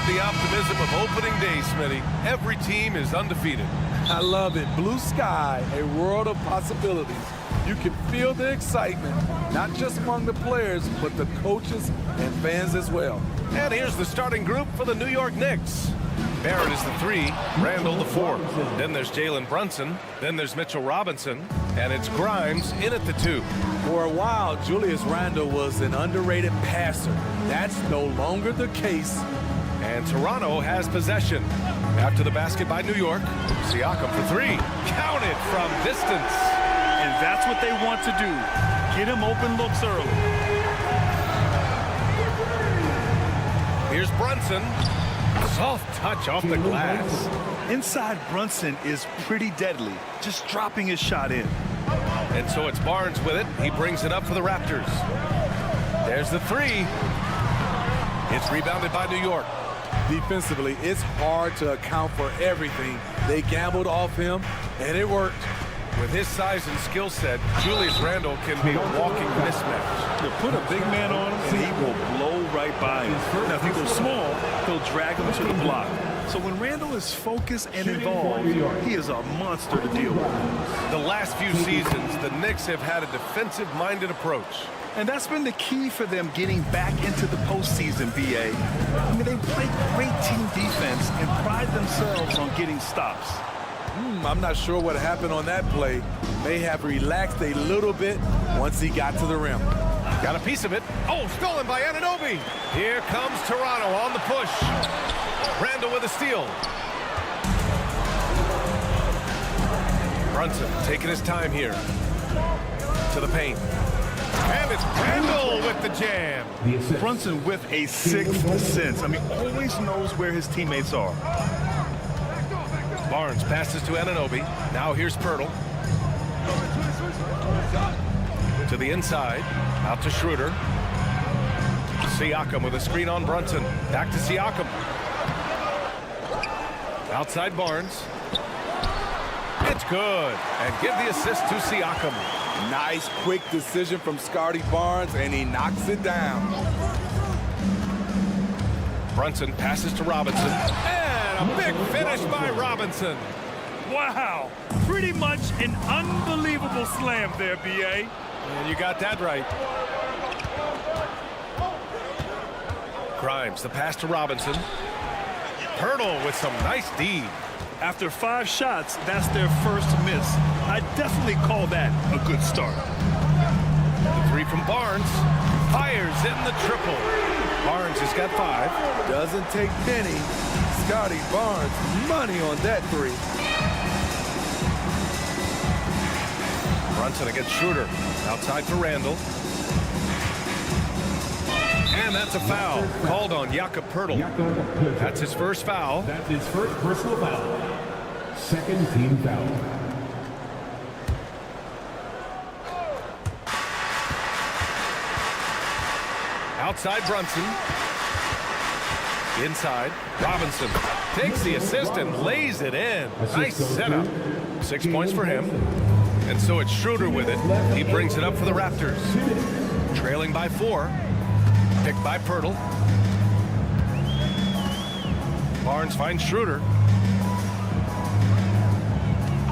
the optimism of opening day, Smitty. Every team is undefeated. I love it. Blue sky, a world of possibilities. You can feel the excitement, not just among the players, but the coaches and fans as well. And here's the starting group for the New York Knicks. Barrett is the 3, Randall the 4. Then there's Jalen Brunson. Then there's Mitchell Robinson. And it's Grimes in at the 2. For a while, Julius Randle was an underrated passer. That's no longer the case. And Toronto has possession. After the basket by New York, Siakam for 3. Counted from distance. And that's what they want to do. Get him open looks early. Here's Brunson. Soft touch off the glass. Inside Brunson is pretty deadly, just dropping his shot in. And so it's Barnes with it. He brings it up for the Raptors. There's the 3. It's rebounded by New York. Defensively, it's hard to account for everything. They gambled off him, and it worked. With his size and skill set, Julius Randle can be a walking mismatch. You put a big man on him, and he will blow right by him. Now, if he goes small, he'll drag him to the block. So when Randle is focused and involved, he is a monster to deal with. The last few seasons, the Knicks have had a defensive-minded approach. And that's been the key for them getting back into the postseason, BA. I mean, they play great team defense and pride themselves on getting stops. I'm not sure what happened on that play. May have relaxed a little bit once he got to the rim. Got a piece of it. Oh, stolen by Anunoby. Here comes Toronto on the push. Randle with a steal. Brunson taking his time here. To the paint. And it's Randle with the jam. Brunson with a sixth sense. I mean, always knows where his teammates are. Barnes passes to Anunoby. Now here's Pirtle. To the inside. Out to Schroeder. Siakam with a screen on Brunson. Back to Siakam. Outside Barnes. It's good. And give the assist to Siakam. Nice quick decision from Scotty Barnes, and he knocks it down. Brunson passes to Robinson. And a big finish by Robinson. Wow. Pretty much an unbelievable slam there, BA. And you got that right. Grimes, the pass to Robinson. Pirtle with some nice D. After 5 shots, that's their first miss. I definitely call that a good start. The 3 from Barnes. Fires in the triple. Barnes has got 5. Doesn't take many. Scotty Barnes, money on that 3. Brunson against Schroeder. Outside for Randle. And that's a foul called on Jakob Pirtle. That's his first foul. That's his first personal foul. Second team foul. Outside Brunson. Inside. Robinson takes the assist and lays it in. Nice setup. 6 points for him. And so it's Schroeder with it. He brings it up for the Raptors. Trailing by 4. Picked by Pirtle. Barnes finds Schroeder.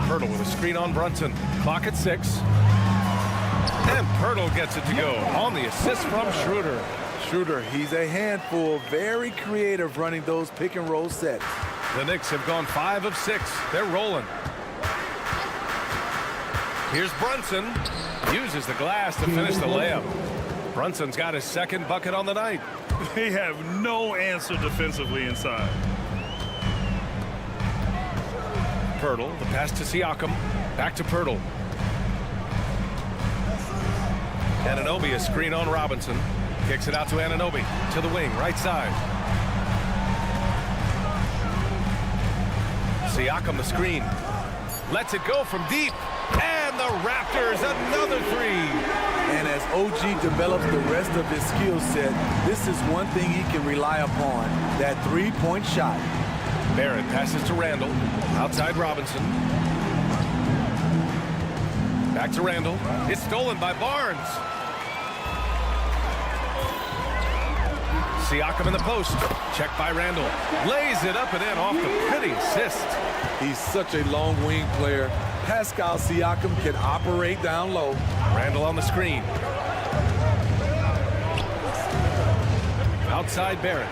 Pirtle with a screen on Brunson. Clock at 6. And Pirtle gets it to go on the assist from Schroeder. Schroeder, he's a handful, very creative running those pick and roll sets. The Knicks have gone 5 of 6. They're rolling. Here's Brunson. Uses the glass to finish the layup. Brunson's got his second bucket on the night. They have no answer defensively inside. Pirtle, the pass to Siakam. Back to Pirtle. Anunoby, a screen on Robinson. Kicks it out to Anunoby. To the wing, right side. Siakam, the screen. Lets it go from deep. And the Raptors, another 3. And as OG develops the rest of his skill set, this is one thing he can rely upon, that 3-point shot. Barrett passes to Randle. Outside Robinson. Back to Randle. It's stolen by Barnes. Siakam in the post. Check by Randall. Lays it up and in off the pretty assist. He's such a long wing player. Pascal Siakam can operate down low. Randall on the screen. Outside Barrett.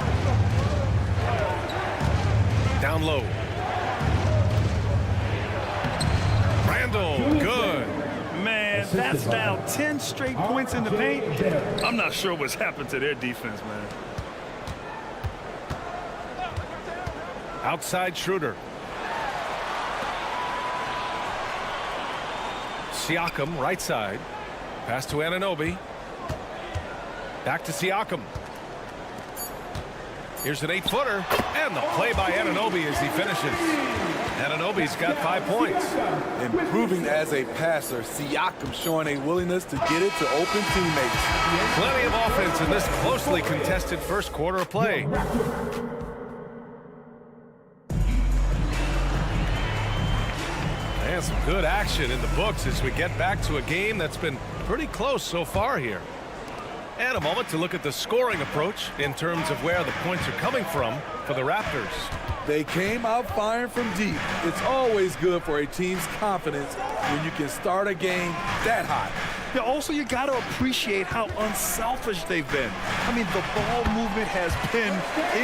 Down low. Randall, good. Man, that's now 10 straight points in the paint. I'm not sure what's happened to their defense, man. Outside Schroeder. Siakam, right side. Pass to Anunoby. Back to Siakam. Here's an 8-footer. And the play by Anunoby as he finishes. Anunoby's got 5 points. Improving as a passer, Siakam showing a willingness to get it to open teammates. Plenty of offense in this closely contested first quarter of play. And some good action in the books as we get back to a game that's been pretty close so far here. And a moment to look at the scoring approach in terms of where the points are coming from for the Raptors. They came out firing from deep. It's always good for a team's confidence when you can start a game that hot. Yeah, also, you got to appreciate how unselfish they've been. I mean, the ball movement has been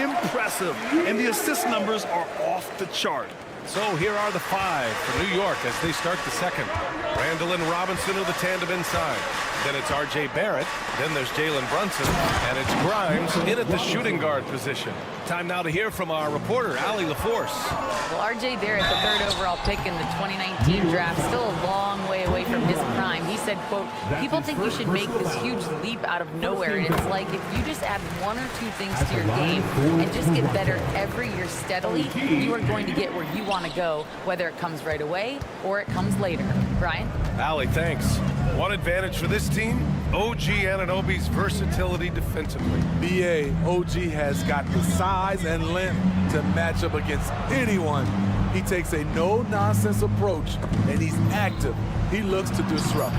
impressive, and the assist numbers are off the chart. So here are the 5 for New York as they start the second. Randall and Robinson are the tandem inside. Then it's R.J. Barrett. Then there's Jalen Brunson. And it's Grimes in at the shooting guard position. Time now to hear from our reporter, Allie LaForce. Well, R.J. Barrett, the 3rd overall pick in the 2019 draft, still a long way away from his prime. He said, quote, people think you should make this huge leap out of nowhere. And it's like if you just add 1 or 2 things to your game and just get better every year steadily, you are going to get where you want to go, whether it comes right away or it comes later. Brian? Allie, thanks. One advantage for this team, OG Anunoby's versatility defensively. BA, OG has got the size and length to match up against anyone. He takes a no-nonsense approach, and he's active. He looks to disrupt.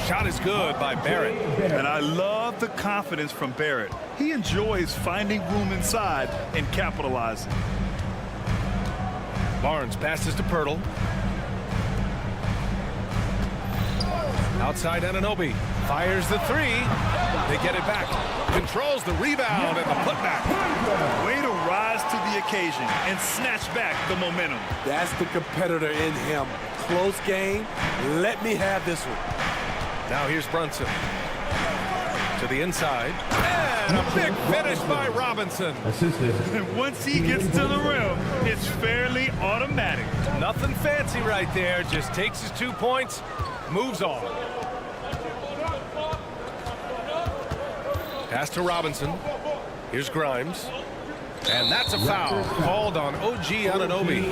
Shot is good by Barrett. And I love the confidence from Barrett. He enjoys finding room inside and capitalizing. Barnes passes to Pirtle. Outside Anunoby. Fires the 3. They get it back. Controls the rebound and the putback. Way to rise to the occasion and snatch back the momentum. That's the competitor in him. Close game. Let me have this one. Now here's Brunson. To the inside. And a big finish by Robinson. And once he gets to the rim, it's fairly automatic. Nothing fancy right there. Just takes his 2 points. Moves on. Pass to Robinson. Here's Grimes. And that's a foul called on OG Anunoby.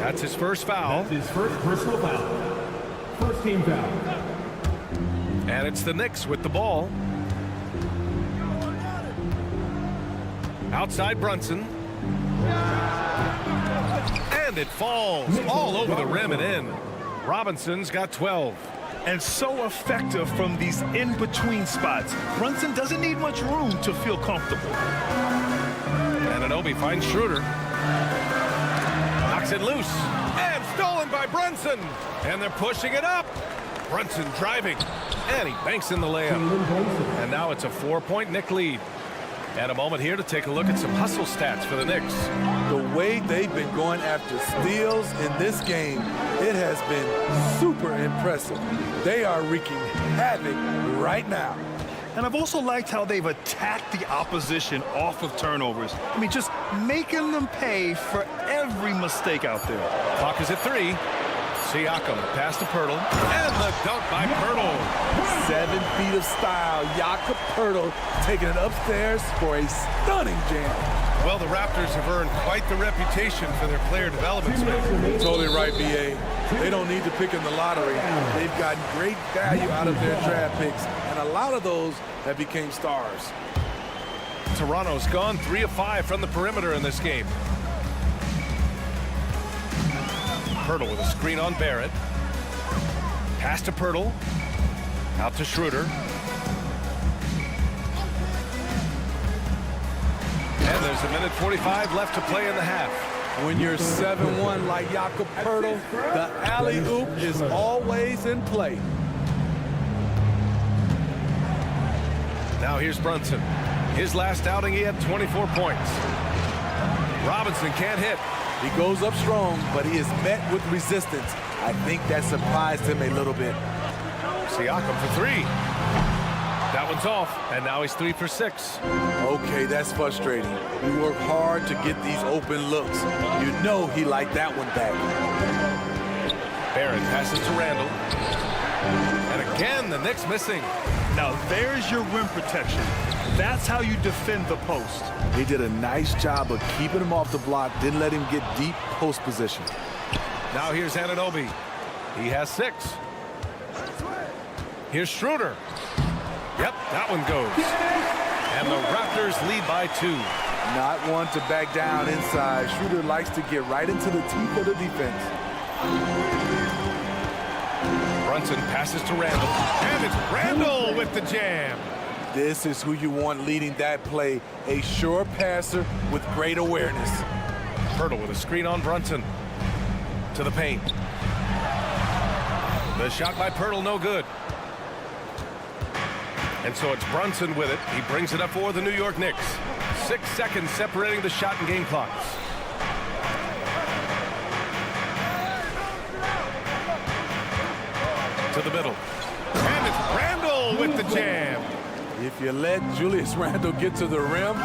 That's his first foul. That's his first personal foul. First team foul. And it's the Knicks with the ball. Outside Brunson. And it falls all over the rim and in. Robinson's got 12. And so effective from these in-between spots. Brunson doesn't need much room to feel comfortable. Anunoby finds Schroeder. Knocks it loose. And stolen by Brunson. And they're pushing it up. Brunson driving. And he banks in the layup. And now it's a 4-point Knick lead. And a moment here to take a look at some hustle stats for the Knicks. The way they've been going after steals in this game, it has been super impressive. They are wreaking havoc right now. And I've also liked how they've attacked the opposition off of turnovers. I mean, just making them pay for every mistake out there. Clock is at 3. Siakam pass to Pirtle. And the dunk by Pirtle. 7 feet of style. Jakob Pirtle taking it upstairs for a stunning jam. Well, the Raptors have earned quite the reputation for their player development space. Totally right, BA. They don't need to pick in the lottery. They've gotten great value out of their draft picks, and a lot of those have become stars. Toronto's gone 3 of 5 from the perimeter in this game. Pirtle with a screen on Barrett. Pass to Pirtle. Out to Schroeder. And there's 1:45 left to play in the half. When you're 7-1 like Jakob Poeltl, the alley-oop is always in play. Now here's Brunson. His last outing, he had 24 points. Robinson can't hit. He goes up strong, but he is met with resistance. I think that surprised him a little bit. Siakam for three. That one's off, and now he's 3 for 6. Okay, that's frustrating. We work hard to get these open looks. You know he liked that one back. Barrett passes to Randall. And again, the Knicks missing. Now there's your rim protection. That's how you defend the post. He did a nice job of keeping him off the block, didn't let him get deep post position. Now here's Anunoby. He has 6. Here's Schroeder. Yep, that one goes. And the Raptors lead by 2. Not one to back down inside. Schroeder likes to get right into the teeth of the defense. Brunson passes to Randall. And it's Randall with the jam. This is who you want leading that play. A sure passer with great awareness. Poeltl with a screen on Brunson. To the paint. The shot by Poeltl, no good. And so it's Brunson with it. He brings it up for the New York Knicks. 6 seconds separating the shot and game clocks. To the middle. And it's Randall with the jam. If you let Julius Randle get to the rim,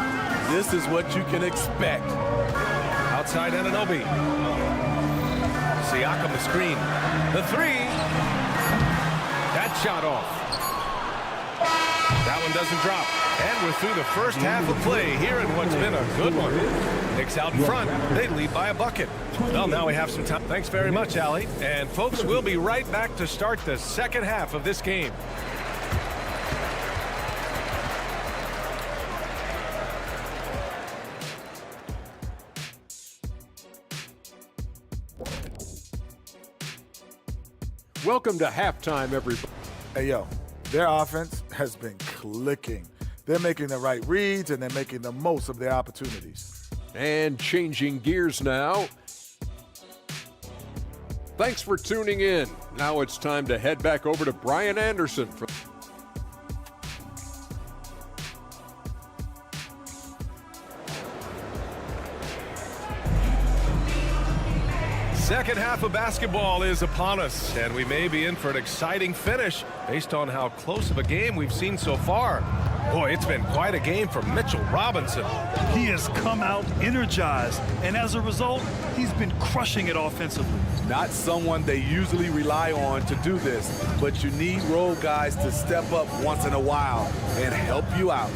this is what you can expect. Outside Anunoby. Siakam the screen. The 3. That shot off. That one doesn't drop. And we're through the first half of play here in what's been a good one. Knicks out in front. They lead by a bucket. Well, now we have some time. Thanks very much, Allie. And folks, we'll be right back to start the second half of this game. Welcome to halftime, everybody. Hey, yo, their offense has been clicking. They're making the right reads, and they're making the most of their opportunities. And changing gears now. Thanks for tuning in. Now it's time to head back over to Brian Anderson. Second half of basketball is upon us, and we may be in for an exciting finish based on how close of a game we've seen so far. Boy, it's been quite a game for Mitchell Robinson. He has come out energized, and as a result, he's been crushing it offensively. Not someone they usually rely on to do this, but you need role guys to step up once in a while and help you out.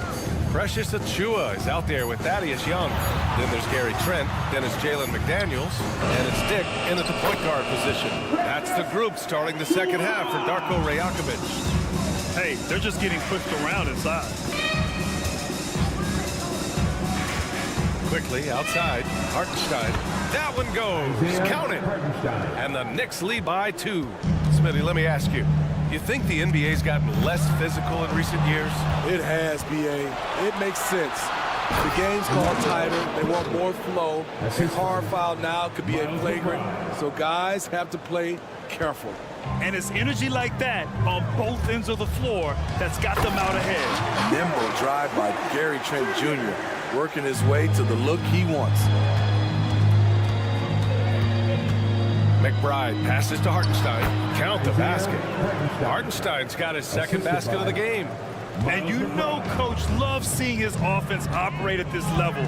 Precious Achiuwa is out there with Thaddeus Young. Then there's Gary Trent. Then it's Jalen McDaniels. And it's Dick in at the point guard position. That's the group starting the second half for Darko Rajakovic. Hey, they're just getting pushed around inside. Quickly outside, Hartenstein. That one goes. Count it. And the Knicks lead by 2. Smitty, let me ask you. You think the NBA's gotten less physical in recent years? It has, B.A. It makes sense. The game's called tighter. They want more flow. A hard foul now could be a flagrant, so guys have to play careful. And it's energy like that on both ends of the floor that's got them out ahead. Nimble drive by Gary Trent Jr., working his way to the look he wants. McBride passes to Hartenstein. Count the basket. Hartenstein's got his second basket of the game. And you know Coach loves seeing his offense operate at this level.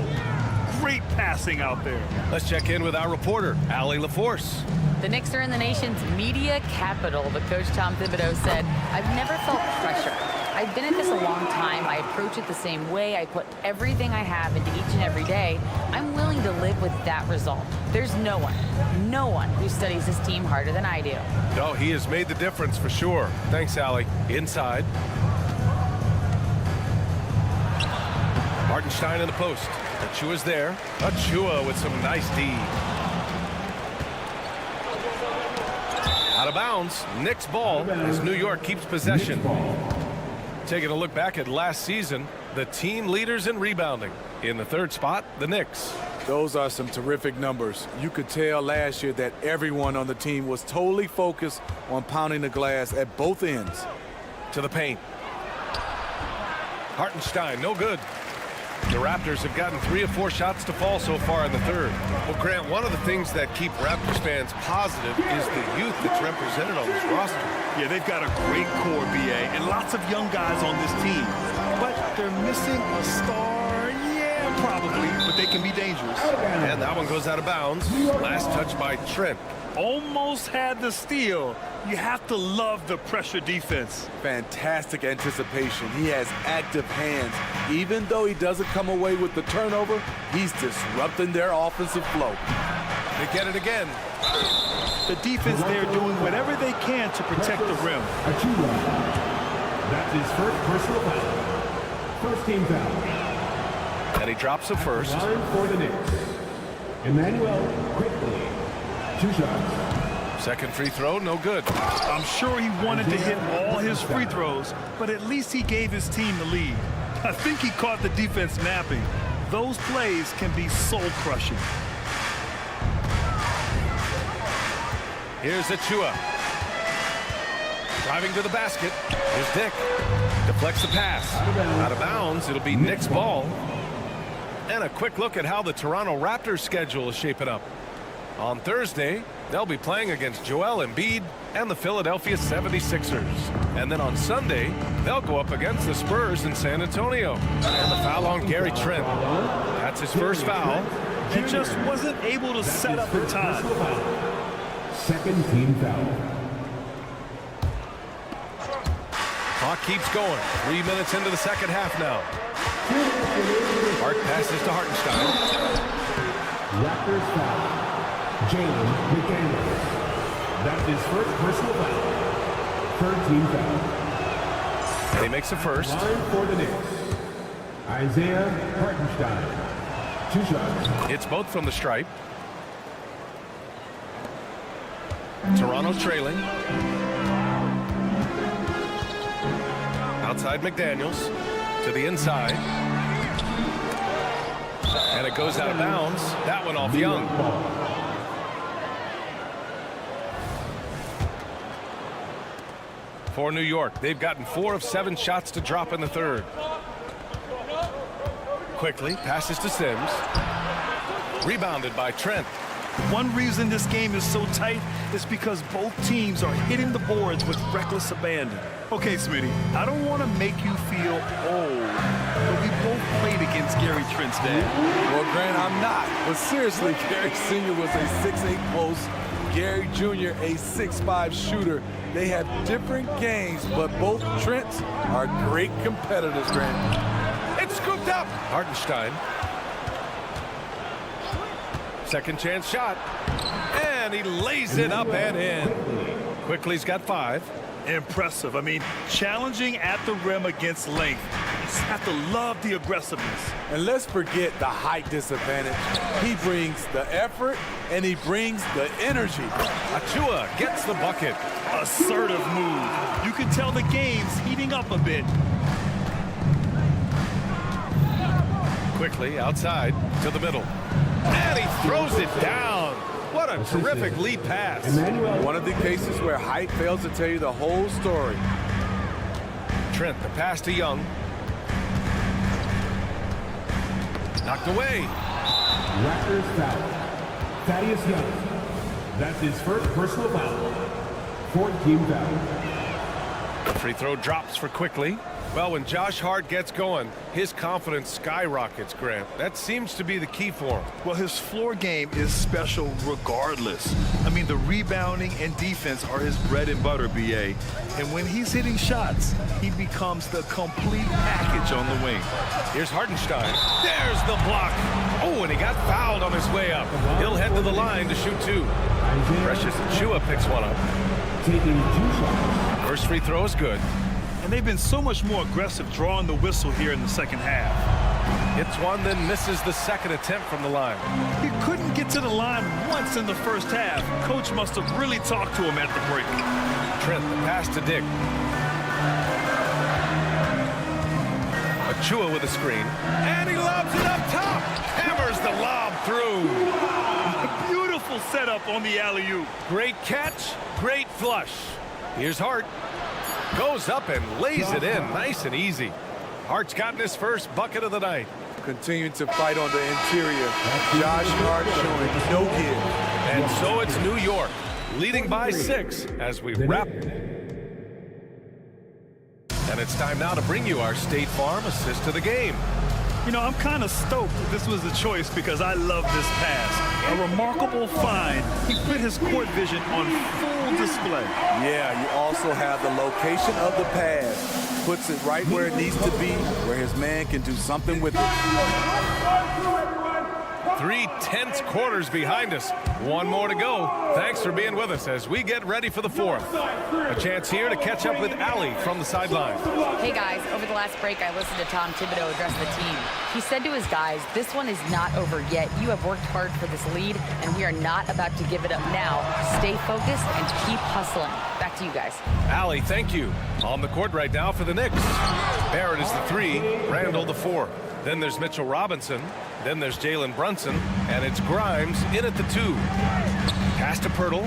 Great passing out there. Let's check in with our reporter, Allie LaForce. The Knicks are in the nation's media capital, but Coach Tom Thibodeau said, "I've never felt pressure. I've been at this a long time. I approach it the same way. I put everything I have into each and every day. I'm willing to live with that result. There's no one who studies this team harder than I do." No, he has made the difference for sure. Thanks, Allie. Inside. Hartenstein in the post. Achiuwa's there. Achiuwa with some nice D. Out of bounds. Knicks ball as New York keeps possession. Taking a look back at last season, the team leaders in rebounding. In the third spot, the Knicks. Those are some terrific numbers. You could tell last year that everyone on the team was totally focused on pounding the glass at both ends. To the paint. Hartenstein, no good. The Raptors have gotten 3 of 4 shots to fall so far in the third. Well, Grant, one of the things that keep Raptors fans positive is the youth that's represented on this roster. Yeah, they've got a great core, BA, and lots of young guys on this team. But they're missing a star, yeah, probably, but they can be dangerous. And that one goes out of bounds. Last touch by Trent. Almost had the steal. You have to love the pressure defense. Fantastic anticipation. He has active hands. Even though he doesn't come away with the turnover, he's disrupting their offensive flow. They get it again. The defense there doing whatever they can to protect the rim. That's his first personal foul. First team foul. And he drops the first. Line for the Knicks. Emmanuel quickly. 2 shots. Second free throw, no good. I'm sure he wanted to hit all his free throws, but at least he gave his team the lead. I think he caught the defense napping. Those plays can be soul-crushing. Here's Achua. Driving to the basket. Here's Dick. Deflects the pass. Out of bounds. It'll be Knicks ball. And a quick look at how the Toronto Raptors schedule is shaping up. On Thursday, they'll be playing against Joel Embiid and the Philadelphia 76ers. And then on Sunday, they'll go up against the Spurs in San Antonio. And the foul on Gary Trent. That's his first foul. He just wasn't able to set up in time. Second team foul. Clock keeps going. 3 minutes into the second half now. Hart passes to Hartenstein. Raptors foul. Jalen McDaniels. That's his first personal foul. Third team foul. And he makes the first. Line for the Knicks. Isaiah Hartenstein. 2 shots. It's both from the stripe. Toronto trailing. Outside McDaniels. To the inside. And it goes out of bounds. That one off Young. For New York, they've gotten 4 of 7 shots to drop in the third. Quickly passes to Sims. Rebounded by Trent. One reason this game is so tight is because both teams are hitting the boards with reckless abandon. Okay, Smitty, I don't want to make you feel old, but we both played against Gary Trent's dad. Well, Grant, I'm not. But seriously, Gary Sr. was a 6'8" post. Gary Jr. a 6'5" shooter. They have different games, but both Trents are great competitors, Grant. It's scooped up. Hartenstein. Second chance shot. And he lays it up and in. Quickly's got 5. Impressive. I mean, challenging at the rim against length. You just have to love the aggressiveness. And let's forget the height disadvantage. He brings the effort, and he brings the energy. Achua gets the bucket. Assertive move. You can tell the game's heating up a bit. Quickly outside to the middle. And he throws it down. What a terrific lead pass. One of the cases where height fails to tell you the whole story. Trent, the pass to Young. Knocked away. Raptors foul. Thaddeus Young. That's his first personal foul. Fourth team foul. The free throw drops for Quickly. Well, when Josh Hart gets going, his confidence skyrockets, Grant. That seems to be the key for him. Well, his floor game is special regardless. I mean, the rebounding and defense are his bread and butter, BA. And when he's hitting shots, he becomes the complete package on the wing. Here's Hartenstein. There's the block. Oh, and he got fouled on his way up. He'll head to the line to shoot 2. Precious Achua picks one up. Taking 2 shots. First free throw is good. And they've been so much more aggressive drawing the whistle here in the second half. Hits one, then misses the second attempt from the line. He couldn't get to the line once in the first half. Coach must have really talked to him at the break. Trent, the pass to Dick. Chua with a screen. And he lobs it up top. Hammers the lob through. Beautiful setup on the alley-oop. Great catch, great flush. Here's Hart. Goes up and lays it in, nice and easy. Hart's gotten his first bucket of the night. Continuing to fight on the interior. Josh Hart showing no give. And so it's New York, leading by 6 as we wrap. And it's time now to bring you our State Farm assist to the game. You know, I'm kind of stoked that this was the choice because I love this pass. A remarkable find. He put his court vision on full display. Yeah, you also have the location of the pass. Puts it right where it needs to be, where his man can do something with it. 3 tense quarters behind us. One more to go. Thanks for being with us as we get ready for the 4th. A chance here to catch up with Allie from the sideline. Hey guys, over the last break, I listened to Tom Thibodeau address the team. He said to his guys, this one is not over yet. You have worked hard for this lead, and we are not about to give it up now. Stay focused and keep hustling. Back to you guys. Allie, thank you. On the court right now for the Knicks. Barrett is the 3, Randall the 4. Then there's Mitchell Robinson. Then there's Jalen Brunson. And it's Grimes in at the 2. Pass to Pirtle.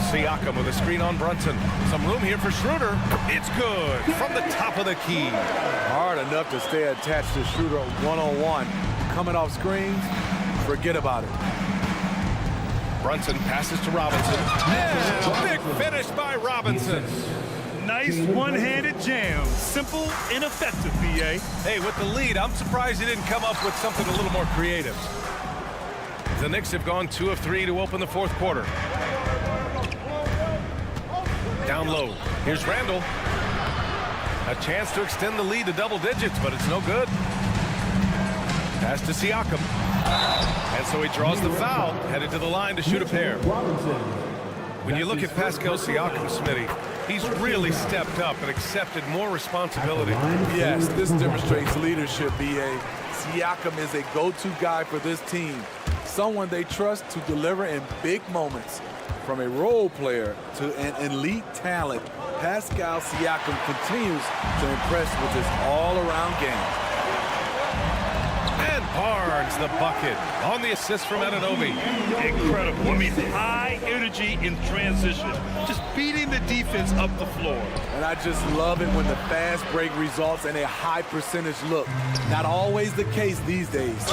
Siakam with a screen on Brunson. Some room here for Schroeder. It's good from the top of the key. Hard enough to stay attached to Schroeder one-on-one. Coming off screens, forget about it. Brunson passes to Robinson. And a big finish by Robinson. Nice one-handed jam. Simple and effective, B.A. Hey, with the lead, I'm surprised he didn't come up with something a little more creative. The Knicks have gone 2 of 3 to open the 4th quarter. Down low. Here's Randall. A chance to extend the lead to double digits, but it's no good. Pass to Siakam. And so he draws the foul, headed to the line to shoot a pair. When you look at Pascal Siakam, Smitty, he's really stepped up and accepted more responsibility. Yes, this demonstrates leadership, B.A. Siakam is a go-to guy for this team. Someone they trust to deliver in big moments. From a role player to an elite talent, Pascal Siakam continues to impress with his all-around game. And Barnes, the bucket, on the assist from Anunoby. Incredible. I mean, high energy in transition. Just beating the defense up the floor. And I just love it when the fast break results in a high percentage look. Not always the case these days.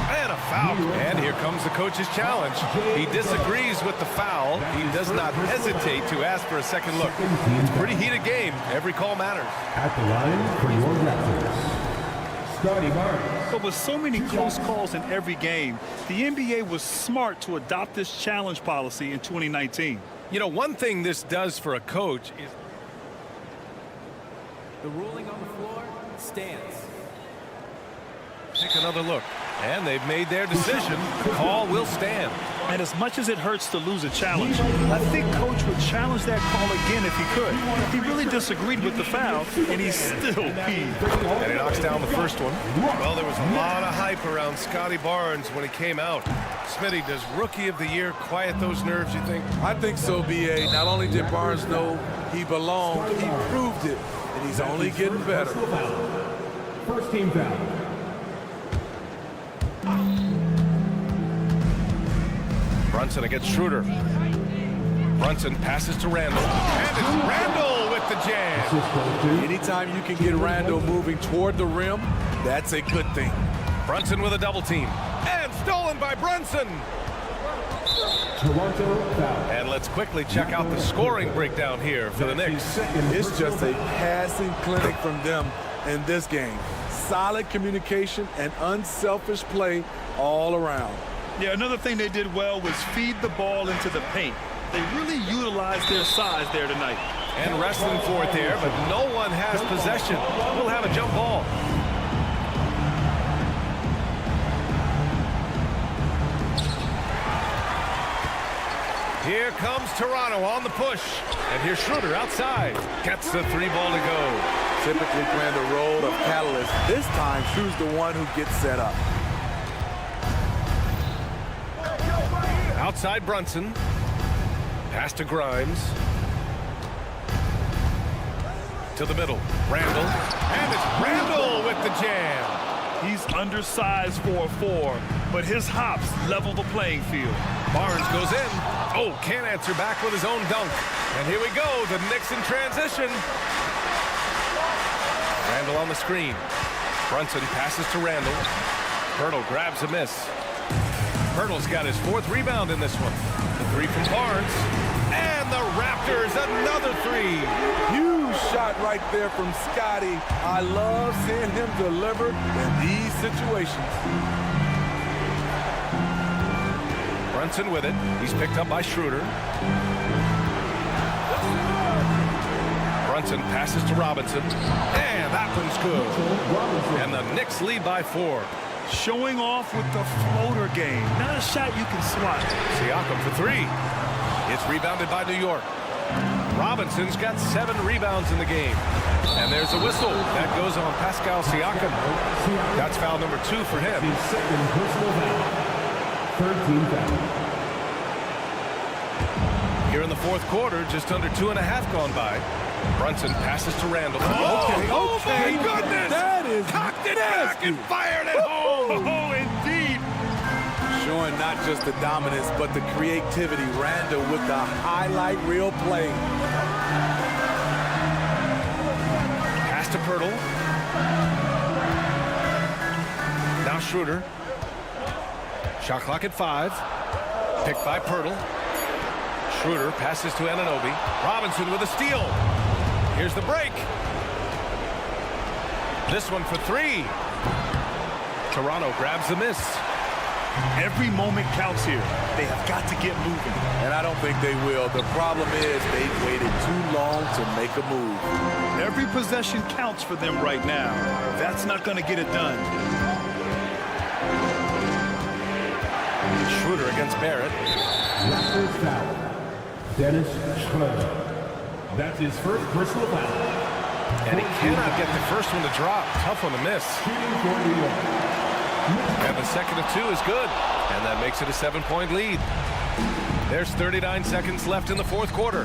And a foul. And here comes the coach's challenge. He disagrees with the foul. He does not hesitate to ask for a second look. It's a pretty heated game. Every call matters. At the line for your Raptors, Scotty Barnes. But with so many close calls in every game, the NBA was smart to adopt this challenge policy in 2019. You know, one thing this does for a coach is... The ruling on the floor stands. Take another look. And they've made their decision. The call will stand. And as much as it hurts to lose a challenge, I think Coach would challenge that call again if he could. He really disagreed with the foul, and he's still peeved. And he knocks down the first one. Well, there was a lot of hype around Scotty Barnes when he came out. Smitty, does Rookie of the Year quiet those nerves, you think? I think so, B.A. Not only did Barnes know he belonged, he proved it, and he's only getting better. First team foul. Brunson against Schroeder. Brunson passes to Randall. And it's Randall with the jam. Anytime you can get Randall moving toward the rim, that's a good thing. Brunson with a double team. And stolen by Brunson. Toronto foul. And let's quickly check out the scoring breakdown here for the Knicks. It's just a passing clinic from them in this game. Solid communication and unselfish play all around. Yeah, another thing they did well was feed the ball into the paint. They really utilized their size there tonight. And wrestling for it there, but no one has possession. We'll have a jump ball. Here comes Toronto on the push. And here's Schroeder outside. Gets the 3 ball to go. Typically playing the role of catalyst. This time, Schroeder's the one who gets set up. Outside Brunson. Pass to Grimes. To the middle. Randall. And it's Randall with the jam. He's undersized for a 4, but his hops level the playing field. Barnes goes in. Oh, can't answer back with his own dunk. And here we go, the Knicks in transition. Randall on the screen. Brunson passes to Randall. Pirtle grabs a miss. Pirtle's got his 4th rebound in this one. The 3 from Barnes. And the Raptors, another 3. Huge shot right there from Scotty. I love seeing him deliver in these situations. Brunson with it. He's picked up by Schroeder. Brunson passes to Robinson. And that one's good. And the Knicks lead by 4. Showing off with the floater game. Not a shot you can swat. Siakam for 3. It's rebounded by New York. Robinson's got 7 rebounds in the game. And there's a whistle. That goes on Pascal Siakam. That's foul number 2 for him. His second personal foul. 13 foul. Here in the 4th quarter, just under 2.5 gone by. Brunson passes to Randall. Okay. Oh my goodness! That is cocked it back and fired it home. Oh, indeed. Showing not just the dominance, but the creativity. Randall with the highlight reel play. Pass to Pirtle. Now Schroeder. Shot clock at 5. Picked by Pirtle. Schroeder passes to Anunoby. Robinson with a steal. Here's the break. This one for 3. Toronto grabs the miss. Every moment counts here. They have got to get moving. And I don't think they will. The problem is they've waited too long to make a move. Every possession counts for them right now. That's not going to get it done. Schroeder against Barrett. Raptors foul. Dennis Schroeder. That's his first personal foul. And he cannot get the first one to drop. Tough one to miss. Shooting for New York. And the second of 2 is good. And that makes it a 7-point lead. There's 39 seconds left in the 4th quarter.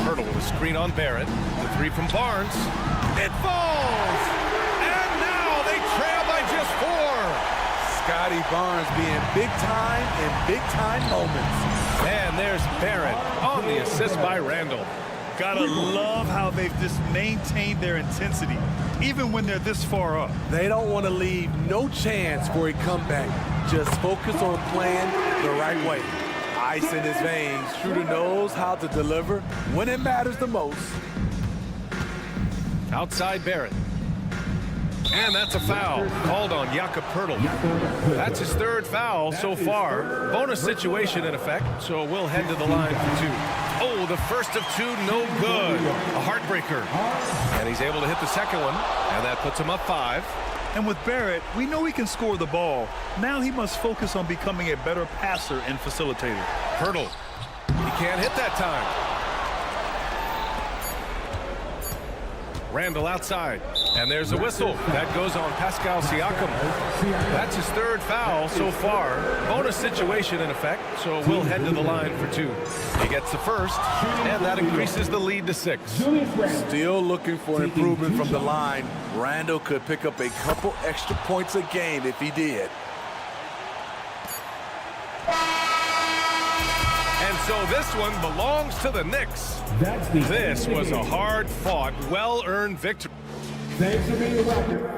Pirtle with a screen on Barrett. The 3 from Barnes. It falls! And now they trail by just 4. Scotty Barnes being big time in big time moments. And there's Barrett on the assist by Randall. Gotta love how they've just maintained their intensity, even when they're this far up. They don't want to leave no chance for a comeback. Just focus on playing the right way. Ice in his veins. Schroeder knows how to deliver when it matters the most. Outside Barrett. And that's a foul called on Jakob Pirtle. That's his 3rd foul so far. Bonus situation in effect, so we'll head to the line for 2. Oh, the first of 2, no good. A heartbreaker. And he's able to hit the second one, and that puts him up 5. And with Barrett, we know he can score the ball. Now he must focus on becoming a better passer and facilitator. Pirtle. He can't hit that time. Randall outside. And there's a whistle. That goes on Pascal Siakam. That's his 3rd foul so far. Bonus situation in effect, so we'll head to the line for 2. He gets the first, and that increases the lead to 6. Still looking for improvement from the line. Randall could pick up a couple extra points a game if he did. And so this one belongs to the Knicks. This was a hard-fought, well-earned victory. Thanks for being a Raptor.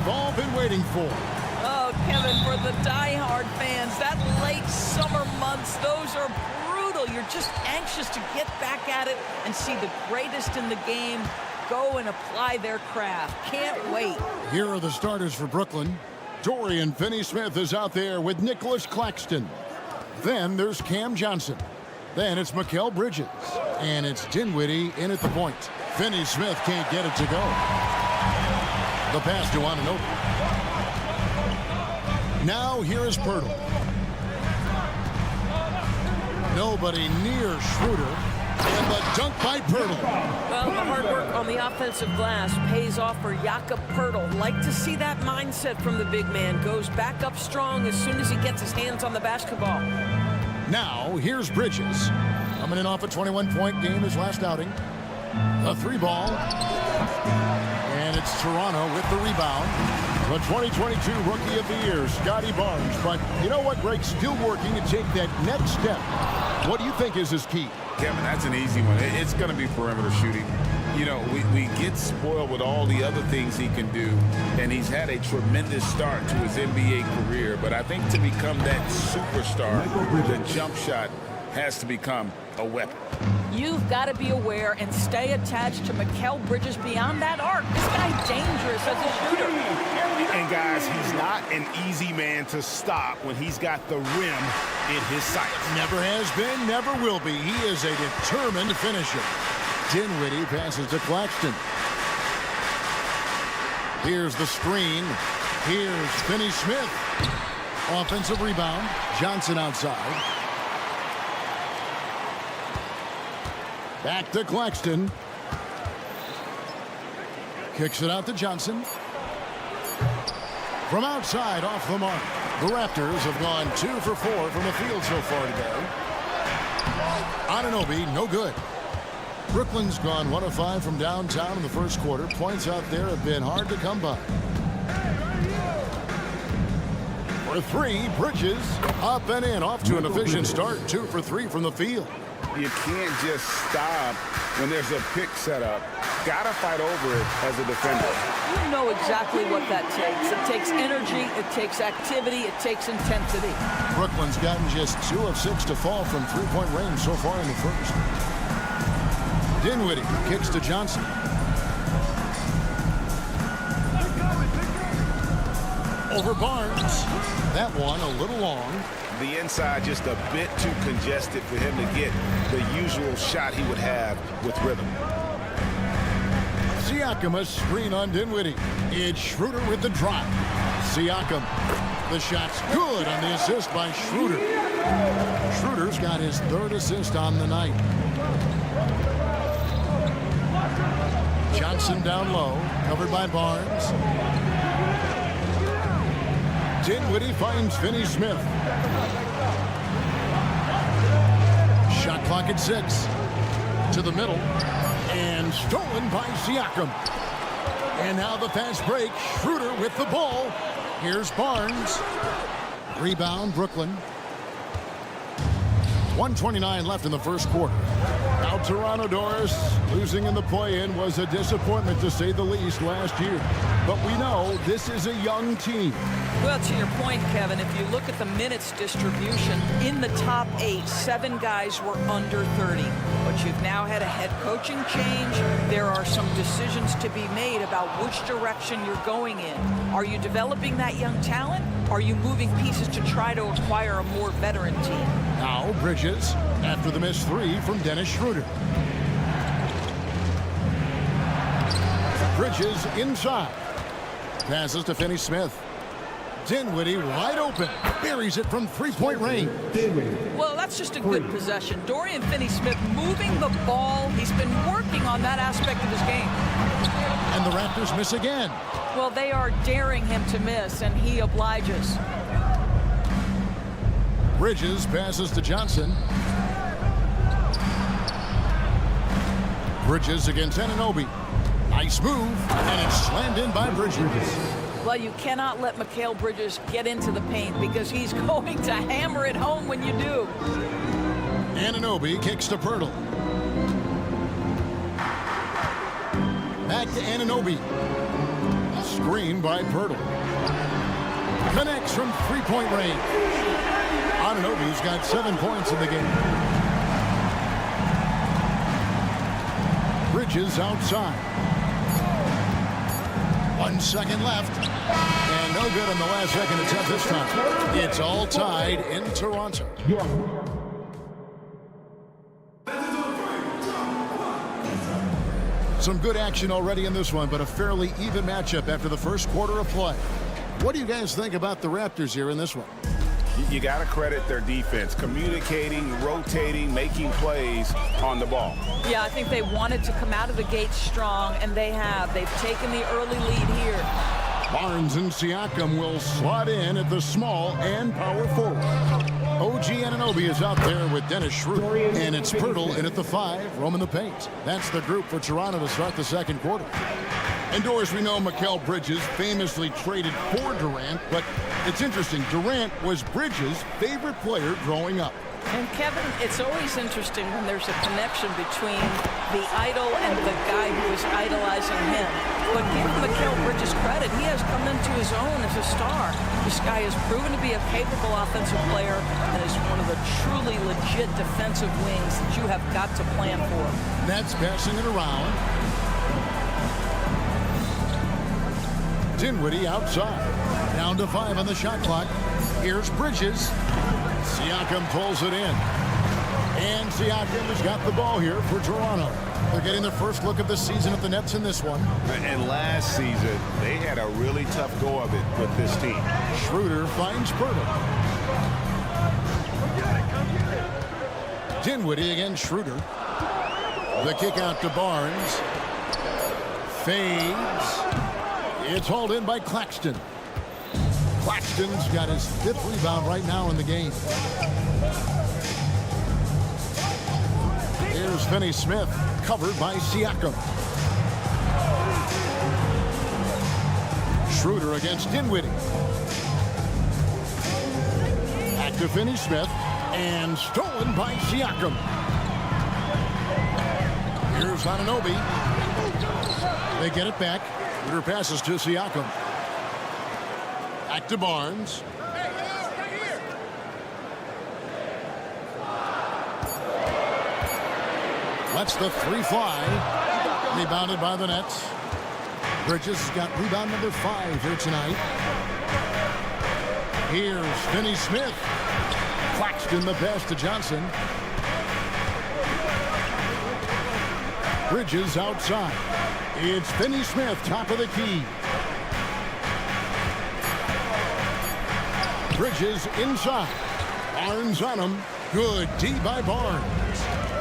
we've all been waiting for. Oh, Kevin, for the diehard fans, that late summer months, those are brutal. You're just anxious to get back at it and see the greatest in the game go and apply their craft. Can't wait. Here are the starters for Brooklyn. Dorian Finney-Smith is out there with Nicholas Claxton. Then there's Cam Johnson. Then it's Mikal Bridges. And it's Dinwiddie in at the point. Finney-Smith can't get it to go. The pass to Anunoby. Now here is Pirtle. Nobody near Schroeder. And the dunk by Pirtle. Well, the hard work on the offensive glass pays off for Jakob Pirtle. Like to see that mindset from the big man. Goes back up strong as soon as he gets his hands on the basketball. Now, here's Bridges. Coming in off a 21-point game his last outing. A 3-ball. And it's Toronto with the rebound. The 2022 Rookie of the Year, Scotty Barnes. But you know what, Greg? Still working to take that next step. What do you think is his key? Kevin, that's an easy one. It's going to be perimeter shooting. You know, we get spoiled with all the other things he can do, and he's had a tremendous start to his NBA career. But I think to become that superstar, the jump shot has to become a weapon. You've got to be aware and stay attached to Mikal Bridges beyond that arc. This guy's dangerous as a shooter. And guys, he's not an easy man to stop when he's got the rim in his sights. Never has been, never will be. He is a determined finisher. Dinwiddie passes to Claxton. Here's the screen. Here's Finney Smith. Offensive rebound. Johnson outside. Back to Claxton. Kicks it out to Johnson. From outside, off the mark. The Raptors have gone 2 for 4 from the field so far today. Anunoby, no good. Brooklyn's gone 1 of 5 from downtown in the first quarter. Points out there have been hard to come by. For 3, Bridges up and in, off to an efficient start. 2 for 3 from the field. You can't just stop when there's a pick set up. Got to fight over it as a defender. You know exactly what that takes. It takes energy, it takes activity, it takes intensity. Brooklyn's gotten just 2 of 6 to fall from three-point range so far in the first. Dinwiddie kicks to Johnson. Over Barnes. That one a little long. The inside just a bit too congested for him to get the usual shot he would have with rhythm. Siakam, a screen on Dinwiddie. It's Schroeder with the drive. Siakam. The shot's good on the assist by Schroeder. Schroeder's got his 3rd assist on the night. Johnson down low, covered by Barnes. Dinwiddie finds Finney Smith. Shot clock at 6. To the middle. And stolen by Siakam. And now the fast break. Schroeder with the ball. Here's Barnes. Rebound, Brooklyn. 1:29 left in the first quarter. Now Toronto, Doris, losing in the play-in was a disappointment to say the least last year. But we know this is a young team. Well, to your point, Kevin, if you look at the minutes distribution, in the top 8, 7 guys were under 30. But you've now had a head coaching change. There are some decisions to be made about which direction you're going in. Are you developing that young talent? Are you moving pieces to try to acquire a more veteran team? Now Bridges after the missed 3 from Dennis Schroeder. Bridges inside. Passes to Finney Smith. Dinwiddie wide open. Buries it from three-point range. Well, that's just a good possession. Dorian Finney-Smith moving the ball. He's been working on that aspect of his game. And the Raptors miss again. Well, they are daring him to miss, and he obliges. Bridges passes to Johnson. Bridges against Anunoby. Nice move, and it's slammed in by Bridges. Well, you cannot let Mikal Bridges get into the paint because he's going to hammer it home when you do. Anunoby kicks to Pirtle. Back to Anunoby. Screen by Pirtle. Connects from three-point range. Anunoby's got 7 points in the game. Bridges outside. 1 second left. And no good on the last second attempt this time. It's all tied in Toronto. Some good action already in this one, but a fairly even matchup after the first quarter of play. What do you guys think about the Raptors here in this one? You got to credit their defense, communicating, rotating, making plays on the ball. Yeah, I think they wanted to come out of the gate strong, and they have. They've taken the early lead here. Barnes and Siakam will slot in at the small and power forward. OG Anunoby is out there with Dennis Schroeder, and it's Pirtle in at the 5, roaming the paint. That's the group for Toronto to start the second quarter. And Doris, we know Mikal Bridges famously traded for Durant, but it's interesting. Durant was Bridges' favorite player growing up. And Kevin, it's always interesting when there's a connection between the idol and the guy who is idolizing him. But give Mikal Bridges credit. He has come into his own as a star. This guy has proven to be a capable offensive player and is one of the truly legit defensive wings that you have got to plan for. Nets passing it around. Dinwiddie outside. Down to 5 on the shot clock. Here's Bridges. Siakam pulls it in. And Siakam has got the ball here for Toronto. They're getting their first look of the season at the Nets in this one. And last season, they had a really tough go of it with this team. Schroeder finds Pirtle. Dinwiddie against Schroeder. The kick out to Barnes. Fades. It's hauled in by Claxton. Claxton's got his 5th rebound right now in the game. Here's Finney-Smith, covered by Siakam. Schroeder against Dinwiddie. Back to Finney-Smith, and stolen by Siakam. Here's Anunoby. They get it back. Schroeder passes to Siakam. Back to Barnes. Lets the 3 fly. Rebounded by the Nets. Bridges has got rebound number 5 here tonight. Here's Finney-Smith. Claxton the pass to Johnson. Bridges outside. It's Finney-Smith, top of the key. Bridges inside. Barnes on him. Good D by Barnes.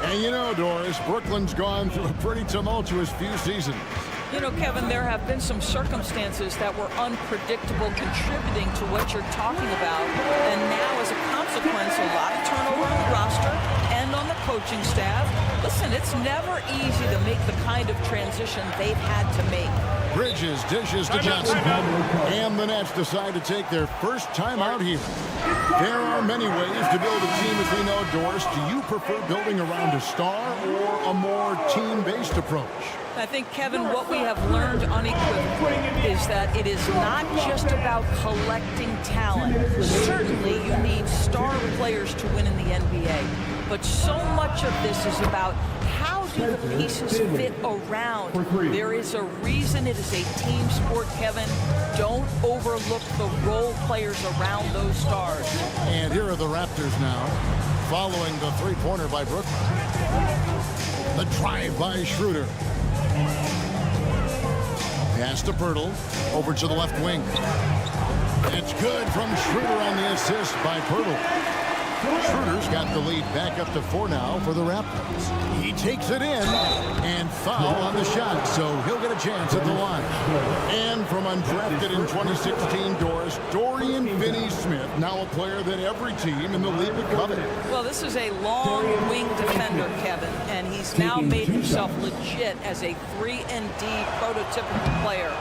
And you know, Doris, Brooklyn's gone through a pretty tumultuous few seasons. You know, Kevin, there have been some circumstances that were unpredictable contributing to what you're talking about. And now, as a consequence, a lot of turnover on the roster and on the coaching staff. Listen, it's never easy to make the kind of transition they've had to make. Bridges dishes to Johnson. And the Nets decide to take their first time out here. There are many ways to build a team, as we know, Doris. Do you prefer building around a star or a more team-based approach? I think, Kevin, what we have learned unequivocally is that it is not just about collecting talent. Certainly, you need star players to win in the NBA. But so much of this is about how do the pieces fit around. There is a reason it is a team sport, Kevin. Don't overlook the role players around those stars. And here are the Raptors now, following the 3-pointer by Brooklyn. The drive by Schroeder. Pass to Pirtle, over to the left wing. It's good from Schroeder on the assist by Pirtle. Schroeder's got the lead back up to 4 now for the Raptors. He takes it in, and foul on the shot, so he'll get a chance at the line. And from undrafted in 2016, Doris, Dorian Finney-Smith, now a player that every team in the league would covet. Well, this is a long wing defender, Kevin, and he's now made himself legit as a 3-and-D prototypical player.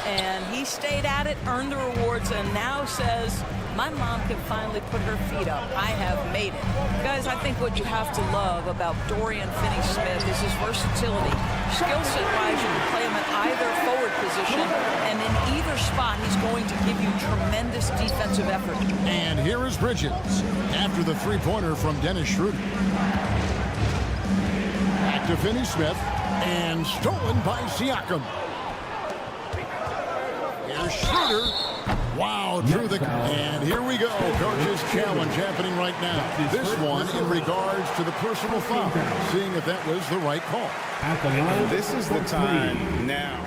And he stayed at it, earned the rewards, and now says, my mom can finally put her feet up. I have made it. Guys, I think what you have to love about Dorian Finney-Smith is his versatility. Skill set-wise, you can play him at either forward position, and in either spot, he's going to give you tremendous defensive effort. And here is Bridges after the 3-pointer from Dennis Schroeder. Back to Finney-Smith, and stolen by Siakam. Here's Schroeder. Wow, drew the... And here we go. Coach's challenge happening right now. This one in regards to the personal foul. Seeing if that was the right call. And this is the time now.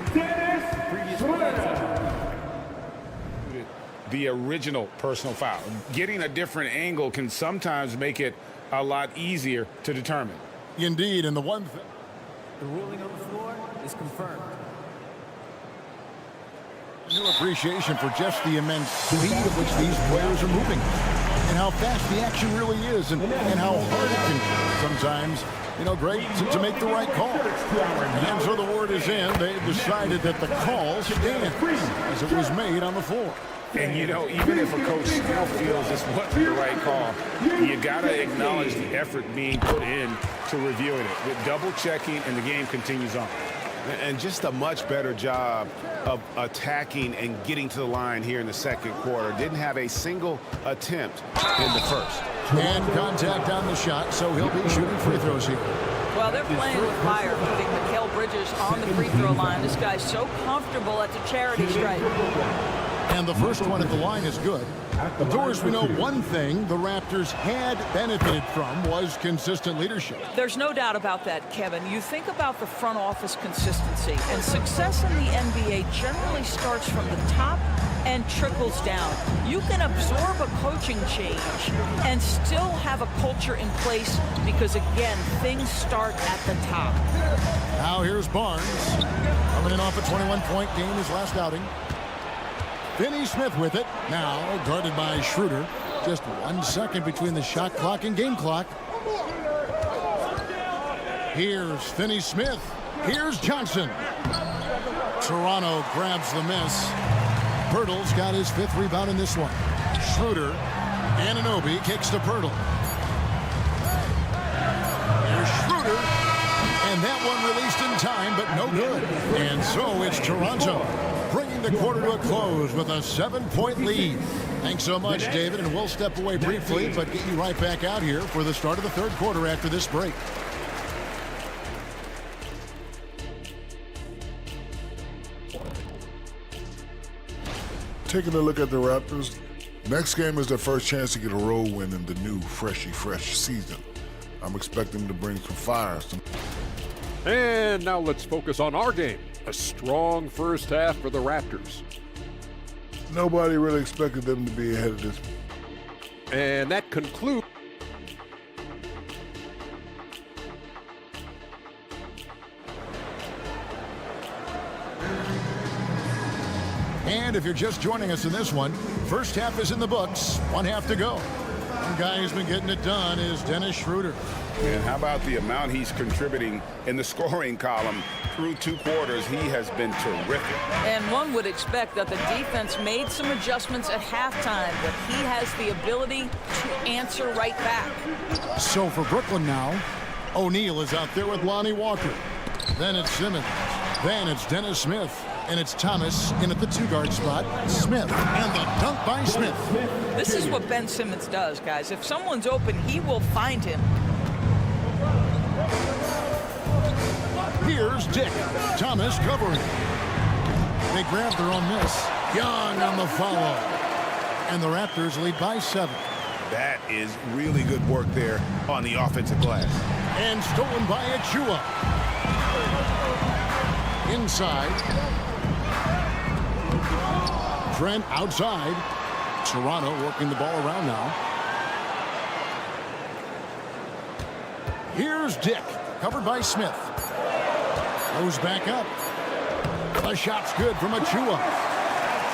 the original personal foul. Getting a different angle can sometimes make it a lot easier to determine. Indeed, and the ruling on the floor is confirmed. new appreciation for just the immense speed at which these players are moving and how fast the action really is and how hard it can be sometimes. You know, Greg, to make the right call. And so the word is in. They've decided that the call stands as it was made on the floor. And, you know, even if a coach still feels this wasn't the right call, you got to acknowledge the effort being put in to reviewing it. With double checking, and the game continues on. And just a much better job of attacking and getting to the line here in the second quarter. Didn't have a single attempt in the first. And contact on the shot, so he'll be shooting free throws here. Well, they're playing with fire, putting Mikal Bridges on the free throw line. This guy's so comfortable at the charity stripe. And the first one at the line is good. The Doors, we know one thing the Raptors had benefited from was consistent leadership. There's no doubt about that, Kevin. You think about the front office consistency, and success in the NBA generally starts from the top and trickles down. You can absorb a coaching change and still have a culture in place because, again, things start at the top. Now here's Barnes. Coming in off a 21-point game his last outing. Finney Smith with it. Now guarded by Schroeder. Just 1 second between the shot clock and game clock. Here's Finney Smith. Here's Johnson. Toronto grabs the miss. Pirtle's got his 5th rebound in this one. Schroeder. Anunoby kicks to Pirtle. Here's Schroeder. And that one released in time, but no good. And so it's Toronto bringing the quarter to a close with a 7-point lead. Thanks so much, David, and we'll step away briefly, but get you right back out here for the start of the third quarter after this break. Taking a look at the Raptors, next game is their first chance to get a road win in the new fresh season. I'm expecting them to bring some fire. And now let's focus on our game. A strong first half for the Raptors. Nobody really expected them to be ahead of this. And that concludes. And if you're just joining us in this one, first half is in the books. 1 half to go. One guy who's been getting it done is Dennis Schroeder. And how about the amount he's contributing in the scoring column through 2 quarters? He has been terrific. And one would expect that the defense made some adjustments at halftime, but he has the ability to answer right back. So for Brooklyn now, O'Neal is out there with Lonnie Walker. Then it's Simmons. Then it's Dennis Smith. And it's Thomas in at the 2-guard spot. Smith, and the dunk by Smith. This is what Ben Simmons does, guys. If someone's open, he will find him. Here's Dick. Thomas covering. They grab their own miss. Young on the follow. And the Raptors lead by 7. That is really good work there on the offensive glass. And stolen by Achua. Inside. Trent outside. Toronto working the ball around now. Here's Dick, covered by Smith. Goes back up. The shot's good from Achua.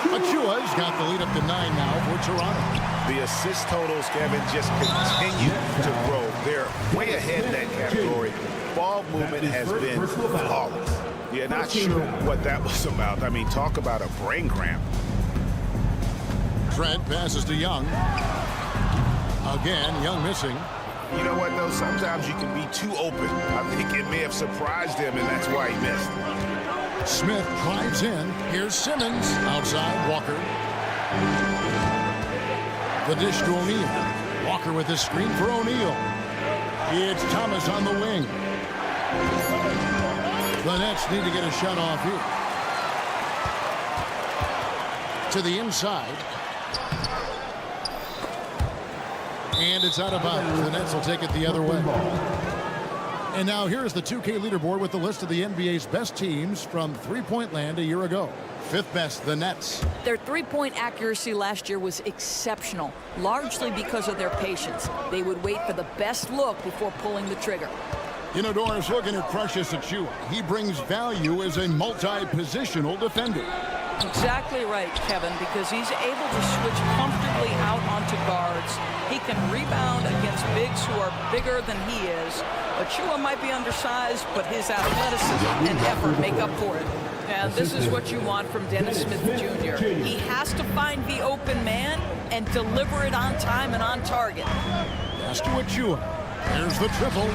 Achua's got the lead up to 9 now for Toronto. The assist totals, Kevin, just continue to grow. They're way ahead in that category. Ball movement has been flawless. You're not sure what that was about. I mean, talk about a brain cramp. Trent passes to Young. Again, Young missing. You know what, though? Sometimes you can be too open. I think it may have surprised him, and that's why he missed. Smith drives in. Here's Simmons. Outside, Walker. The dish to O'Neal. Walker with the screen for O'Neal. It's Thomas on the wing. The Nets need to get a shot off here. To the inside. And it's out of bounds. The Nets will take it the other way. And now here's the 2K leaderboard with the list of the NBA's best teams from three-point land a year ago. Fifth best, the Nets. Their three-point accuracy last year was exceptional, largely because of their patience. They would wait for the best look before pulling the trigger. Inodor's looking at Precious Achiuwa. He brings value as a multi-positional defender. Exactly right, Kevin, because he's able to switch comfortably out onto guards. He can rebound against bigs who are bigger than he is. Achiuwa might be undersized, but his athleticism and effort make up for it. And this is what you want from Dennis Smith Jr. He has to find the open man and deliver it on time and on target. Pass to Achiuwa. There's the triple.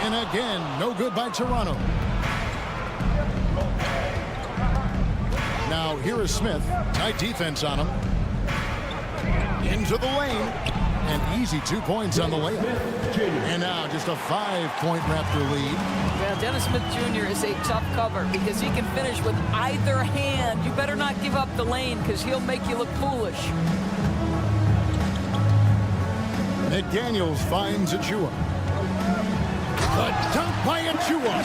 And again, no good by Toronto. Now here is Smith. Tight defense on him. Into the lane. And easy 2 points on the layup. And now just a 5-point Raptor lead. Yeah, Dennis Smith Jr. is a tough cover because he can finish with either hand. You better not give up the lane because he'll make you look foolish. McDaniels finds Achiuwa. The dunk by Achiuwa.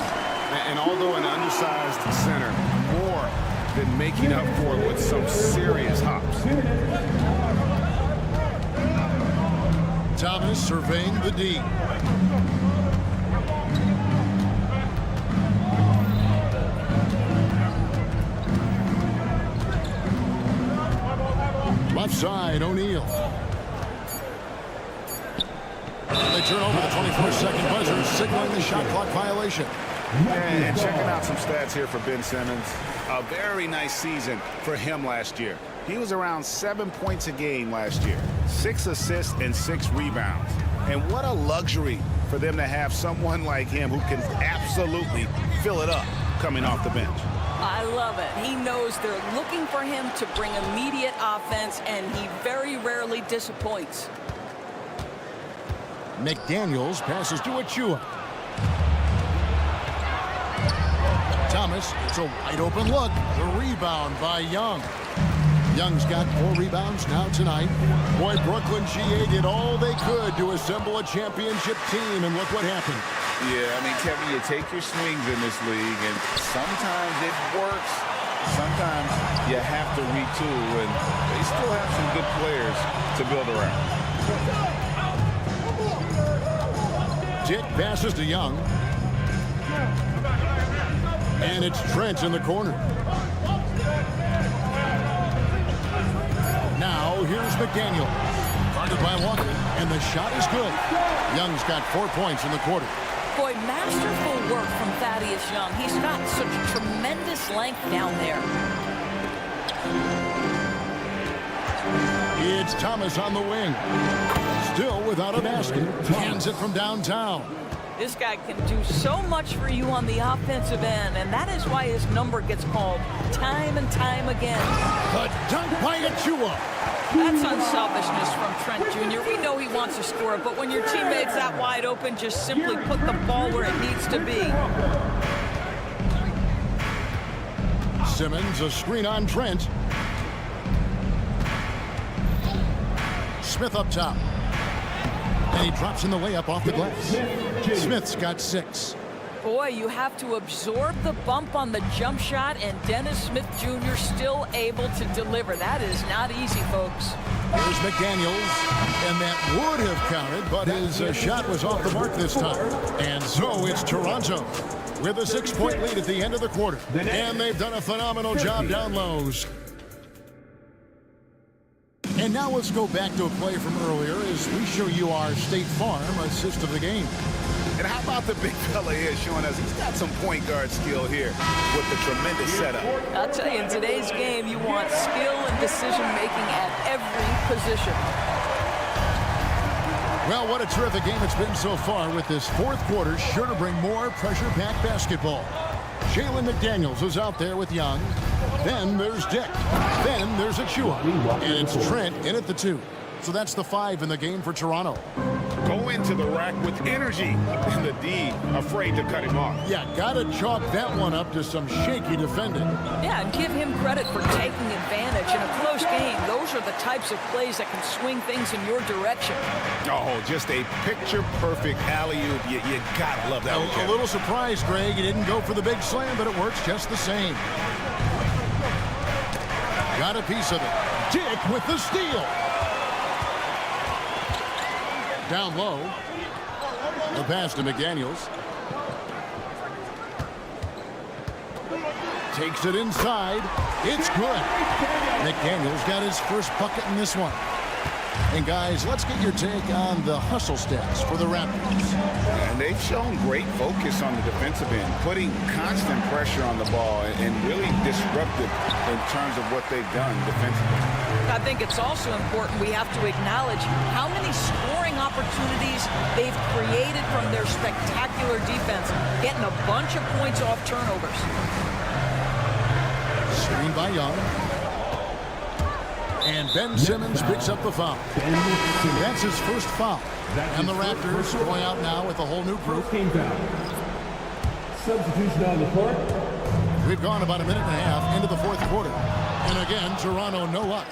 And although an undersized center, more than making up for it with some serious hops. Thomas surveying the D. Left side, O'Neal. They turn over the 24-second buzzer, signaling the shot clock violation. And checking out some stats here for Ben Simmons. A very nice season for him last year. He was around 7 points a game last year, 6 assists and 6 rebounds. And what a luxury for them to have someone like him who can absolutely fill it up coming off the bench. I love it. He knows they're looking for him to bring immediate offense, and he very rarely disappoints. McDaniels passes to Achiuwa. Thomas, it's a wide open look. The rebound by Young. Young's got 4 rebounds now tonight. Boy, Brooklyn GA did all they could to assemble a championship team, and look what happened. Yeah, I mean, Kevin, you take your swings in this league, and sometimes it works. Sometimes you have to retool, and they still have some good players to build around. Dick passes to Young. And it's Trent in the corner. Now here's McDaniel. Guarded by Walker, and the shot is good. Young's got 4 points in the quarter. Boy, masterful work from Thaddeus Young. He's got such tremendous length down there. It's Thomas on the wing. Still without a basket. Hands it from downtown. This guy can do so much for you on the offensive end, and that is why his number gets called time and time again. The dunk by Achiuwa. That's unselfishness from Trent Jr. We know he wants to score, but when your teammate's that wide open, just simply put the ball where it needs to be. Simmons, a screen on Trent. Smith up top. And he drops in the layup off the glass. Smith's got 6. Boy, you have to absorb the bump on the jump shot, and Dennis Smith Jr. still able to deliver. That is not easy, folks. Here's McDaniels, and that would have counted, but his shot was off the mark this time. And so it's Toronto with a 6-point lead at the end of the quarter. And they've done a phenomenal job down lows. And now let's go back to a play from earlier as we show you our State Farm assist of the game. And how about the big fella here showing us he's got some point guard skill here with the tremendous setup. I'll tell you, in today's game, you want skill and decision-making at every position. Well, what a terrific game it's been so far, with this fourth quarter sure to bring more pressure-packed basketball. Jalen McDaniels is out there with Young. Then there's Dick. Then there's Achiuwa. And it's Trent in at the 2. So that's the 5 in the game for Toronto. Go into the rack with energy. And the D afraid to cut him off. Yeah, gotta chalk that one up to some shaky defending. Yeah, and give him credit for taking advantage in a close Raptors game. Those are the types of plays that can swing things in your direction. Oh, just a picture-perfect alley-oop. You gotta love that one, A Kevin. little surprise, Greg. He didn't go for the big slam, but it works just the same. Got a piece of it. Dick with the steal. Down low. The pass to McDaniels. Takes it inside. It's good. McDaniels got his first bucket in this one. And guys, let's get your take on the hustle stats for the Raptors. And they've shown great focus on the defensive end, putting constant pressure on the ball and really disruptive in terms of what they've done defensively. I think it's also important we have to acknowledge how many scoring opportunities they've created from their spectacular defense, getting a bunch of points off turnovers. Screen by Young. And Ben Simmons picks up the foul. That's his first foul. And the Raptors going out now with a whole new group. Substitution on the court. We've gone about a minute and a half into the fourth quarter. And again, Toronto no luck.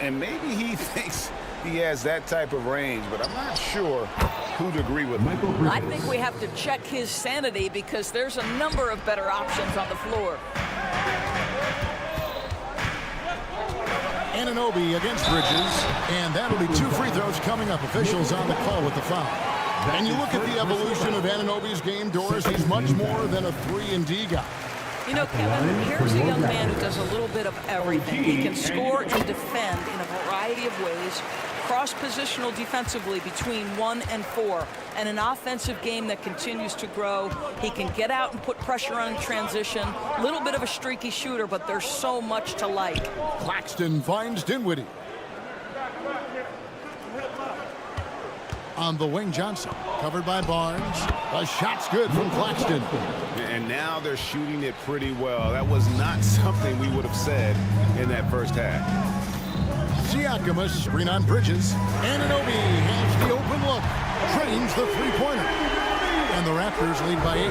And maybe he thinks he has that type of range, but I'm not sure who'd agree with him. I think we have to check his sanity because there's a number of better options on the floor. Anunoby against Bridges, and that'll be 2 free throws coming up. Officials on the call with the foul. And you look at the evolution of Anunoby's game, Doris, he's much more than a 3-and-D guy. You know, Kevin, here's a young man who does a little bit of everything. He can score and defend in a variety of ways, cross-positional defensively between 1 and 4, and an offensive game that continues to grow. He can get out and put pressure on in transition. A little bit of a streaky shooter, but there's so much to like. Claxton finds Dinwiddie. On the wing, Johnson, covered by Barnes. A shot's good from Claxton. And now they're shooting it pretty well. That was not something we would have said in that first half. Siakam, a screen on Bridges. Anunoby has the open look. Trains the three-pointer. And the Raptors lead by 8.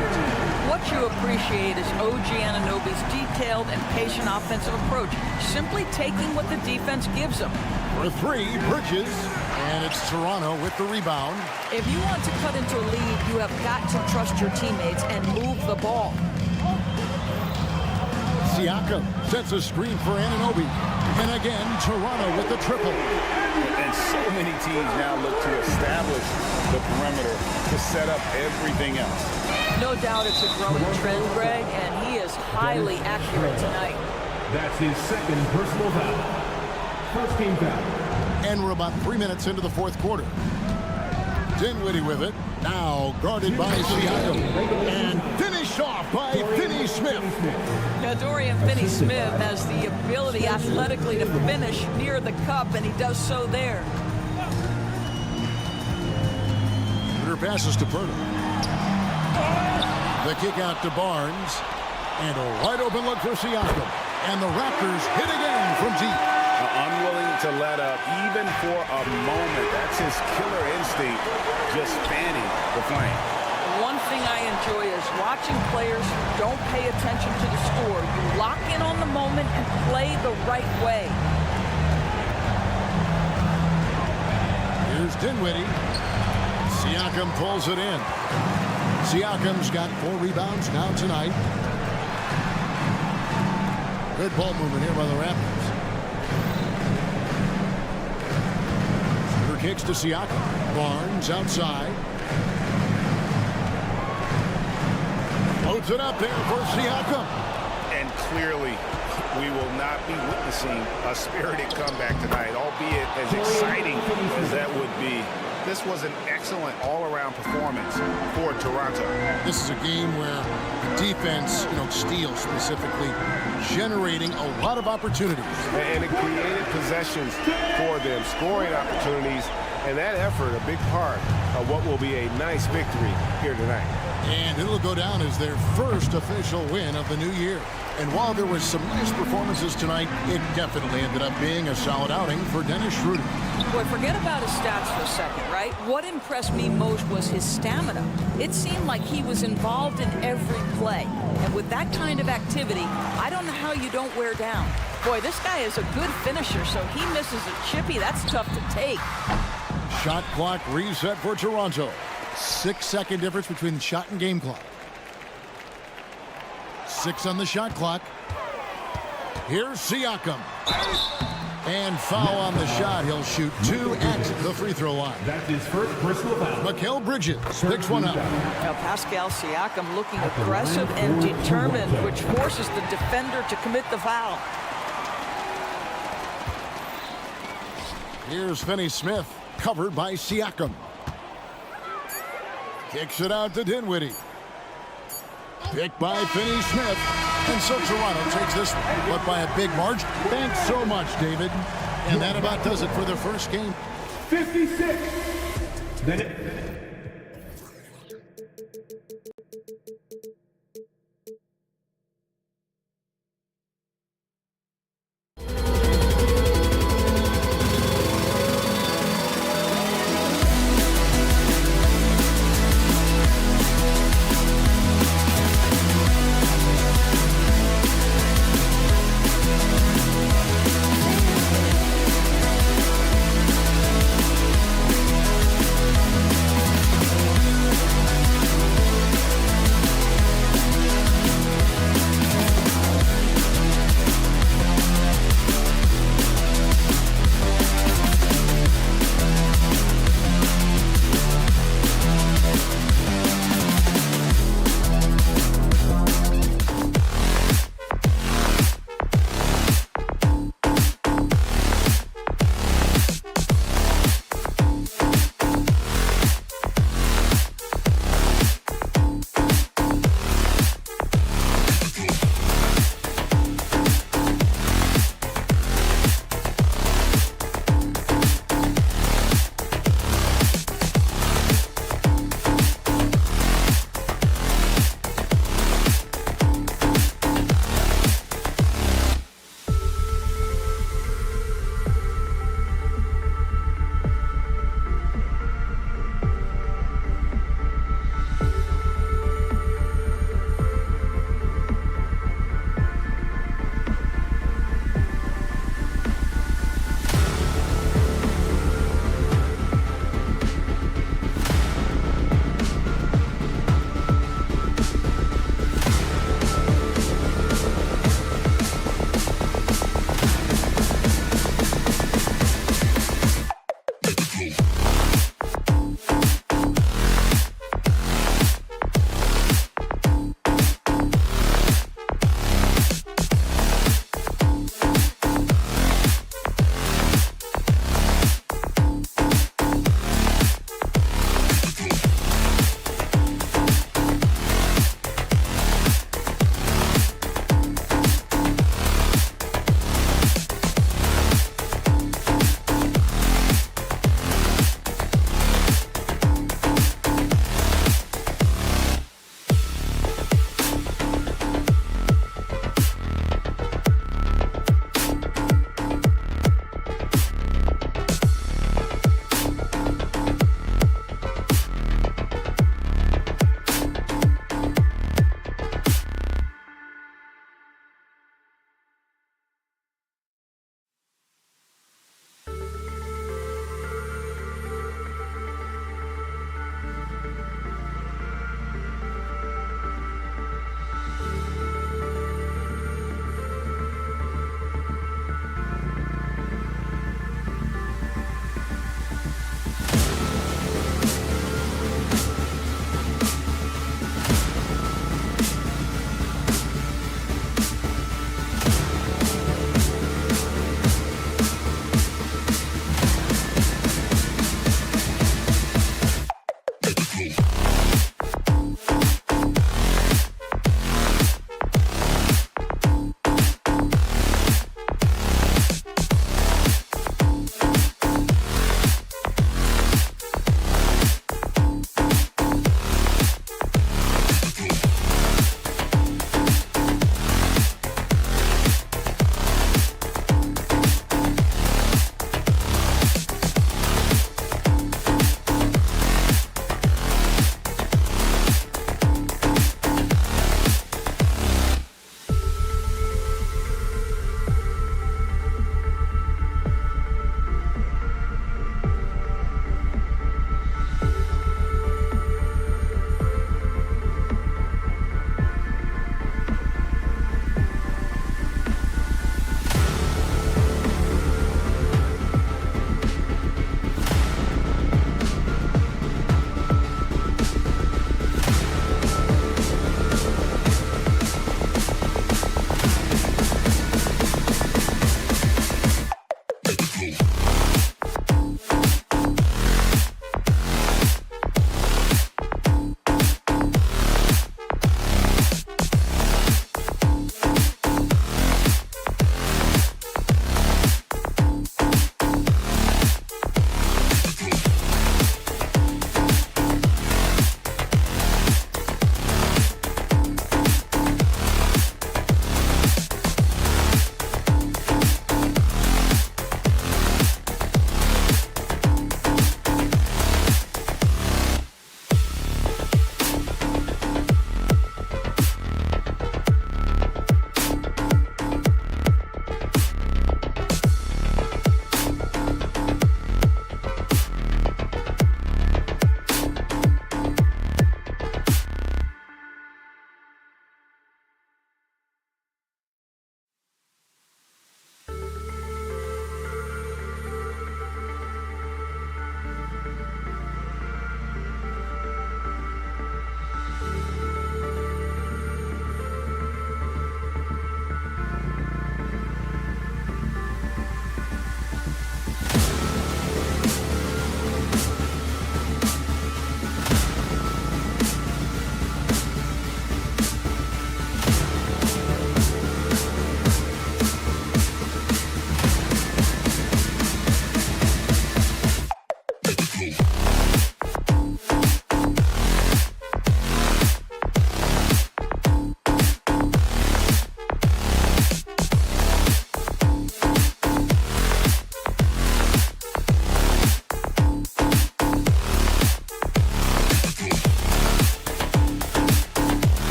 What you appreciate is OG Anunoby's detailed and patient offensive approach, simply taking what the defense gives him. For 3, Bridges. And it's Toronto with the rebound. If you want to cut into a lead, you have got to trust your teammates and move the ball. Siakam sets a screen for Anunoby. And again, Toronto with the triple. And so many teams now look to establish the perimeter to set up everything else. No doubt it's a growing trend, Greg, and he is highly accurate tonight. That's his second personal foul. First team foul. And we're about 3 minutes into the fourth quarter. Dinwiddie with it. Now guarded by Siakam. And finished off by Finney-Smith. Now, Dorian Finney-Smith has the ability athletically to finish near the cup, and he does so there. Her passes to Purtle. The kick out to Barnes. And a wide open look for Siakam. And the Raptors hit again from deep. Unwilling to let up even for a moment. That's his killer instinct, just fanning the flame. One thing I enjoy is watching players who don't pay attention to the score. You lock in on the moment and play the right way. Here's Dinwiddie. Siakam pulls it in. Siakam's got 4 rebounds now tonight. Good ball movement here by the Raptors. Kicks to Siakam. Barnes outside. Loads it up there for Siakam. And clearly, we will not be witnessing a spirited comeback tonight, albeit as exciting as that would be. This was an excellent all-around performance for Toronto. This is a game where the defense, steals specifically, generating a lot of opportunities. And it created possessions for them, scoring opportunities, and that effort, a big part of what will be a nice victory here tonight. And it'll go down as their first official win of the new year. And while there was some nice performances tonight, it definitely ended up being a solid outing for Dennis Schroeder. Boy, forget about his stats for a second, right? What impressed me most was his stamina. It seemed like he was involved in every play. And with that kind of activity, I don't know how you don't wear down. Boy, this guy is a good finisher, so he misses a chippy. That's tough to take. Shot clock reset for Toronto. 6-second difference between the shot and game clock. 6 on the shot clock. Here's Siakam. And foul on the shot. He'll shoot 2 at the free throw line. That's his first personal foul. Mikal Bridges picks one up. Now Pascal Siakam looking aggressive and determined, which forces the defender to commit the foul. Here's Finney Smith, covered by Siakam. Kicks it out to Dinwiddie. Picked by Finney Smith. And so Toronto takes this one, but by a big margin. Thanks so much, David. And that about does it for the first game. 56.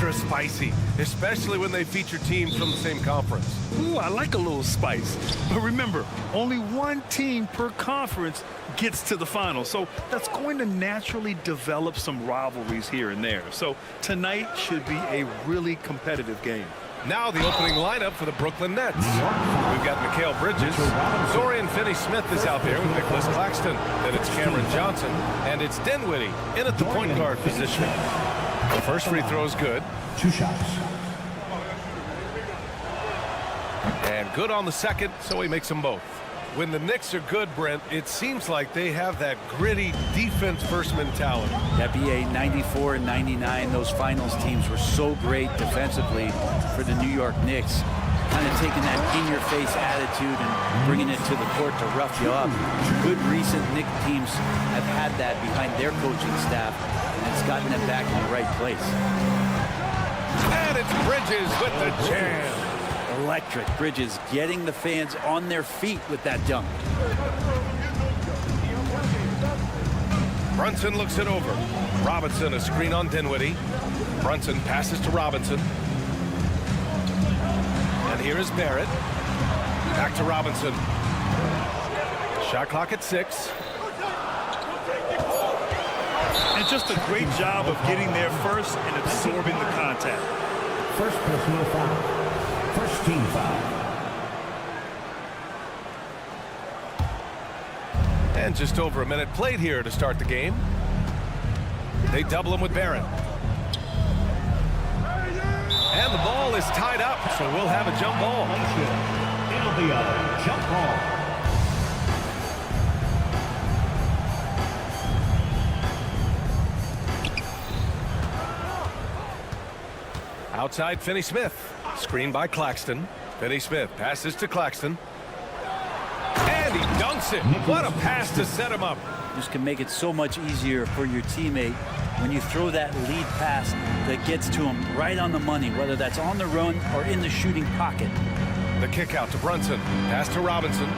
extra spicy, especially when they feature teams from the same conference. Ooh, I like a little spice. But remember, only one team per conference gets to the final. So that's going to naturally develop some rivalries here and there. So tonight should be a really competitive game. Now the opening lineup for the Brooklyn Nets. We've got Mikal Bridges. Dorian Finney-Smith is out there with Nicholas Claxton. Then it's Cameron Johnson. And it's Dinwiddie in at the point guard position. The first free throw is good. 2 shots. And good on the second, so he makes them both. When the Knicks are good, Brent, it seems like they have that gritty defense-first mentality. That BA 94 and 99, those finals teams were so great defensively for the New York Knicks. Kind of taking that in-your-face attitude and bringing it to the court to rough you up. Good recent Knicks teams have had that behind their coaching staff, and it's gotten them back in the right place. And it's Bridges with the jam. Electric. Bridges getting the fans on their feet with that dunk. Brunson looks it over. Robinson, a screen on Dinwiddie. Brunson passes to Robinson. And here is Barrett. Back to Robinson. Shot clock at 6. And just a great job of getting there first and absorbing the contact. First personal foul. First team foul. And just over a minute played here to start the game. They double him with Barrett. And the ball is tied up, so we'll have a jump ball. It'll be a jump ball. Outside Finney-Smith. Screen by Claxton. Finney-Smith passes to Claxton. And he dunks it. What a pass to set him up. This can make it so much easier for your teammate when you throw that lead pass that gets to him right on the money, whether that's on the run or in the shooting pocket. The kick out to Brunson. Pass to Robinson.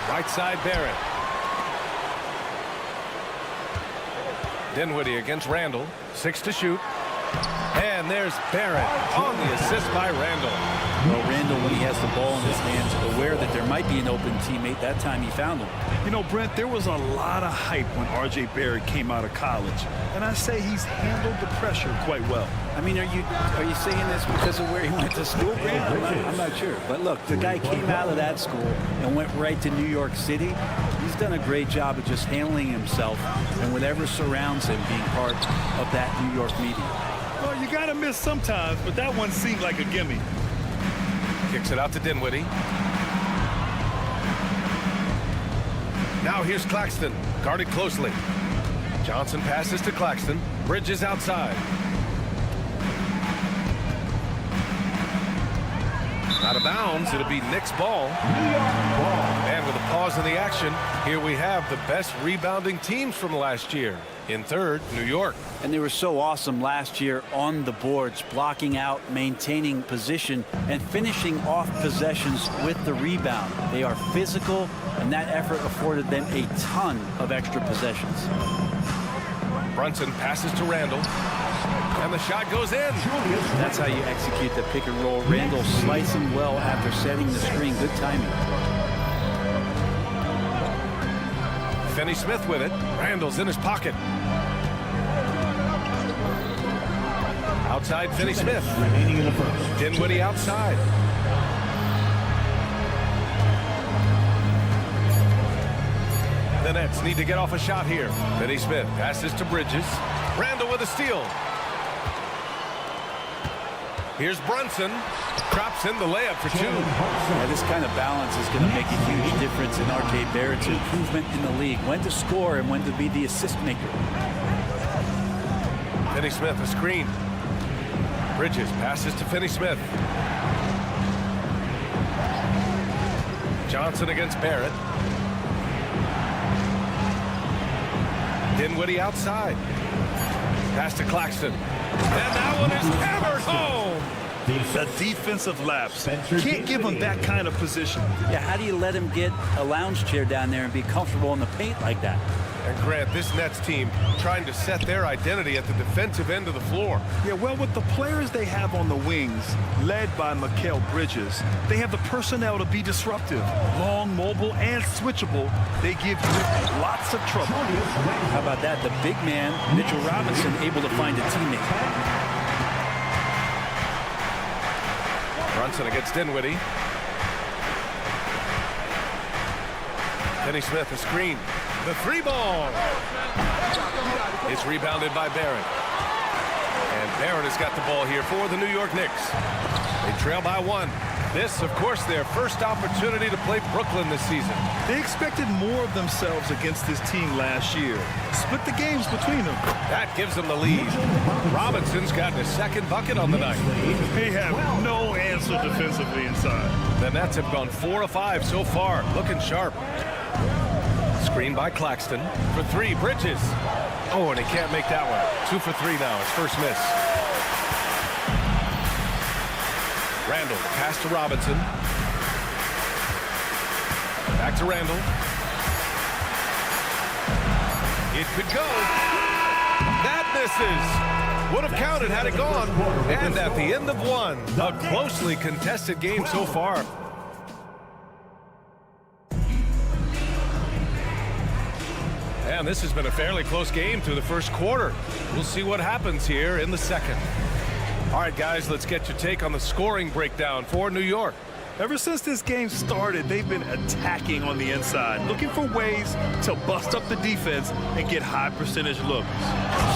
Right side Barrett. Dinwiddie against Randall. 6 to shoot. And there's Barrett on the assist by Randall. Well, Randall, when he has the ball in his hands, aware that there might be an open teammate, that time he found him. You know, Brent, there was a lot of hype when R.J. Barrett came out of college, and I say he's handled the pressure quite well. I mean, are you saying this because of where he went to school, Brent? I'm not sure. But look, the guy came out of that school and went right to New York City. He's done a great job of just handling himself and whatever surrounds him being part of that New York media. Well, you got to miss sometimes, but that one seemed like a gimme. Kicks it out to Dinwiddie. Now here's Claxton, guarded closely. Johnson passes to Claxton. Bridges outside. Out of bounds, it'll be Knicks ball. And with a pause in the action, here we have the best rebounding teams from last year. In third, New York. And they were so awesome last year on the boards, blocking out, maintaining position, and finishing off possessions with the rebound. They are physical, and that effort afforded them a ton of extra possessions. Brunson passes to Randall. And the shot goes in. That's how you execute the pick and roll. Randall slicing well after setting the screen. Good timing. Finney-Smith with it. Randall's in his pocket. Outside Finney-Smith. Remaining in the first. Dinwiddie outside. The Nets need to get off a shot here. Finney-Smith passes to Bridges. Randall with a steal. Here's Brunson. Drops in the layup for 2. Yeah, this kind of balance is going to make a huge difference in R.J. Barrett's improvement in the league. When to score and when to be the assist maker. Finney-Smith a screen. Bridges passes to Finney-Smith. Johnson against Barrett. Dinwiddie outside. Pass to Claxton. And that one is hammered home. The defensive lapse. Can't give him that kind of position. Yeah, how do you let him get a lounge chair down there and be comfortable in the paint like that? And Grant, this Nets team trying to set their identity at the defensive end of the floor. Yeah, well, with the players they have on the wings, led by Mikal Bridges, they have the personnel to be disruptive. Long, mobile, and switchable, they give you lots of trouble. How about that? The big man, Mitchell Robinson, able to find a teammate. Brunson against Dinwiddie. Kenny Smith, a screen. The three ball. It's rebounded by Barrett. And Barrett has got the ball here for the New York Knicks. They trail by 1. This, of course, their first opportunity to play Brooklyn this season. They expected more of themselves against this team last year. Split the games between them. That gives them the lead. Robinson's gotten his second bucket on the night. They have no answer defensively inside. The Nets have gone 4 of 5 so far, looking sharp. Screen by Claxton for 3. Bridges. Oh, and he can't make that one. 2 for 3 now. His first miss. Randall, pass to Robinson. Back to Randall. It could go. That misses. Would have counted had it gone. And at the end of 1, a closely contested game so far. And this has been a fairly close game through the first quarter. We'll see what happens here in the second. All right, guys, let's get your take on the scoring breakdown for New York. Ever since this game started, they've been attacking on the inside, looking for ways to bust up the defense and get high percentage looks.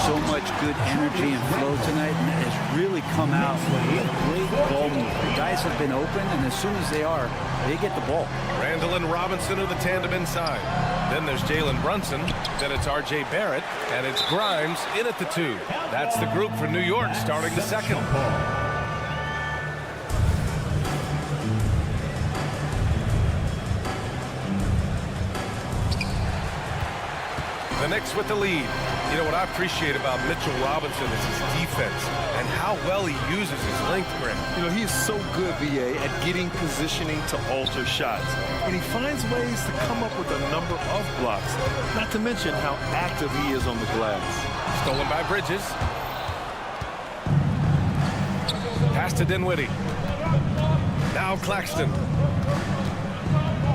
So much good energy and flow tonight, and it has really come out with a great ball movement. The guys have been open, and as soon as they are, they get the ball. Randall and Robinson are the tandem inside. Then there's Jalen Brunson. Then it's R.J. Barrett, and it's Grimes in at the 2. That's the group for New York starting the second. The Knicks with the lead. You know what I appreciate about Mitchell Robinson is his defense and how well he uses his length, Grant. You know, he is so good, VA, at getting positioning to alter shots. And he finds ways to come up with a number of blocks, not to mention how active he is on the glass. Stolen by Bridges. Pass to Dinwiddie. Now Claxton.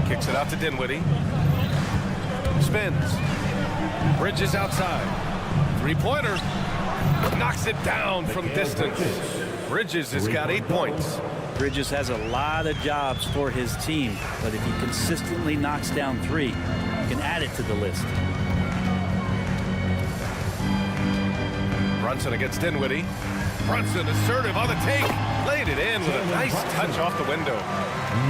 Kicks it out to Dinwiddie. Spins. Bridges outside. Three-pointer. Knocks it down from distance. Bridges has got 8 points. Bridges has a lot of jobs for his team, but if he consistently knocks down 3, he can add it to the list. Brunson against Dinwiddie. Brunson assertive on the take. Laid it in with a nice touch off the window.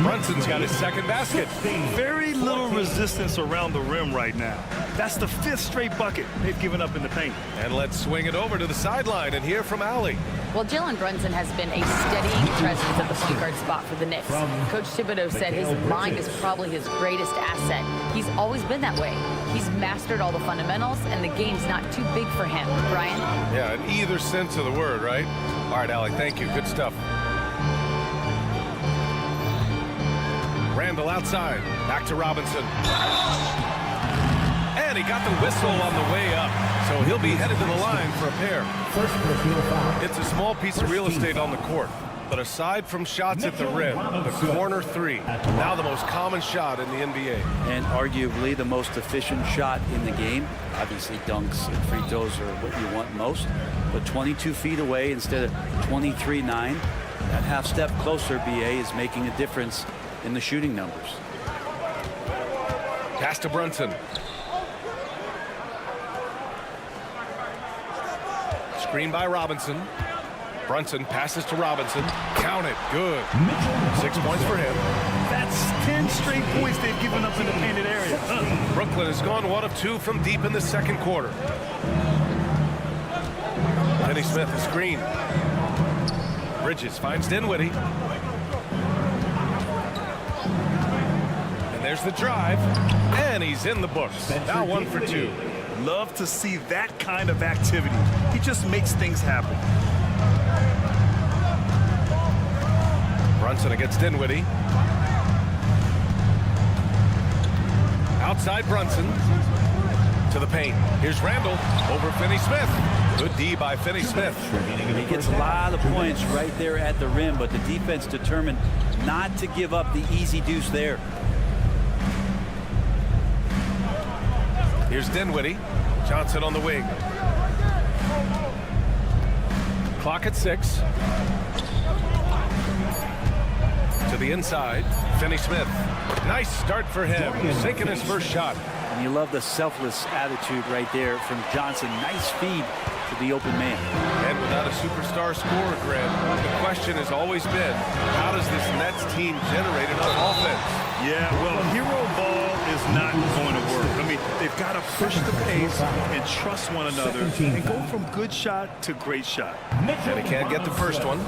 Brunson's got his second basket. Very little resistance around the rim right now. That's the 5th straight bucket they've given up in the paint. And let's swing it over to the sideline and hear from Allie. Well, Jalen Brunson has been a steadying presence at the point guard spot for the Knicks. Coach Thibodeau said his mind is probably his greatest asset. He's always been that way. He's mastered all the fundamentals, and the game's not too big for him. Brian? Yeah, in either sense of the word, right? All right, Allie, thank you. Good stuff. Randall outside. Back to Robinson. And he got the whistle on the way up. So he'll be headed to the line for a pair. It's a small piece of real estate on the court. But aside from shots at the rim, the corner 3, now the most common shot in the NBA. And arguably the most efficient shot in the game. Obviously dunks and free throws are what you want most. But 22 feet away instead of 23-9. That half step closer, BA, is making a difference in the shooting numbers. Pass to Brunson. Screen by Robinson. Brunson passes to Robinson. Count it. Good. 6 points for him. That's 10 straight points they've given up in the painted area. Brooklyn has gone 1 of 2 from deep in the second quarter. Kenny Smith, a screen. Bridges finds Dinwiddie. And there's the drive. And he's in the books. Now 1 for 2. Love to see that kind of activity. He just makes things happen. Brunson against Dinwiddie. Outside Brunson to the paint. Here's Randall over Finney-Smith. Good D by Finney-Smith. He gets a lot of points right there at the rim, but the defense determined not to give up the easy deuce there. Here's Dinwiddie. Johnson on the wing. Clock at 6. To the inside. Finney-Smith. Nice start for him. Sinking his first shot. And you love the selfless attitude right there from Johnson. Nice feed to the open man. And without a superstar scorer, Grant, the question has always been, how does this Nets team generate enough offense? Yeah, well, hero ball is not going to work. I mean, they've got to push the pace and trust one another and go from good shot to great shot. And he can't get the first one.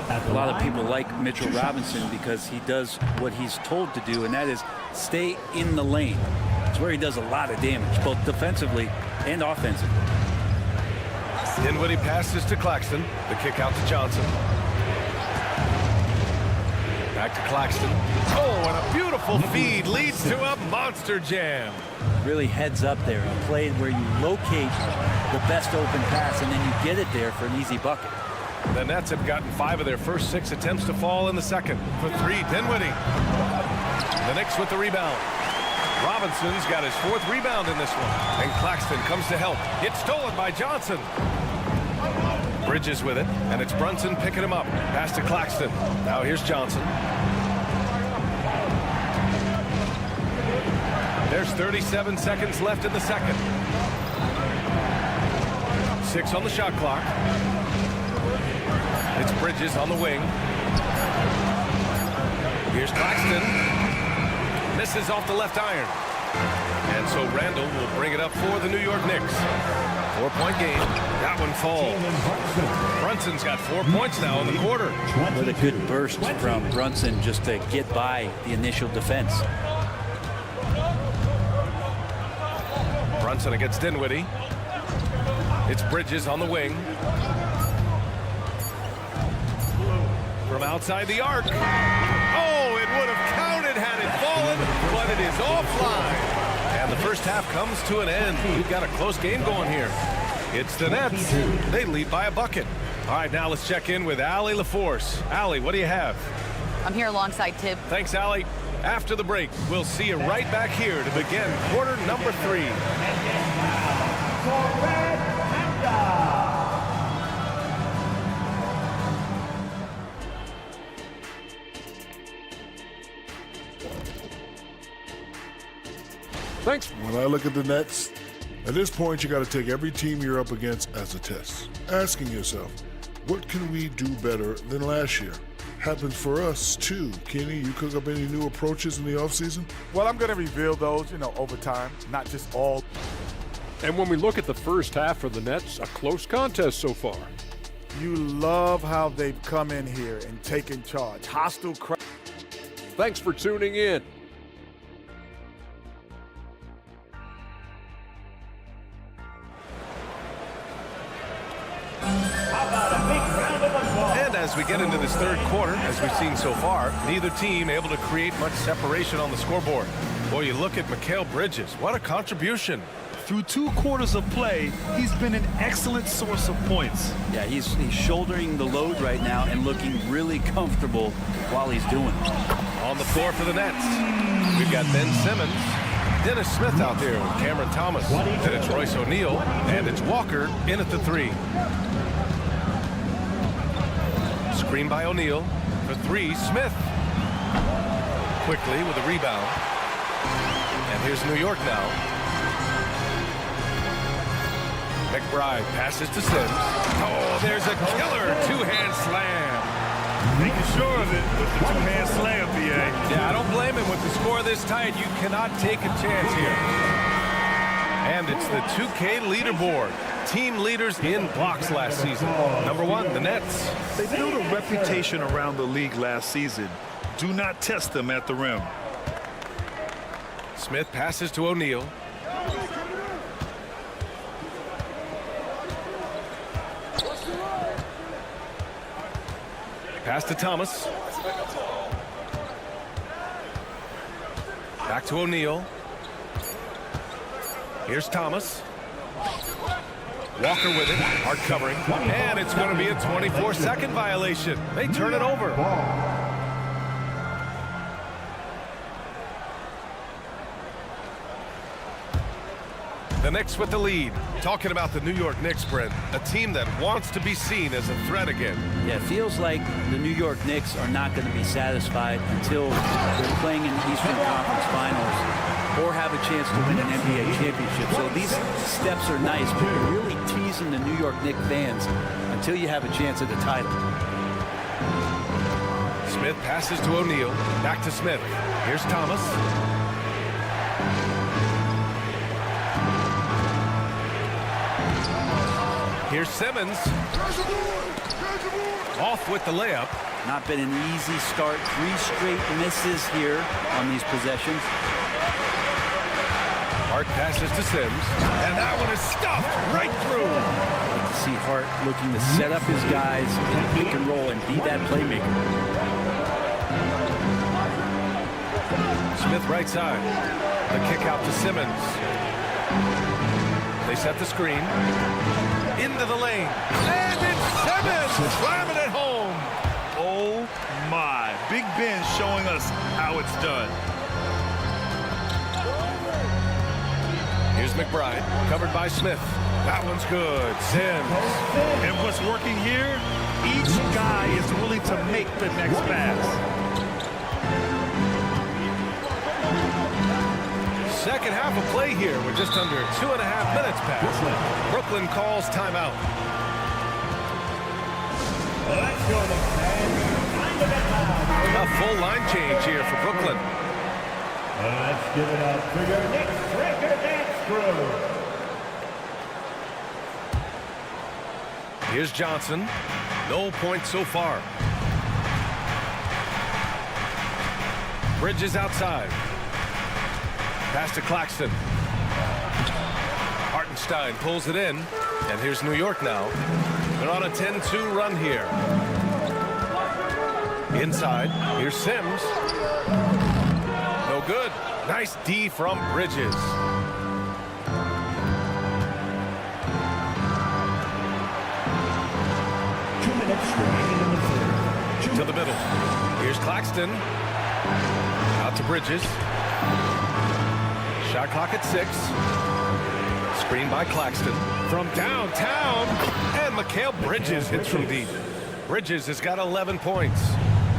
A lot of people like Mitchell Robinson because he does what he's told to do, and that is stay in the lane. It's where he does a lot of damage, both defensively and offensively. Dinwiddie passes to Claxton. The kick out to Johnson. Back to Claxton. Oh, and a beautiful feed leads to a monster jam. Really heads up there. A play where you locate the best open pass and then you get it there for an easy bucket. The Nets have gotten 5 of their first 6 attempts to fall in the second. For 3, Dinwiddie. The Knicks with the rebound. Robinson's got his 4th rebound in this one. And Claxton comes to help. It's stolen by Johnson. Bridges with it, and it's Brunson picking him up. Pass to Claxton. Now here's Johnson. There's 37 seconds left in the second. 6 on the shot clock. It's Bridges on the wing. Here's Claxton. Misses off the left iron. And so Randall will bring it up for the New York Knicks. 4-point game. That one falls. Brunson's got 4 points now in the quarter. What a good burst from Brunson just to get by the initial defense. Brunson against Dinwiddie. It's Bridges on the wing. From outside the arc. Oh, it would have counted had it fallen, but it is offline. And the first half comes to an end. We've got a close game going here. It's the Nets. They lead by a bucket. All right, now let's check in with Allie LaForce. Allie, what do you have? I'm here alongside Tib. Thanks, Allie. After the break, we'll see you right back here to begin quarter number 3. Thanks. When I look at the Nets, at this point, you got to take every team you're up against as a test. Asking yourself, what can we do better than last year? Happens for us, too. Kenny, you cook up any new approaches in the offseason? Well, I'm going to reveal those, over time, not just all. And when we look at the first half for the Nets, a close contest so far. You love how they've come in here and taken charge. Hostile crowd. Thanks for tuning in. And as we get into this third quarter, as we've seen so far, neither team able to create much separation on the scoreboard. Boy, you look at Mikal Bridges. What a contribution. Through 2 quarters of play, he's been an excellent source of points. Yeah, he's shouldering the load right now and looking really comfortable while he's doing it. On the floor for the Nets, we've got Ben Simmons, Dennis Smith out there with Cameron Thomas. Then it's Royce O'Neal, and it's Walker in at the 3. Screen by O'Neal. For 3, Smith. Quickly with a rebound. And here's New York now. McBride passes to Sims. Oh, there's a killer 2-hand slam. Making sure of it with the 2-hand slam, BA. Yeah, I don't blame him with the score this tight. You cannot take a chance here. And it's the 2K leaderboard. Team leaders in blocks last season. Number 1, the Nets. They built a reputation around the league last season. Do not test them at the rim. Smith passes to O'Neal. Pass to Thomas. Back to O'Neal. Here's Thomas. Walker with it, hard covering, and it's going to be a 24-second violation. They turn it over. The Knicks with the lead. Talking about the New York Knicks, Brent, a team that wants to be seen as a threat again. Yeah, it feels like the New York Knicks are not going to be satisfied until they're playing in the Eastern Conference Finals or have a chance to win an NBA championship. So these steps are nice, but you're really teasing the New York Knicks fans until you have a chance at the title. Smith passes to O'Neal. Back to Smith. Here's Thomas. Here's Simmons. Off with the layup. Not been an easy start. 3 straight misses here on these possessions. Hart passes to Sims, and that one is stuffed right through. You can see Hart looking to set up his guys in pick and roll and be that playmaker. Smith right side. The kick out to Simmons. They set the screen. Into the lane. And it's Simmons slamming it home. Oh, my. Big Ben showing us how it's done. Here's McBride, covered by Smith. That one's good. Sims. And what's working here, each guy is willing to make the next pass. Second half of play here with just under 2.5 minutes passed. Brooklyn calls timeout. A full line change here for Brooklyn. Let's give it up for your Knicks record dance crew. Here's Johnson. No points so far. Bridges outside. Pass to Claxton. Hartenstein pulls it in. And here's New York now. They're on a 10-2 run here. Inside. Here's Sims. No good. Nice D from Bridges. To the middle. Here's Claxton. Out to Bridges. Shot clock at 6. Screen by Claxton. From downtown. And Mikal Bridges hits from deep. Bridges has got 11 points.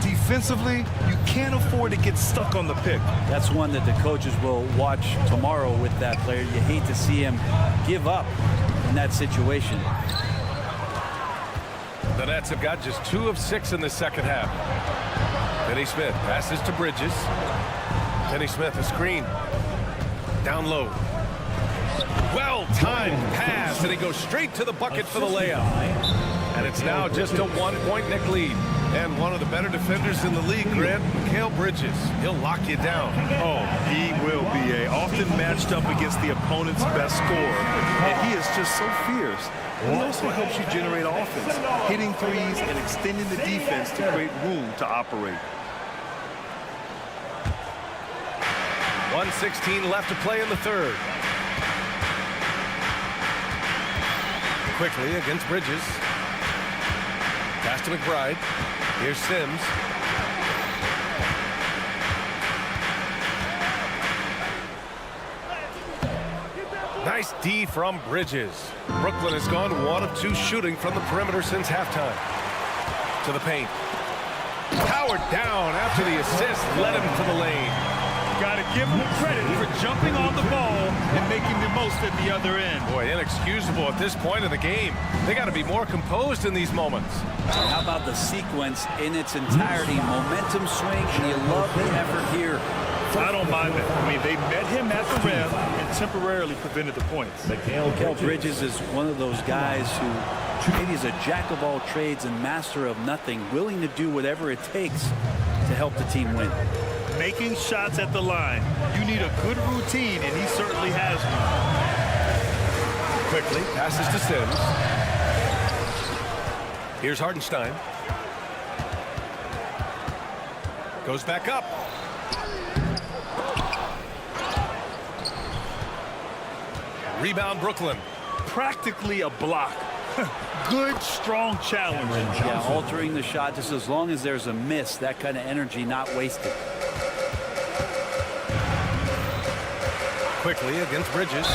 Defensively, you can't afford to get stuck on the pick. That's one that the coaches will watch tomorrow with that player. You hate to see him give up in that situation. The Nets have got just 2 of 6 in the second half. Finney Smith passes to Bridges. Finney Smith, a screen. Down low. Well-timed pass, and he goes straight to the bucket for the layup. And it's now just a 1-point Knick lead. And one of the better defenders in the league, Grant, Mikal Bridges. He'll lock you down. Oh, he will be often matched up against the opponent's best scorer. And he is just so fierce. He also helps you generate offense, hitting threes and extending the defense to create room to operate. 1:16 left to play in the third. Quickly against Bridges. Pass to McBride. Here's Sims. Nice D from Bridges. Brooklyn has gone 1 of 2 shooting from the perimeter since halftime. To the paint. Powered down after the assist led him to the lane. Got to give him credit for jumping on the ball and making the most at the other end. Boy, inexcusable at this point of the game. They got to be more composed in these moments. How about the sequence in its entirety? Momentum swing, and you love the effort here. I don't mind that. I mean, they met him at the rim and temporarily prevented the points. Mikal Bridges is one of those guys who maybe is a jack of all trades and master of nothing, willing to do whatever it takes to help the team win. Making shots at the line. You need a good routine, and he certainly has one. Quickly, passes to Sims. Here's Hartenstein. Goes back up. Rebound, Brooklyn. Practically a block. Good, strong challenge. Yeah, altering the shot just as long as there's a miss, that kind of energy not wasted. Quickly against Bridges.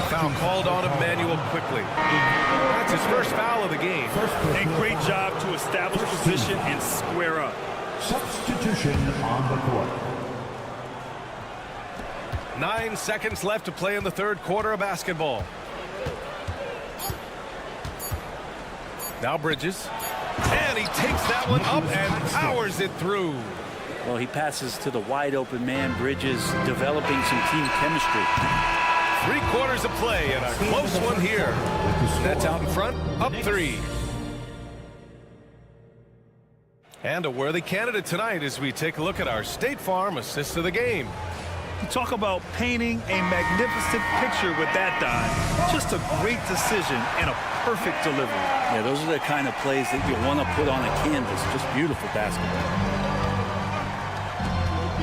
Foul called on Emmanuel quickly. That's his first foul of the game. And great job to establish position and square up. Substitution on the court. 9 seconds left to play in the third quarter of basketball. Now Bridges. And he takes that one up and powers it through. Well, he passes to the wide open man. Bridges developing some team chemistry. 3 quarters of play and a close one here. Nets out in front, up 3. And a worthy candidate tonight as we take a look at our State Farm assist of the game. You talk about painting a magnificent picture with that dime. Just a great decision and a perfect delivery. Yeah, those are the kind of plays that you want to put on a canvas. Just beautiful basketball.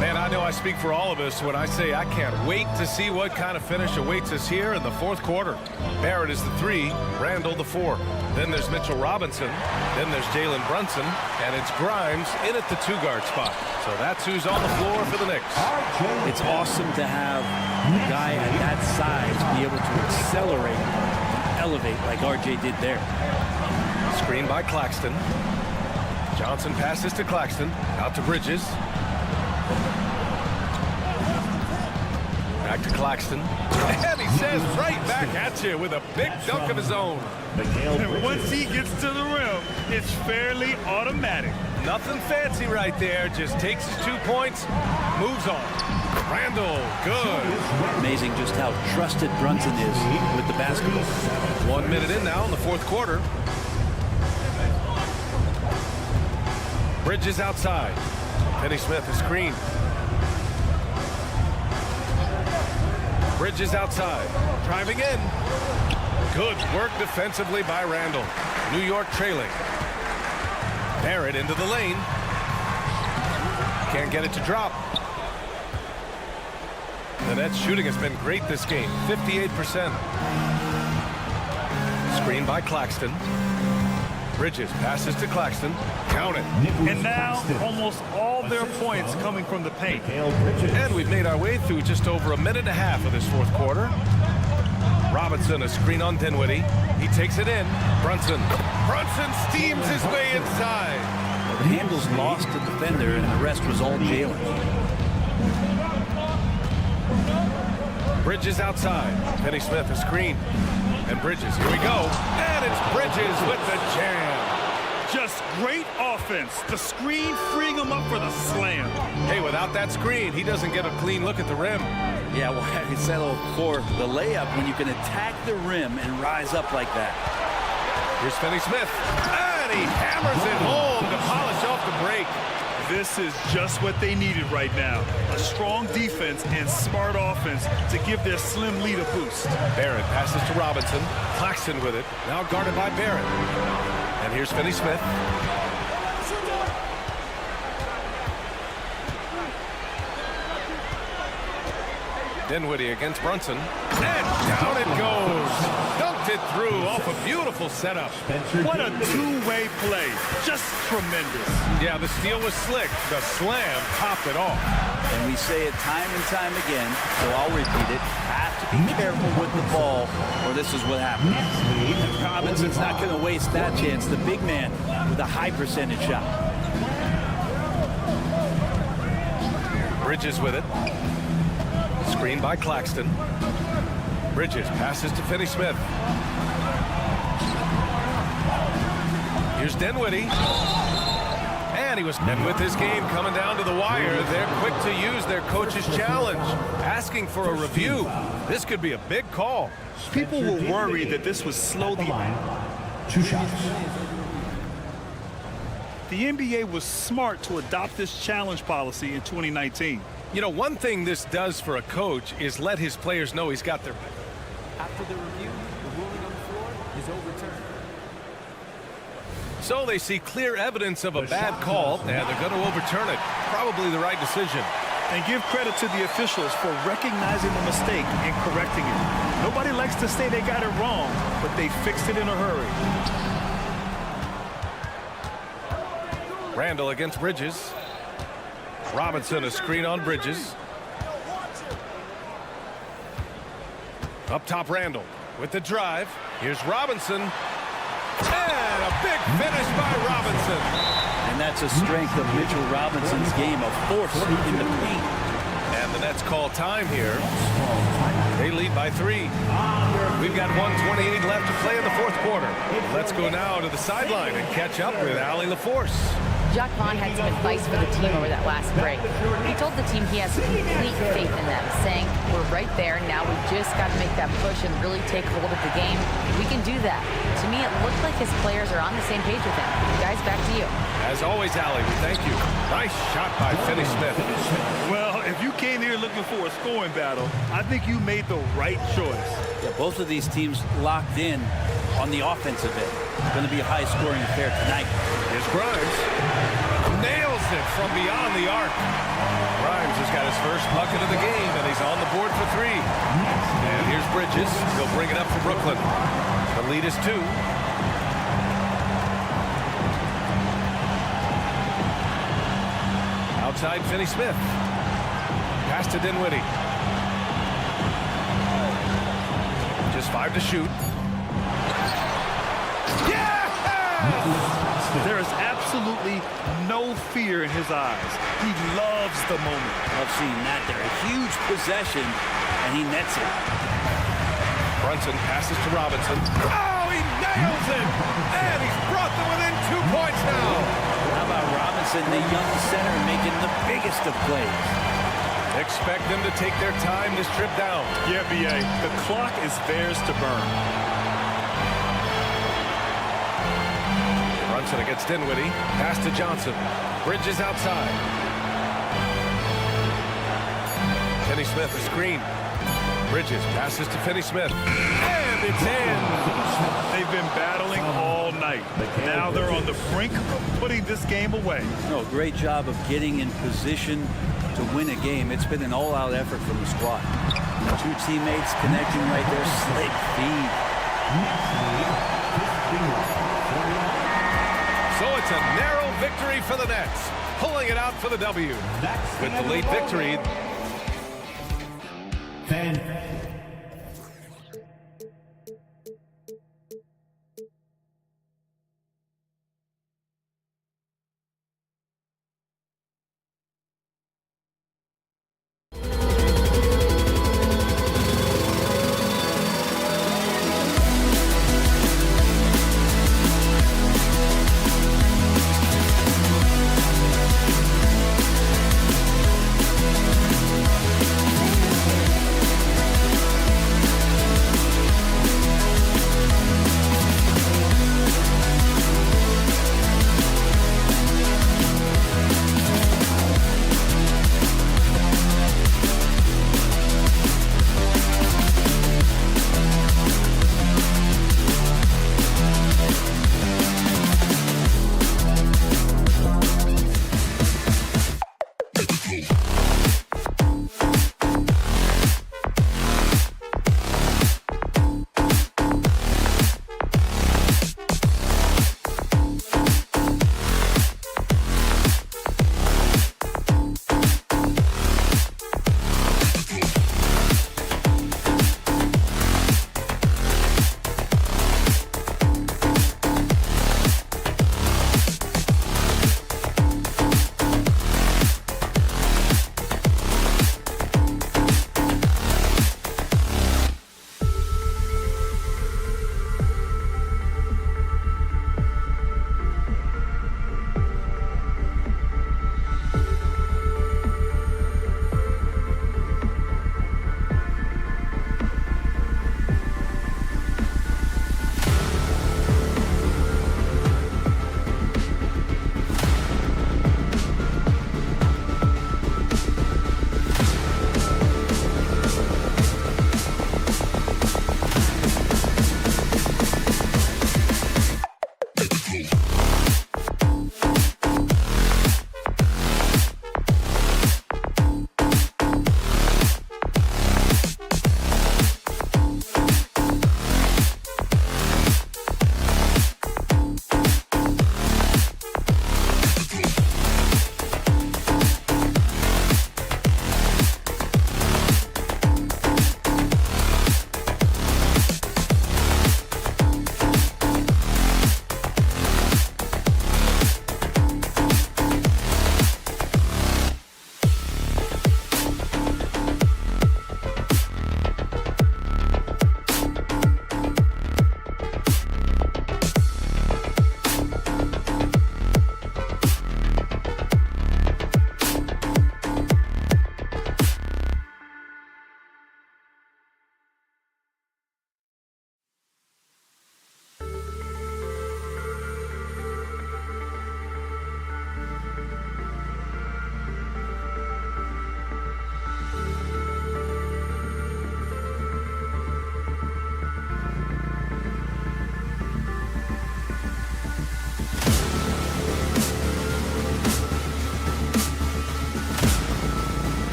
Man, I know I speak for all of us when I say I can't wait to see what kind of finish awaits us here in the fourth quarter. Barrett is the 3, Randall the 4. Then there's Mitchell Robinson. Then there's Jalen Brunson. And it's Grimes in at the 2-guard spot. So that's who's on the floor for the Knicks. It's awesome to have a guy at that size be able to accelerate and elevate like RJ did there. Screen by Claxton. Johnson passes to Claxton. Out to Bridges. Back to Claxton. And he says right back at you with a big dunk of his own. And once he gets to the rim, it's fairly automatic. Nothing fancy right there. Just takes his 2 points, moves on. Randall, good. Amazing just how trusted Brunson is with the basketball. 1 minute in now in the fourth quarter. Bridges outside. Finney Smith is screened. Bridges outside. Driving in. Good work defensively by Randall. New York trailing. Barrett into the lane. Can't get it to drop. The Nets shooting has been great this game. 58%. Screen by Claxton. Bridges passes to Claxton. Count it. And now almost all their points coming from the paint. And we've made our way through just over a minute and a half of this fourth quarter. Robinson, a screen on Dinwiddie. He takes it in. Brunson steams his way inside. Well, the handles lost the defender, and the rest was all Jalen. Bridges outside. Finney Smith, a screen. And Bridges, here we go. And it's Bridges with the jam. Just great offense. The screen freeing him up for the slam. Hey, without that screen, he doesn't get a clean look at the rim. Yeah, well, he settled for the layup when you can attack the rim and rise up like that. Here's Finney Smith. And he hammers it home to polish off the break. This is just what they needed right now. A strong defense and smart offense to give their slim lead a boost. Barrett passes to Robinson. Claxton with it. Now guarded by Barrett. And here's Finney Smith. Dinwiddie against Brunson. And down it goes. Dunked it through off a beautiful setup. What a two-way play. Just tremendous. Yeah, the steal was slick. The slam topped it off. And we say it time and time again, so I'll repeat it. Have to be careful with the ball, or this is what happens. And Robinson's not going to waste that chance. The big man with a high percentage shot. Bridges with it. Screen by Claxton. Bridges passes to Finney Smith. Here's Dinwiddie. And he was with this game coming down to the wire. They're quick to use their coach's challenge, asking for a review. This could be a big call. People were worried that this would slow the line. 2 shots. The NBA was smart to adopt this challenge policy in 2019. You know, one thing this does for a coach is let his players know he's got their back. After the review, the ruling on the floor is overturned. So they see clear evidence of a bad call, and they're going to overturn it. Probably the right decision. And give credit to the officials for recognizing the mistake and correcting it. Nobody likes to say they got it wrong, but they fixed it in a hurry. Randall against Bridges. Robinson, a screen on Bridges. Up top, Randall with the drive. Here's Robinson. And a big finish by Robinson. And that's a strength of Mitchell Robinson's game, of force in the paint. And the Nets call time here. They lead by 3. We've got 1:28 left to play in the fourth quarter. Let's go now to the sideline and catch up with Allie LaForce. Jacques Vaughn had some advice for the team over that last break. He told the team he has complete faith in them, saying, we're right there, now we just got to make that push and really take hold of the game. We can do that. To me, it looked like his players are on the same page with him. Guys, back to you. As always, Allie, we thank you. Nice shot by Finney-Smith. Well, if you came here looking for a scoring battle, I think you made the right choice. Yeah, both of these teams locked in on the offensive end. It's going to be a high-scoring affair tonight. Here's Grimes. Nails it from beyond the arc. Grimes has got his first bucket of the game, and he's on the board for 3. And here's Bridges. He'll bring it up for Brooklyn. The lead is 2. Outside, Finney-Smith. Pass to Dinwiddie. Just 5 to shoot. There is absolutely no fear in his eyes. He loves the moment. Love seeing that there. A huge possession, and he nets it. Brunson passes to Robinson. Oh, he nails it! And he's brought them within 2 points now. How about Robinson, the young center, making the biggest of plays? Expect them to take their time this trip down. Yeah, B.A., the clock is theirs to burn. Brunson against Dinwiddie. Pass to Johnson. Bridges outside. Finney-Smith, a screen. Bridges passes to Finney-Smith. And it's in. They've been battling all night. Now they're on the brink of putting this game away. No, great job of getting in position to win a game. It's been an all-out effort from the squad. 2 teammates connecting right there. Slick feed. So it's a narrow victory for the Nets, pulling it out for the W. With the late victory.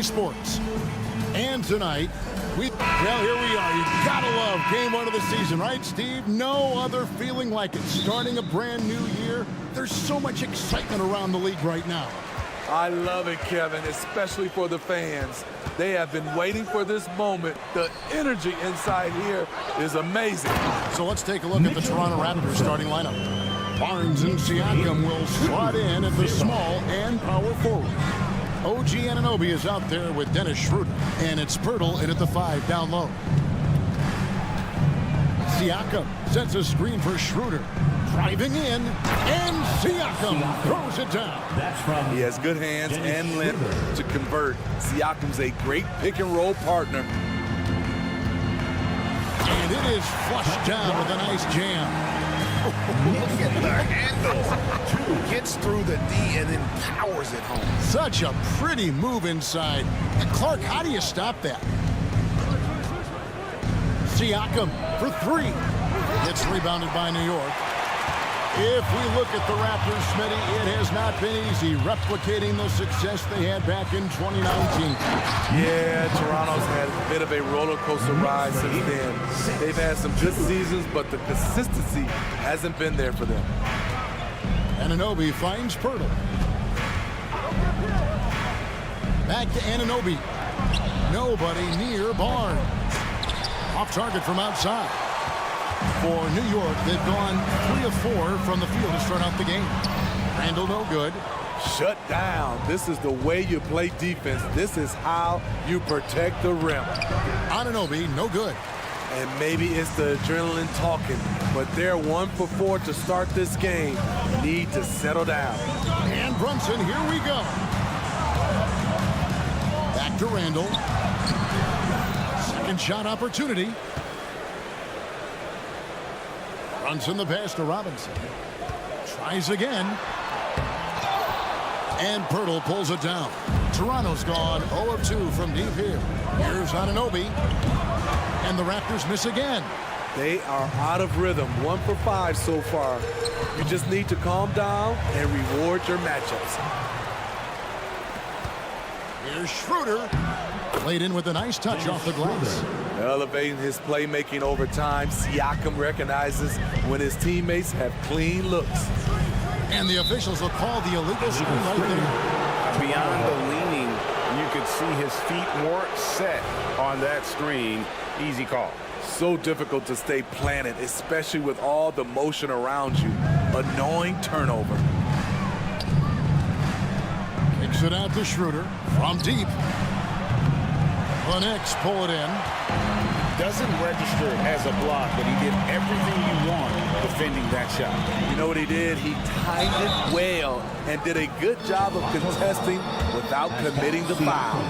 Sports. And tonight, well, here we are. You gotta love game one of the season, right, Steve? No other feeling like it. Starting a brand new year, there's so much excitement around the league right now. I love it, Kevin, especially for the fans. They have been waiting for this moment. The energy inside here is amazing. So let's take a look at the Toronto Raptors starting lineup. Barnes and Siakam will slot in at the small and power forward. OG Anunoby is out there with Dennis Schroeder, and it's Pirtle in at the 5 down low. Siakam sets a screen for Schroeder. Driving in, and Siakam throws it down. He has good hands and length to convert. Siakam's a great pick-and-roll partner. And it is flushed down with a nice jam. Look at the handles. Gets through the D and then powers it home. Such a pretty move inside. And Clark, how do you stop that? Siakam for 3. It's rebounded by New York. If we look at the Raptors, Smitty, it has not been easy replicating the success they had back in 2019. Yeah, Toronto's had a bit of a roller coaster ride since then. They've had some good seasons, but the consistency hasn't been there for them. Anunoby finds Pirtle. Back to Anunoby. Nobody near Barnes. Off target from outside. For New York, they've gone 3 of 4 from the field to start out the game. Randall no good. Shut down. This is the way you play defense. This is how you protect the rim. Anunoby no good. And maybe it's the adrenaline talking, but they're 1 for 4 to start this game. Need to settle down. And Brunson, here we go. Back to Randall. Second shot opportunity. Brunson the pass to Robinson. Tries again. And Pirtle pulls it down. Toronto's gone 0 of 2 from deep here. Here's Anunoby. And the Raptors miss again. They are out of rhythm. 1 for 5 so far. You just need to calm down and reward your matchups. Here's Schroeder. Played in with a nice touch off the glass. Elevating his playmaking over time, Siakam recognizes when his teammates have clean looks. And the officials will call the illegal screen right there. Beyond the leaning, you could see his feet weren't set on that screen. Easy call. So difficult to stay planted, especially with all the motion around you. Annoying turnover. Kicks it out to Schroeder from deep. The Knicks pull it in. Doesn't register as a block, but he did everything you want defending that shot. You know what he did? He timed it well and did a good job of contesting without committing the foul.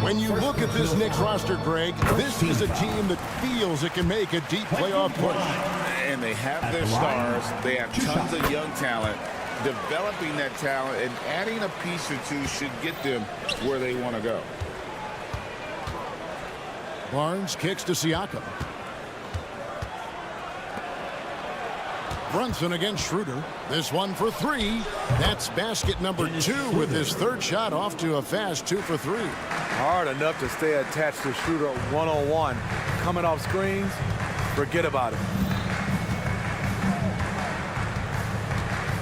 When you look at this Knicks roster, Greg, this is a team that feels it can make a deep playoff push. And they have their stars. They have tons of young talent. Developing that talent and adding a piece or two should get them where they want to go. Barnes kicks to Siakam. Brunson against Schroeder. This one for 3. That's basket number 2 with his 3rd shot off to a fast 2 for 3. Hard enough to stay attached to Schroeder one-on-one. Coming off screens, forget about it.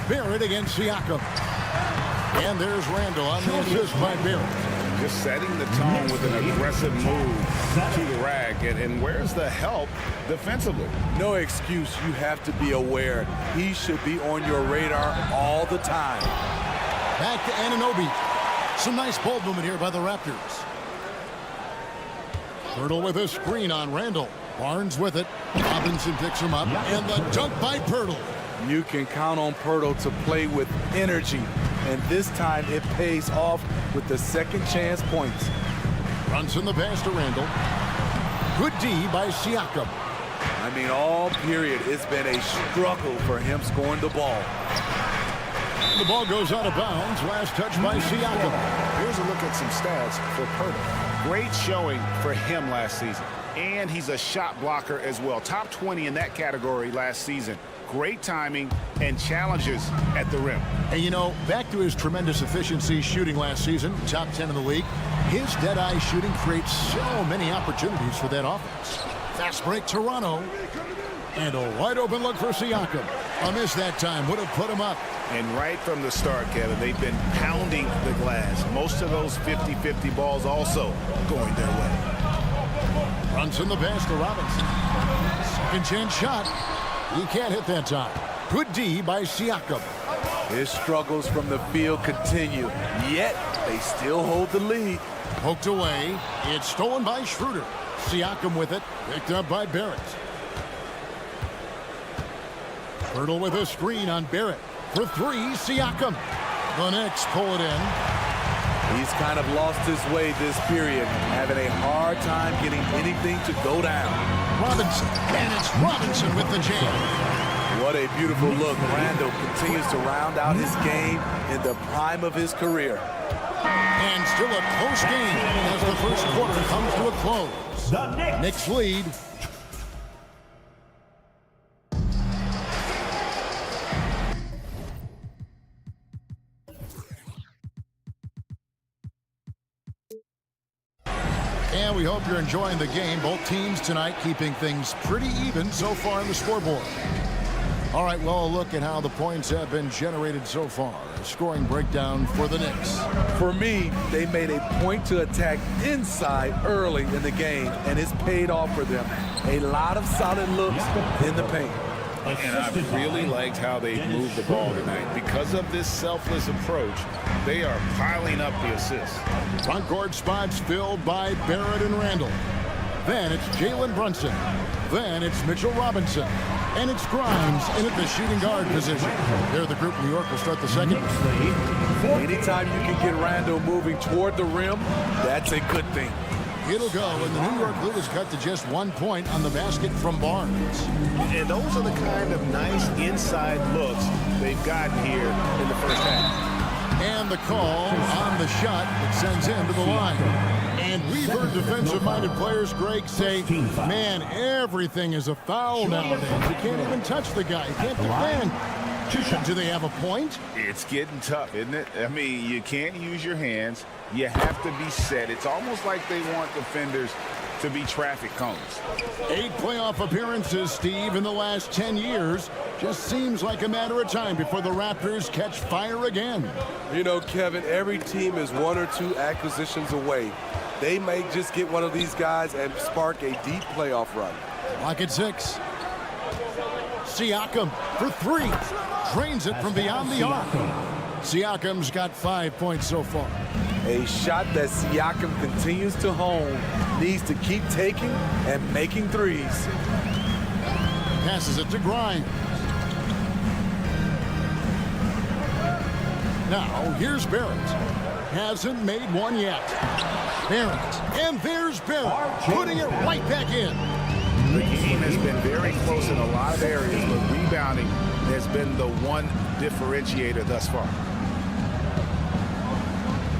Barrett against Siakam. And there's Randall on the assist by Barrett. Just setting the tone with an aggressive move to the rack. And where's the help defensively? No excuse. You have to be aware. He should be on your radar all the time. Back to Anunoby. Some nice ball movement here by the Raptors. Pirtle with a screen on Randall. Barnes with it. Robinson picks him up. And the dunk by Pirtle. You can count on Pirtle to play with energy. And this time it pays off with the second chance points. Brunson the pass to Randall. Good D by Siakam. I mean, all period, it's been a struggle for him scoring the ball. The ball goes out of bounds. Last touch by Siakam. Here's a look at some stats for Pirtle. Great showing for him last season. And he's a shot blocker as well. Top 20 in that category last season. great timing and challenges at the rim. And you know, back to his tremendous efficiency shooting last season, top 10 in the league, his dead-eye shooting creates so many opportunities for that offense. Fast break, Toronto. And a wide-open look for Siakam. A miss that time would have put him up. And right from the start, Kevin, they've been pounding the glass. Most of those 50-50 balls also going their way. Brunson the pass to Robinson. Second chance shot. He can't hit that time. Good D by Siakam. His struggles from the field continue, yet they still hold the lead. Poked away. It's stolen by Schroeder. Siakam with it. Picked up by Barrett. Hurdle with a screen on Barrett. For three, Siakam. The Knicks pull it in. He's kind of lost his way this period, having a hard time getting anything to go down. Robinson, and it's Robinson with the jam. What a beautiful look. Randall continues to round out his game in the prime of his career. And still a close game as the first quarter comes to a close. The Knicks lead. And we hope you're enjoying the game. Both teams tonight keeping things pretty even so far on the scoreboard. All right, well, a look at how the points have been generated so far. A scoring breakdown for the Knicks. For me, they made a point to attack inside early in the game, and it's paid off for them. A lot of solid looks in the paint. And I really liked how they moved the ball tonight. Because of this selfless approach, they are piling up the assists. Front court spots filled by Barrett and Randall. Then it's Jalen Brunson. Then it's Mitchell Robinson. And it's Grimes in at the shooting guard position. There, the group New York will start the second. Anytime you can get Randall moving toward the rim, that's a good thing. It'll go, and the New York Blue is cut to just 1 point on the basket from Barnes. And those are the kind of nice inside looks they've gotten here in the first half. And the call on the shot that sends him to the line. And we've heard defensive-minded players, Greg, say, man, everything is a foul nowadays. You can't even touch the guy. You can't defend. Do they have a point? It's getting tough, isn't it? I mean, you can't use your hands. You have to be set. It's almost like they want defenders to be traffic cones. 8 playoff appearances, Steve, in the last 10 years. Just seems like a matter of time before the Raptors catch fire again. You know, Kevin, every team is 1 or 2 acquisitions away. They may just get one of these guys and spark a deep playoff run. Lock at 6. Siakam for 3. Drains it from beyond the arc. Siakam's got 5 points so far. A shot that Siakam continues to hone, needs to keep taking and making threes. Passes it to Grimes. Now, here's Barrett. Hasn't made one yet. Barrett. And there's Barrett, putting it right back in. The game has been very close in a lot of areas, but rebounding has been the one differentiator thus far.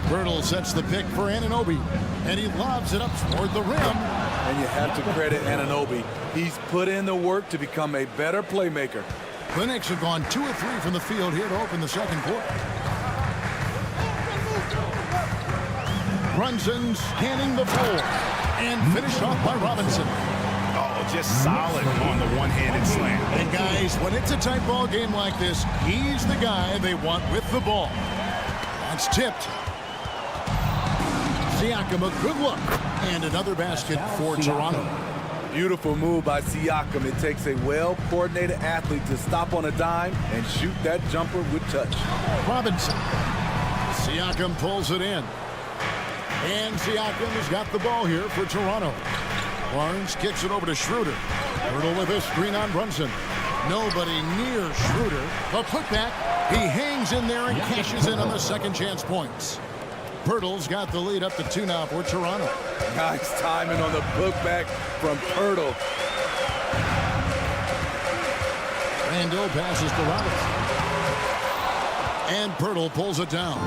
Birtle sets the pick for Anunoby, and he lobs it up toward the rim. And you have to credit Anunoby. He's put in the work to become a better playmaker. The Knicks have gone 2 of 3 from the field here to open the second quarter. Brunson scanning the floor, and finished off by Robinson. Oh, just solid on the one-handed slam. And guys, when it's a tight ball game like this, he's the guy they want with the ball. That's tipped. Siakam, a good look. And another basket for Toronto. Beautiful move by Siakam. It takes a well-coordinated athlete to stop on a dime and shoot that jumper with touch. Robinson. Siakam pulls it in. And Siakam has got the ball here for Toronto. Barnes kicks it over to Schroeder. Hurdle with a screen on Brunson. Nobody near Schroeder. A putback. He hangs in there and cashes in on the second chance points. Pirtle's got the lead up to 2 now for Toronto. Nice timing on the putback from Pirtle. Randall passes to Robinson. And Pirtle pulls it down.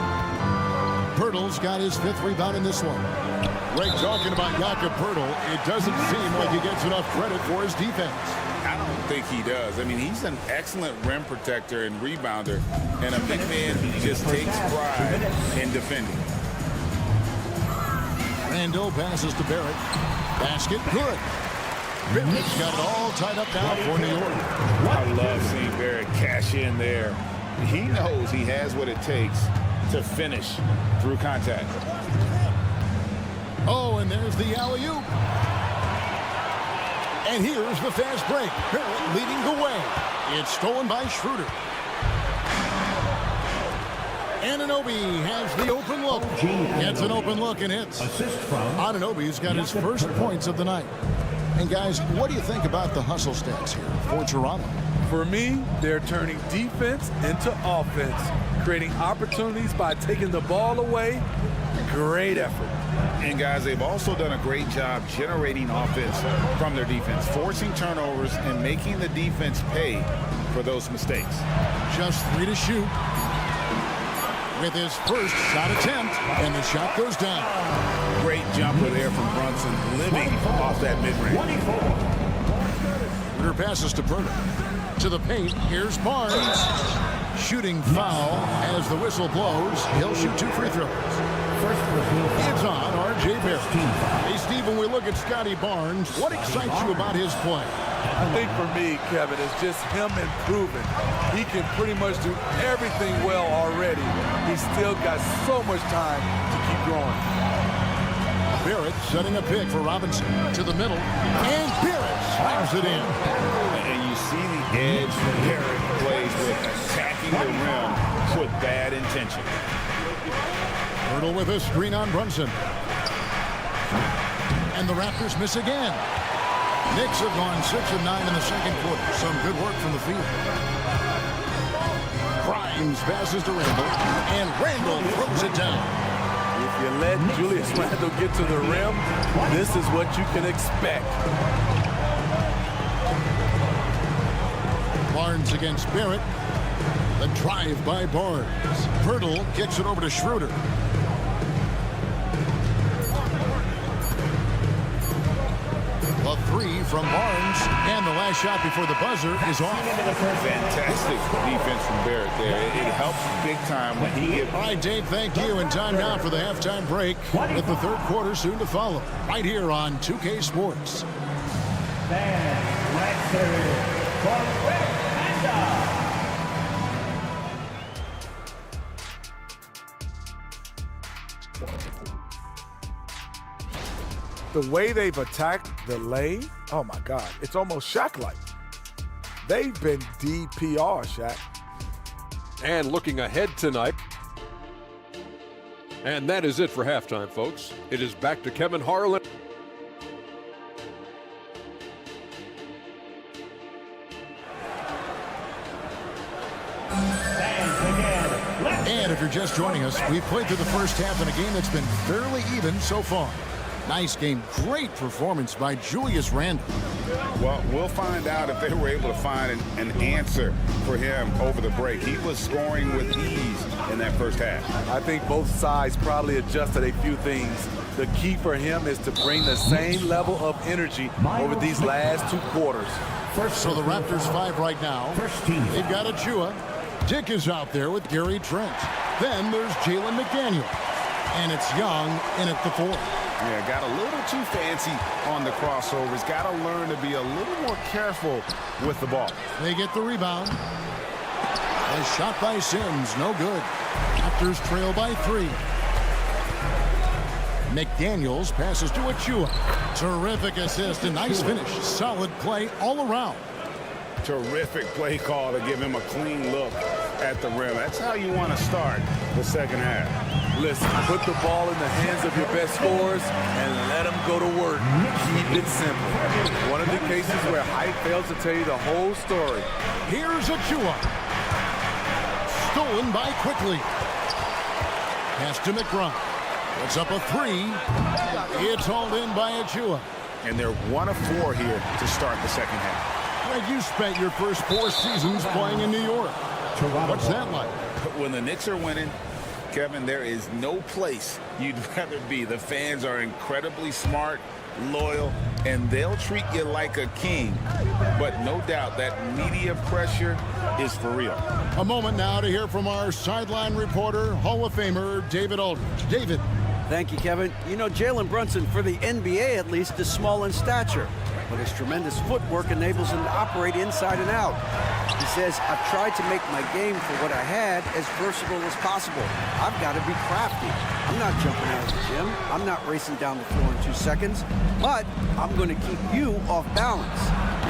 Pirtle's got his 5th rebound in this one. Greg, talking about Jakob Pirtle, it doesn't seem like he gets enough credit for his defense. I don't think he does. I mean, he's an excellent rim protector and rebounder, and a big man who just takes pride in defending. Randall passes to Barrett. Basket good. Barrett's got it all tied up now for New York. I love seeing Barrett cash in there. He knows he has what it takes to finish through contact. Oh, and there's the alley-oop. And here's the fast break. Barrett leading the way. It's stolen by Schroeder. Anunoby has the open look. Gets an open look and hits. Anunoby's got his first points of the night. And guys, what do you think about the hustle stats here for Toronto? For me, they're turning defense into offense, creating opportunities by taking the ball away. Great effort. And guys, they've also done a great job generating offense from their defense, forcing turnovers and making the defense pay for those mistakes. Just 3 to shoot. With his first shot attempt, and the shot goes down. Great jumper there from Brunson, living off that mid-range. Schroeder passes to Burner. To the paint, here's Barnes. Shooting foul as the whistle blows. He'll shoot 2 free throws. It's on R.J. Barrett. Hey, Steve, when we look at Scotty Barnes, what excites you about his play? I think for me, Kevin, it's just him improving. He can pretty much do everything well already. He's still got so much time to keep growing. Barrett setting a pick for Robinson. To the middle, and Barrett slams it in. And you see the edge Barrett plays with, attacking the rim with bad intention. Pirtle with a screen on Brunson. And the Raptors miss again. Knicks have gone 6 of 9 in the second quarter. Some good work from the field. Grimes passes to Randall, and Randall throws it down. If you let Julius Randle get to the rim, this is what you can expect. Barnes against Barrett. The drive by Barnes. Pirtle kicks it over to Schroeder. A 3 from Barnes, and the last shot before the buzzer is off. Fantastic defense from Barrett there. It helps big time when he gets... All right, Dave, thank you. And time now for the halftime break, with the third quarter soon to follow, right here on 2K Sports. The way they've attacked the lane, oh my God, it's almost Shaq-like. They've been DPR, Shaq. And looking ahead tonight. And that is it for halftime, folks. It is back to Kevin Harlan. And if you're just joining us, we've played through the first half in a game that's been fairly even so far. Nice game. Great performance by Julius Randle. Well, we'll find out if they were able to find an answer for him over the break. He was scoring with ease in that first half. I think both sides probably adjusted a few things. The key for him is to bring the same level of energy over these last 2 quarters. So the Raptors 5 right now. They've got Achua. Dick is out there with Gary Trent. Then there's Jalen McDaniel. And it's Young in at the 4. Yeah, got a little too fancy on the crossovers. Got to learn to be a little more careful with the ball. They get the rebound. A shot by Sims, no good. Raptors trail by 3. McDaniels passes to Achua. Terrific assist, a nice finish. Solid play all around. Terrific play call to give him a clean look at the rim. That's how you want to start the second half. Listen, put the ball in the hands of your best scorers and let them go to work. Keep it simple. One of the cases where height fails to tell you the whole story. Here's Achua. Stolen by Quickly. Pass to McGraw. It's up a 3. It's hauled in by Achua. And they're 1 of 4 here to start the second half. Greg, you spent your first 4 seasons playing in New York. What's that like? When the Knicks are winning, Kevin, there is no place you'd rather be. The fans are incredibly smart, loyal, and they'll treat you like a king. But no doubt that media pressure is for real. A moment now to hear from our sideline reporter, Hall of Famer David Aldridge. David. Thank you, Kevin. You know, Jalen Brunson, for the NBA at least, is small in stature, but his tremendous footwork enables him to operate inside and out. He says, I've tried to make my game for what I had as versatile as possible. I've got to be crafty. I'm not jumping out of the gym. I'm not racing down the floor in 2 seconds, but I'm going to keep you off balance.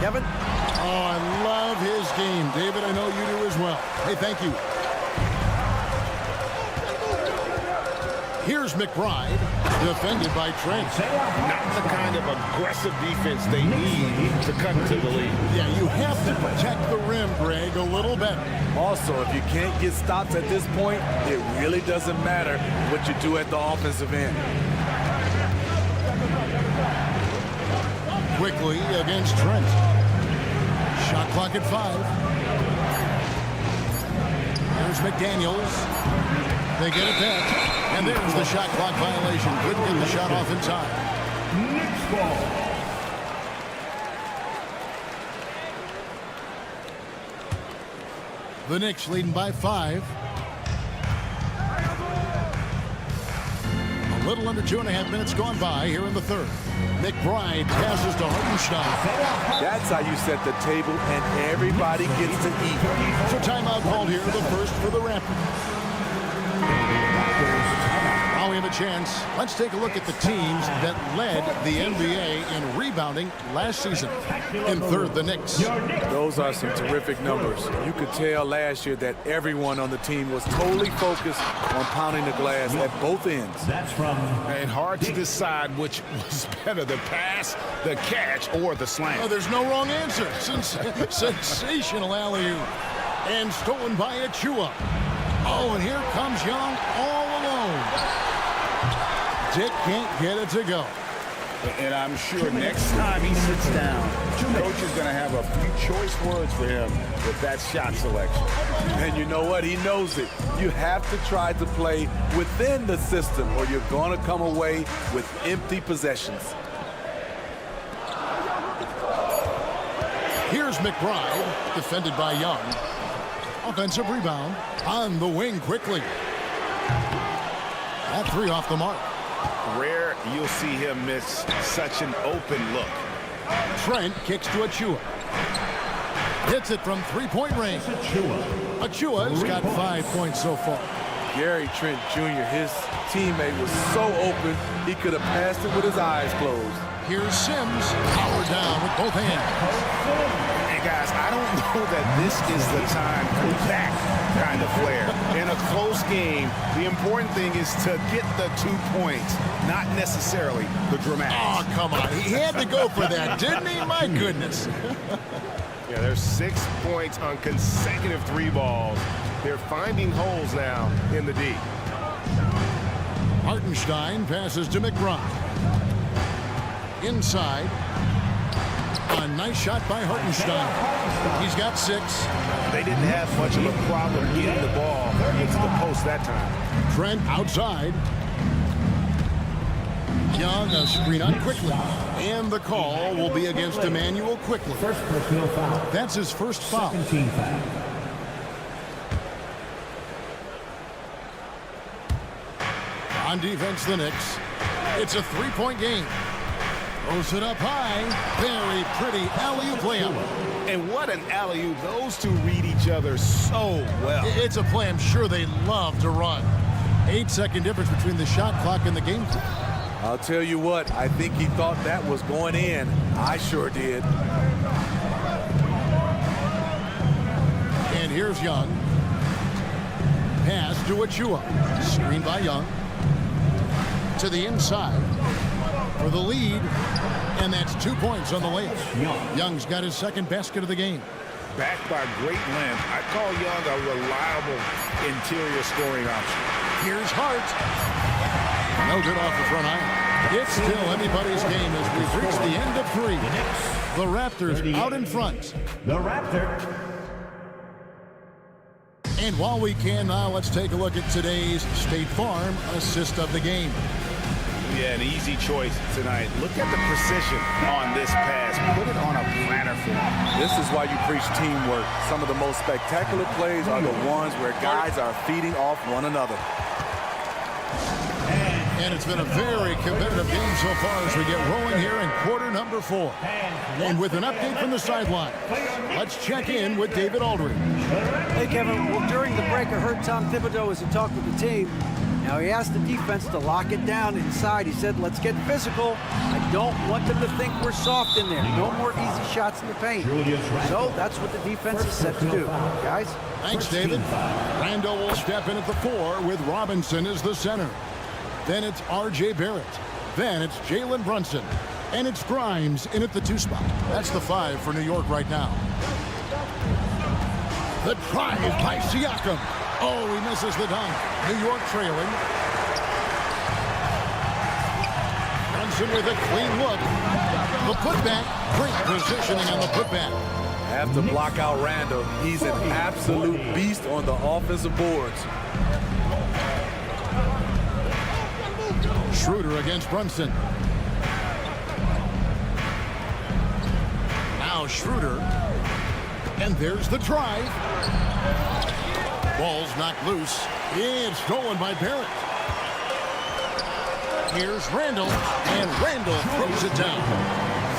Kevin? Oh, I love his game. David, I know you do as well. Hey, thank you. Here's McBride, defended by Trent. Not the kind of aggressive defense they need to cut into the lead. Yeah, you have to protect the rim, Greg, a little better. Also, if you can't get stops at this point, it really doesn't matter what you do at the offensive end. Quickly against Trent. Shot clock at 5. There's McDaniels. They get it back. And there's the shot clock violation. Couldn't get the shot off in time. Knicks ball. The Knicks leading by 5. A little under 2.5 minutes gone by here in the third. McBride passes to Hartenstein. That's how you set the table, and everybody gets to eat. So timeout called here, the first for the Raptors. Now we have a chance. Let's take a look at the teams that led the NBA in rebounding last season. In third, the Knicks. Those are some terrific numbers. You could tell last year that everyone on the team was totally focused on pounding the glass at both ends. That's from... And hard to decide which was better, the pass, the catch, or the slam. Oh, there's no wrong answer. Sensational alley-oop. And stolen by Achua. Oh, and here comes Young all alone. Dick can't get it to go. And I'm sure next time he sits down, coach is going to have a few choice words for him with that shot selection. And you know what? He knows it. You have to try to play within the system or you're going to come away with empty possessions. Here's McBride, defended by Young. Offensive rebound on the wing quickly. That 3 off the mark. Rare you'll see him miss such an open look. Trent kicks to Achua. Hits it from 3-point range. Achua's got 5 points so far. Gary Trent Jr., his teammate was so open, he could have passed it with his eyes closed. Here's Sims, powered down with both hands. Hey guys, I don't know that this is the time for that kind of flair. In a close game, the important thing is to get the 2 points, not necessarily the dramatics. Oh, come on. He had to go for that, didn't he? My goodness. Yeah, there's 6 points on consecutive 3 balls. They're finding holes now in the D. Hartenstein passes to McBride. Inside. A nice shot by Hartenstein. He's got 6. They didn't have much of a problem getting the ball into the post that time. Trent outside. Young, a screen on quickly. And the call will be against Emmanuel quickly. First personal foul. That's his first foul. Second team foul. On defense, the Knicks. It's a 3-point game. Throws it up high. Very pretty alley-oop layup. And what an alley-oop. Those two read each other so well. It's a play I'm sure they love to run. 8-second difference between the shot clock and the game clock. I'll tell you what, I think he thought that was going in. I sure did. And here's Young. Pass to Achua. Screen by Young. To the inside. For the lead. And that's 2 points on the layup. Young's got his second basket of the game. Backed by great length, I call Young a reliable interior scoring option. Here's Hart. No good off the front iron. It's still anybody's game as we've reached the end of 3. The Raptors out in front. The Raptor. And while we can now, let's take a look at today's State Farm assist of the game. Yeah, an easy choice tonight. Look at the precision on this pass. Put it on a platter for him. This is why you preach teamwork. Some of the most spectacular plays are the ones where guys are feeding off one another. And it's been a very competitive game so far as we get rolling here in quarter number 4. And with an update from the sideline, let's check in with David Aldridge. Hey, Kevin. Well, during the break, I heard Tom Thibodeau as he talked with the team. Now, he asked the defense to lock it down inside. He said, let's get physical. I don't want them to think we're soft in there. No more easy shots in the paint. So that's what the defense is set to do. Guys? Thanks, David. Randall will step in at the 4 with Robinson as the center. Then it's R.J. Barrett. Then it's Jalen Brunson. And it's Grimes in at the 2 spot. That's the 5 for New York right now. The drive by Siakam. Oh, he misses the dunk. New York trailing. Brunson with a clean look. The putback. Great positioning on the putback. Have to block out Randall. He's an absolute beast on the offensive boards. Schroeder against Brunson. Now Schroeder. And there's the drive. Ball's knocked loose. It's stolen by Barrett. Here's Randall. And Randall throws it down.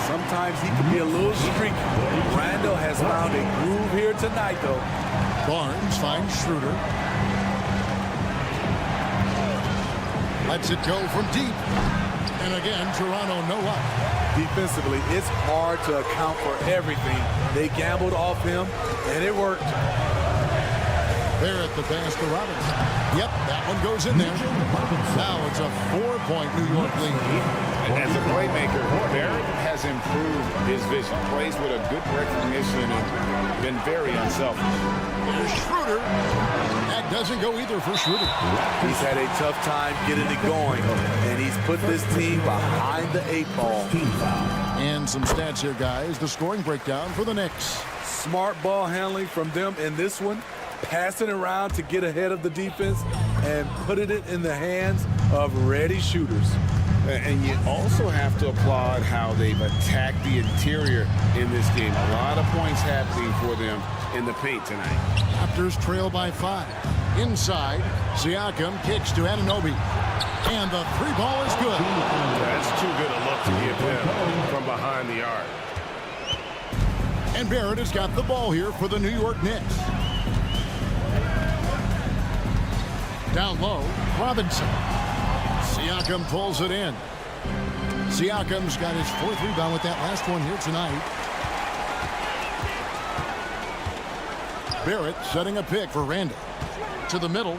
Sometimes he can be a little streaky. Randall has found a groove here tonight, though. Barnes finds Schroeder. Lets it go from deep. And again, Toronto no luck. Defensively, it's hard to account for everything. They gambled off him, and it worked. Barrett the pass to Robinson. Yep, that one goes in there. Now it's a 4-point New York lead. As a playmaker, Barrett has improved his vision. Plays with a good recognition and been very unselfish. There's Schroeder. That doesn't go either for Schroeder. He's had a tough time getting it going, and he's put this team behind the 8 ball. And some stats here, guys. The scoring breakdown for the Knicks. Smart ball handling from them in this one. Passing around to get ahead of the defense and putting it in the hands of ready shooters. And you also have to applaud how they've attacked the interior in this game. A lot of points happening for them in the paint tonight. Raptors trail by 5. Inside, Siakam kicks to Anunoby. And the 3 ball is good. That's too good a look to give him from behind the arc. And Barrett has got the ball here for the New York Knicks. Down low, Robinson. Siakam pulls it in. Siakam's got his 4th rebound with that last one here tonight. Barrett setting a pick for Randall. To the middle.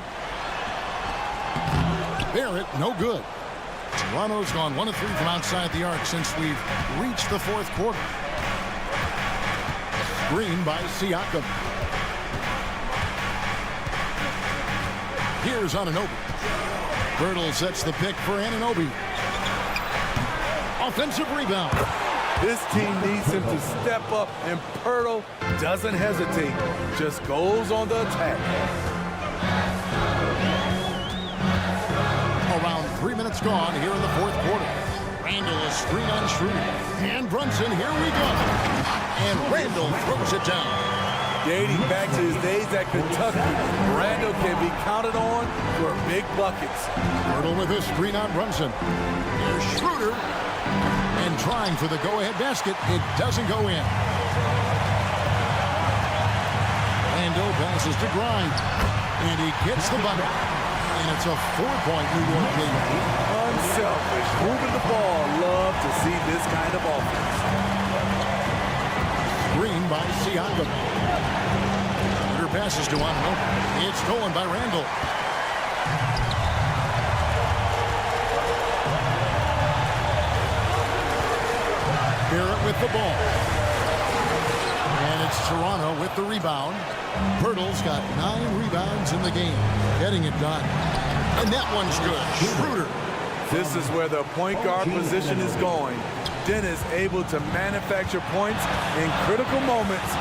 Barrett, no good. Toronto's gone 1 of 3 from outside the arc since we've reached the 4th quarter. Screen by Siakam. Here's Anunoby. Birtle sets the pick for Anunoby. Offensive rebound. This team needs him to step up, and Pirtle doesn't hesitate. Just goes on the attack. Around 3 minutes gone here in the 4th quarter. Randall a screen on Schroeder. And Brunson, here we go. And Randall throws it down. Dating back to his days at Kentucky, Randall can be counted on for big buckets. Pirtle with a screen on Brunson. Here's Schroeder. And trying for the go-ahead basket. It doesn't go in. Randall passes to Grimes. And he gets the bucket. And it's a 4-point New York lead. Unselfish. Moving the ball. Love to see this kind of offense. Screen by Siakam. Passes to Anunoby. It's stolen by Randall. Barrett with the ball. And it's Toronto with the rebound. Pirtle's got 9 rebounds in the game. Getting it done. And that one's good. Schroeder. This is where the point guard position is going. Dennis able to manufacture points in critical moments.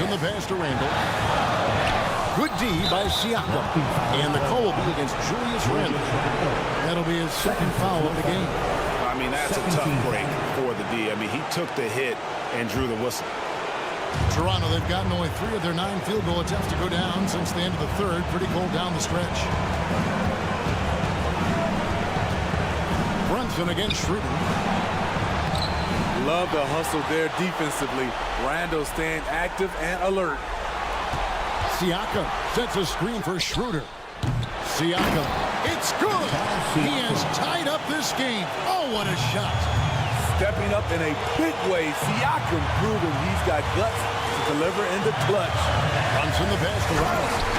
Brunson the pass to Randall. Good D by Siakam. And the call will be against Julius Randall. That'll be his second foul of the game. I mean, that's a tough break for the D. I mean, he took the hit and drew the whistle. Toronto, they've gotten only 3 of their 9 field goal attempts to go down since the end of the third. Pretty cold down the stretch. Brunson against Schroeder. Love the hustle there defensively. Randall staying active and alert. Siakam sets a screen for Schroeder. Siakam, it's good. He has tied up this game. Oh, what a shot. Stepping up in a big way, Siakam proving he's got guts to deliver in the clutch. Brunson the pass to Robinson.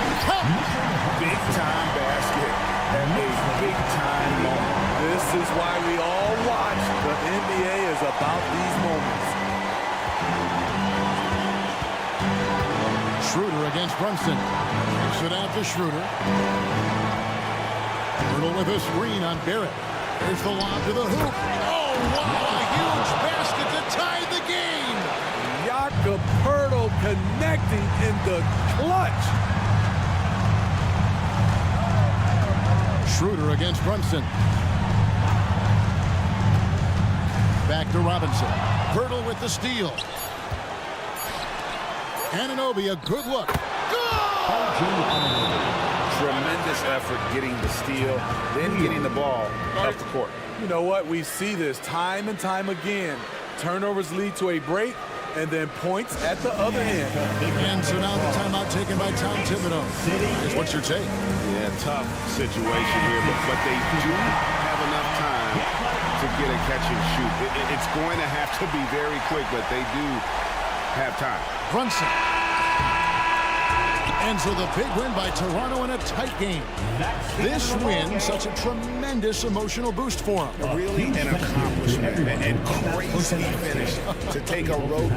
Big time basket and a big time moment. This is why we all watch. The NBA is about these moments. Schroeder against Brunson. Kicks it out to Schroeder. Hurdle with a screen on Barrett. There's the lob to the hoop. Oh, wow, a huge basket to tie the game. Jakob Poeltl connecting in the clutch. Schroeder against Brunson. Back to Robinson. Poeltl with the steal. Anunoby, a good look. Tremendous effort getting the steal, then getting the ball up the court. You know what? We see this time and time again. Turnovers lead to a break, and then points at the other end. And so now the timeout taken by Tom Thibodeau. What's your take? Yeah, tough situation here, but they do have enough time to get a catch and shoot. It's going to have to be very quick, but they do have time. Brunson. And so the big win by Toronto in a tight game. This win, such a tremendous emotional boost for them. Really an accomplishment and crazy finish to take a road.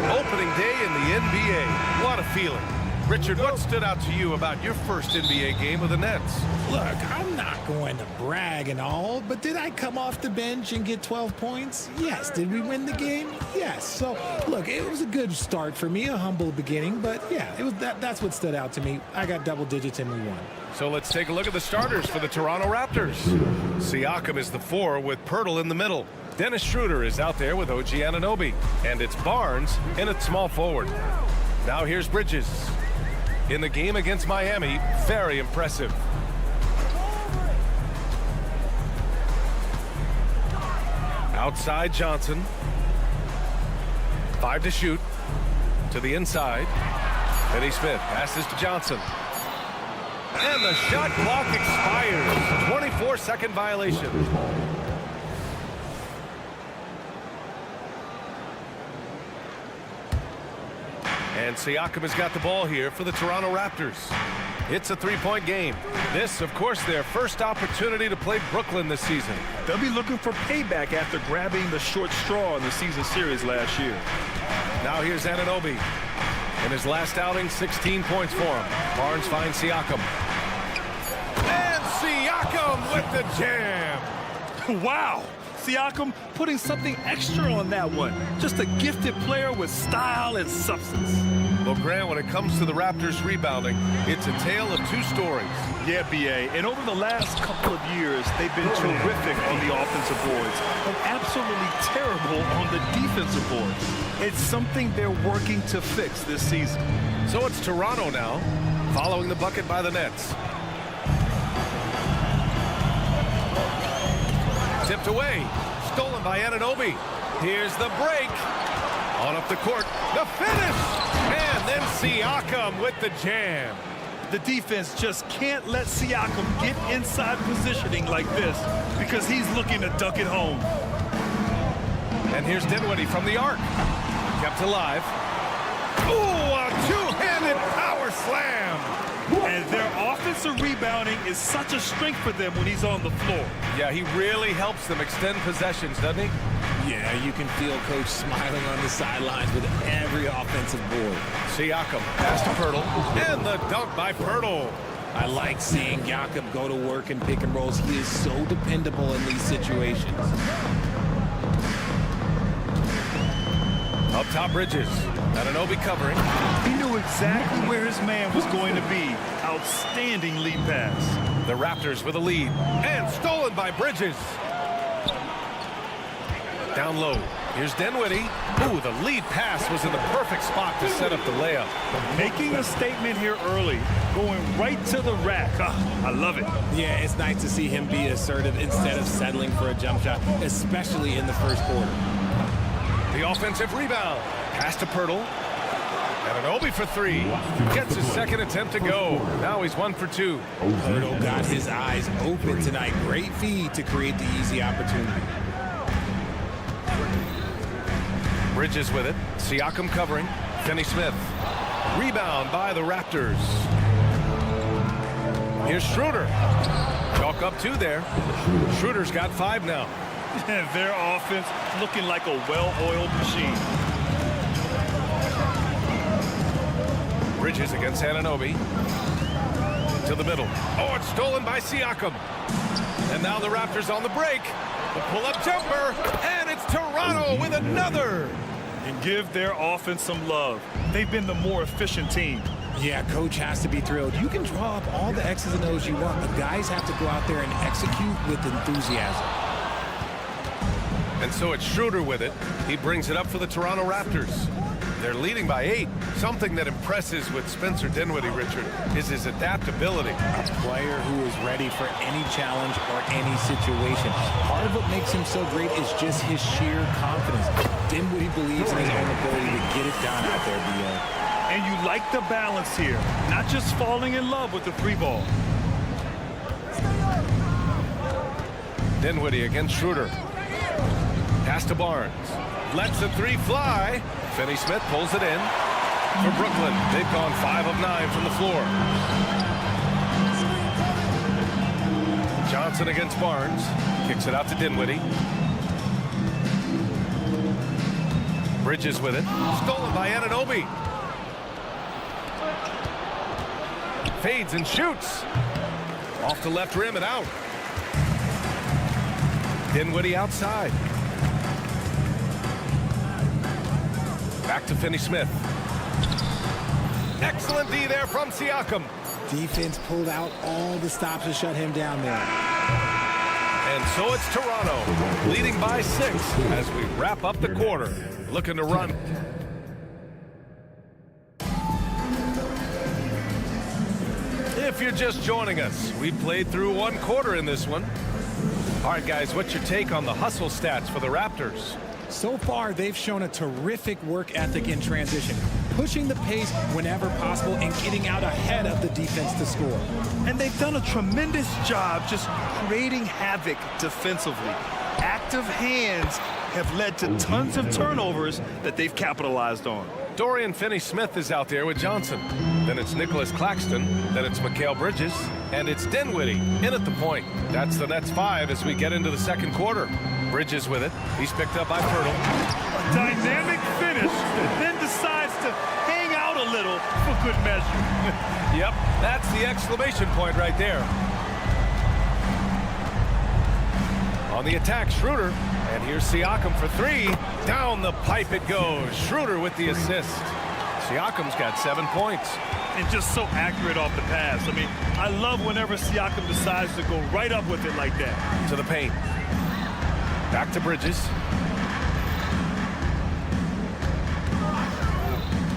Opening day in the NBA. What a feeling. Richard, what stood out to you about your first NBA game with the Nets? Look, I'm not going to brag and all, but did I come off the bench and get 12 points? Yes. Did we win the game? Yes. So, look, it was a good start for me, a humble beginning, but yeah, it was that's what stood out to me. I got double digits and we won. So let's take a look at the starters for the Toronto Raptors. Siakam is the 4 with Pirtle in the middle. Dennis Schroeder is out there with OG Anunoby. And it's Barnes in at small forward. Now here's Bridges. In the game against Miami, very impressive. Outside Johnson. 5 to shoot. To the inside. Finney Smith passes to Johnson. And the shot clock expires. 24-second violation. And Siakam has got the ball here for the Toronto Raptors. It's a 3-point game. This, of course, their first opportunity to play Brooklyn this season. They'll be looking for payback after grabbing the short straw in the season series last year. Now here's Anunoby. In his last outing, 16 points for him. Barnes finds Siakam. And Siakam with the jam. Wow. Siakam putting something extra on that one. Just a gifted player with style and substance. Well, Grant, when it comes to the Raptors rebounding, it's a tale of 2 stories. Yeah, B.A. And over the last couple of years, they've been terrific on the offensive boards and absolutely terrible on the defensive boards. It's something they're working to fix this season. So it's Toronto now, following the bucket by the Nets. Tipped away, stolen by Anunoby. Here's the break. On up the court, the finish! And then Siakam with the jam. The defense just can't let Siakam get inside positioning like this because he's looking to dunk it home. And here's Dinwiddie from the arc. Kept alive. Ooh, a 2-handed power slam! And their offensive rebounding is such a strength for them when he's on the floor. Yeah, he really helps them extend possessions, doesn't he? Yeah, you can feel Coach smiling on the sidelines with every offensive board. Siakam pass to Pirtle, and the dunk by Pirtle. I like seeing Siakam go to work in pick and rolls. He is so dependable in these situations. Up top, Bridges. Anunoby covering. He knew exactly where his man was going to be. Outstanding lead pass. The Raptors with a lead, and stolen by Bridges. Down low. Here's Dinwiddie. Ooh, the lead pass was in the perfect spot to set up the layup. Making a statement here early, going right to the rack. I love it. Yeah, it's nice to see him be assertive instead of settling for a jump shot, especially in the first quarter. The offensive rebound. Pass to Pirtle. Anunoby for 3. Gets his second attempt to go. Now he's 1 for 2. Pirtle got his eyes open tonight. Great feed to create the easy opportunity. Bridges with it. Siakam covering. Finney Smith. Rebound by the Raptors. Here's Schroeder. Chalk up 2 there. Schroeder's got 5 now. Their offense looking like a well-oiled machine. Bridges against Anunoby. To the middle. Oh, it's stolen by Siakam. And now the Raptors on the break. The pull-up jumper. And it's Toronto with another. And give their offense some love. They've been the more efficient team. Yeah, coach has to be thrilled. You can draw up all the X's and O's you want, but guys have to go out there and execute with enthusiasm. And so it's Schroeder with it. He brings it up for the Toronto Raptors. They're leading by 8. Something that impresses with Spencer Dinwiddie, Richard, is his adaptability. A player who is ready for any challenge or any situation. Part of what makes him so great is just his sheer confidence. Dinwiddie believes in his own ability to get it done out there, B.O. And you like the balance here, not just falling in love with the 3 ball. Dinwiddie against Schroeder. Pass to Barnes. Lets the 3 fly. Finney Smith pulls it in. For Brooklyn, they've gone 5 of 9 from the floor. Johnson against Barnes. Kicks it out to Dinwiddie. Bridges with it. Stolen by Anunoby. Fades and shoots. Off the left rim and out. Dinwiddie outside. Back to Finney-Smith. Excellent D there from Siakam. Defense pulled out all the stops to shut him down there. And so it's Toronto, leading by 6 as we wrap up the quarter. Looking to run. If you're just joining us, we played through 1 quarter in this one. All right, guys, what's your take on the hustle stats for the Raptors? So far, they've shown a terrific work ethic in transition, pushing the pace whenever possible and getting out ahead of the defense to score. And they've done a tremendous job just creating havoc defensively. Active hands have led to tons of turnovers that they've capitalized on. Dorian Finney-Smith is out there with Johnson. Then it's Nicholas Claxton. Then it's Mikal Bridges. And it's Dinwiddie in at the point. That's the Nets 5 as we get into the second quarter. Bridges with it. He's picked up by Pirtle. A dynamic finish, then decides to hang out a little for good measure. Yep, that's the exclamation point right there. On the attack, Schroeder. And here's Siakam for 3. Down the pipe it goes. Schroeder with the assist. Siakam's got 7 points. And just so accurate off the pass. I mean, I love whenever Siakam decides to go right up with it like that. To the paint. Back to Bridges.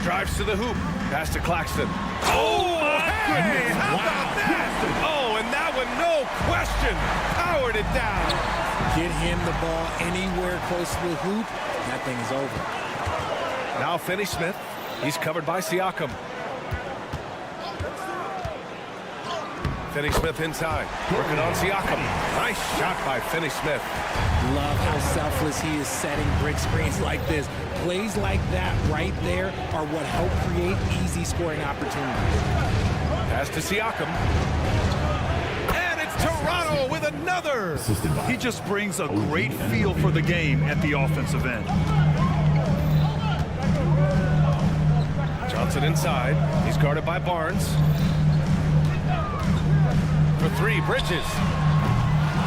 Drives to the hoop. Pass to Claxton. Oh, my goodness. How about that? Oh, and that one, no question, powered it down. Get him the ball anywhere close to the hoop, that thing is over. Now Finney-Smith. He's covered by Siakam. Finney-Smith inside. Working on Siakam. Nice shot by Finney-Smith. Love how selfless he is setting brick screens like this. Plays like that right there are what help create easy scoring opportunities. Pass to Siakam. And it's Toronto with another. He just brings a great feel for the game at the offensive end. Johnson inside. He's guarded by Barnes. For 3, Bridges.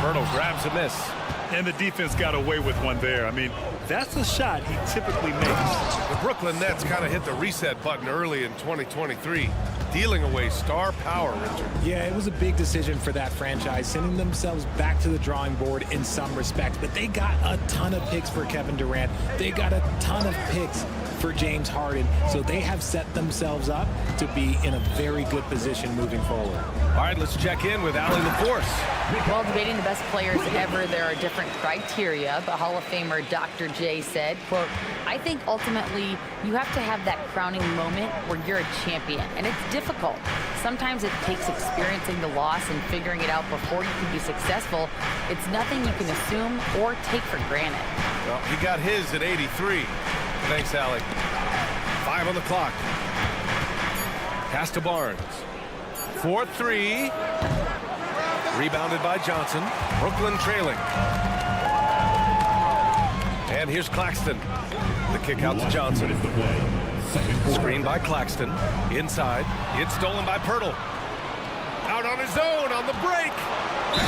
Myrtle grabs a miss. And the defense got away with one there. I mean, that's a shot he typically makes. The Brooklyn Nets kind of hit the reset button early in 2023, dealing away star power, Richard. Yeah, it was a big decision for that franchise, sending themselves back to the drawing board in some respects. But they got a ton of picks for Kevin Durant. They got a ton of picks for James Harden. So they have set themselves up to be in a very good position moving forward. All right, let's check in with Allie LaForce. While debating the best players ever, there are different criteria, but Hall of Famer Dr. J said, quote, I think ultimately you have to have that crowning moment where you're a champion, and it's difficult. Sometimes it takes experiencing the loss and figuring it out before you can be successful. It's nothing you can assume or take for granted. Well, he got his at 83. Thanks, Allie. 5 on the clock. Pass to Barnes. 4-3. Rebounded by Johnson. Brooklyn trailing. And here's Claxton. The kick out to Johnson. Screen by Claxton. Inside. It's stolen by Pirtle. Out on his own on the break.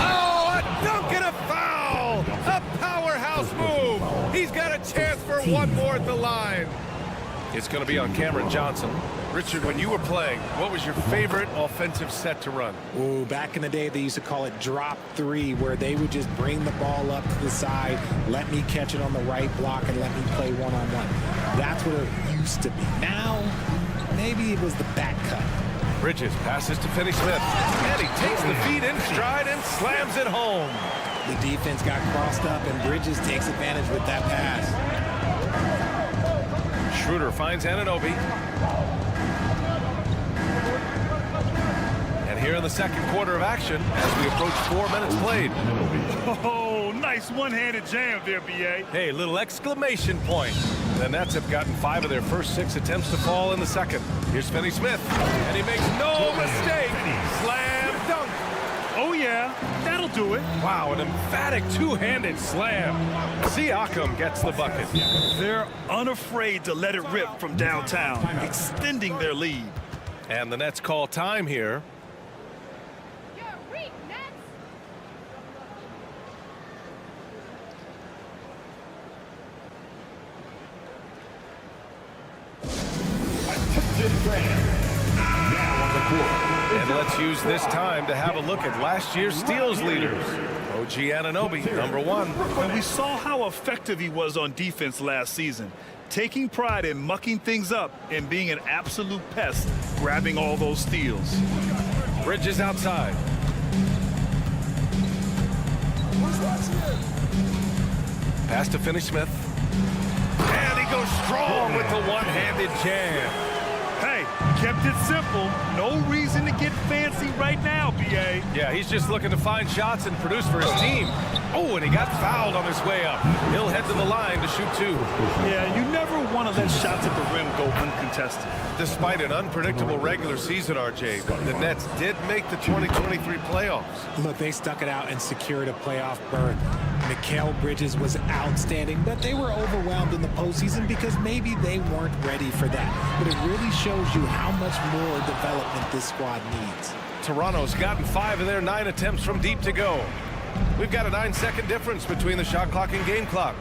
Oh, a dunk and a foul. A powerhouse move. He's got a chance for one more at the line. It's going to be on Cameron Johnson. Richard, when you were playing, what was your favorite offensive set to run? Oh, back in the day, they used to call it drop 3, where they would just bring the ball up to the side, let me catch it on the right block, and let me play one-on-one. That's what it used to be. Now, maybe it was the back cut. Bridges passes to Finney-Smith, and he takes the feed in stride and slams it home. The defense got crossed up, and Bridges takes advantage with that pass. Schroeder finds Anunoby. And here in the second quarter of action, as we approach 4 minutes played. Oh, nice one-handed jam there, B.A. Hey, little exclamation point. The Nets have gotten 5 of their first 6 attempts to fall in the second. Here's Finney-Smith, and he makes no mistake. Slam dunk. Oh, yeah, that'll do it. Wow, an emphatic two-handed slam. Siakam gets the bucket. They're unafraid to let it rip from downtown, extending their lead. And the Nets call time here. And let's use this time to have a look at last year's steals leaders. OG Anunoby, #1. And we saw how effective he was on defense last season, taking pride in mucking things up and being an absolute pest, grabbing all those steals. Bridges outside. Pass to Finney-Smith. And he goes strong with the one-handed jam. Hey, kept it simple. No reason to get fancy right now, B.A. Yeah, he's just looking to find shots and produce for his team. Oh, and he got fouled on his way up. He'll head to the line to shoot 2. Yeah, you never want to let shots at the rim go uncontested. Despite an unpredictable regular season, RJ, the Nets did make the 2023 playoffs. Look, they stuck it out and secured a playoff berth. Mikal Bridges was outstanding, but they were overwhelmed in the postseason because maybe they weren't ready for that. But it really shows you how much more development this squad needs. Toronto's gotten 5 of their 9 attempts from deep to go. We've got a 9-second difference between the shot clock and game clock.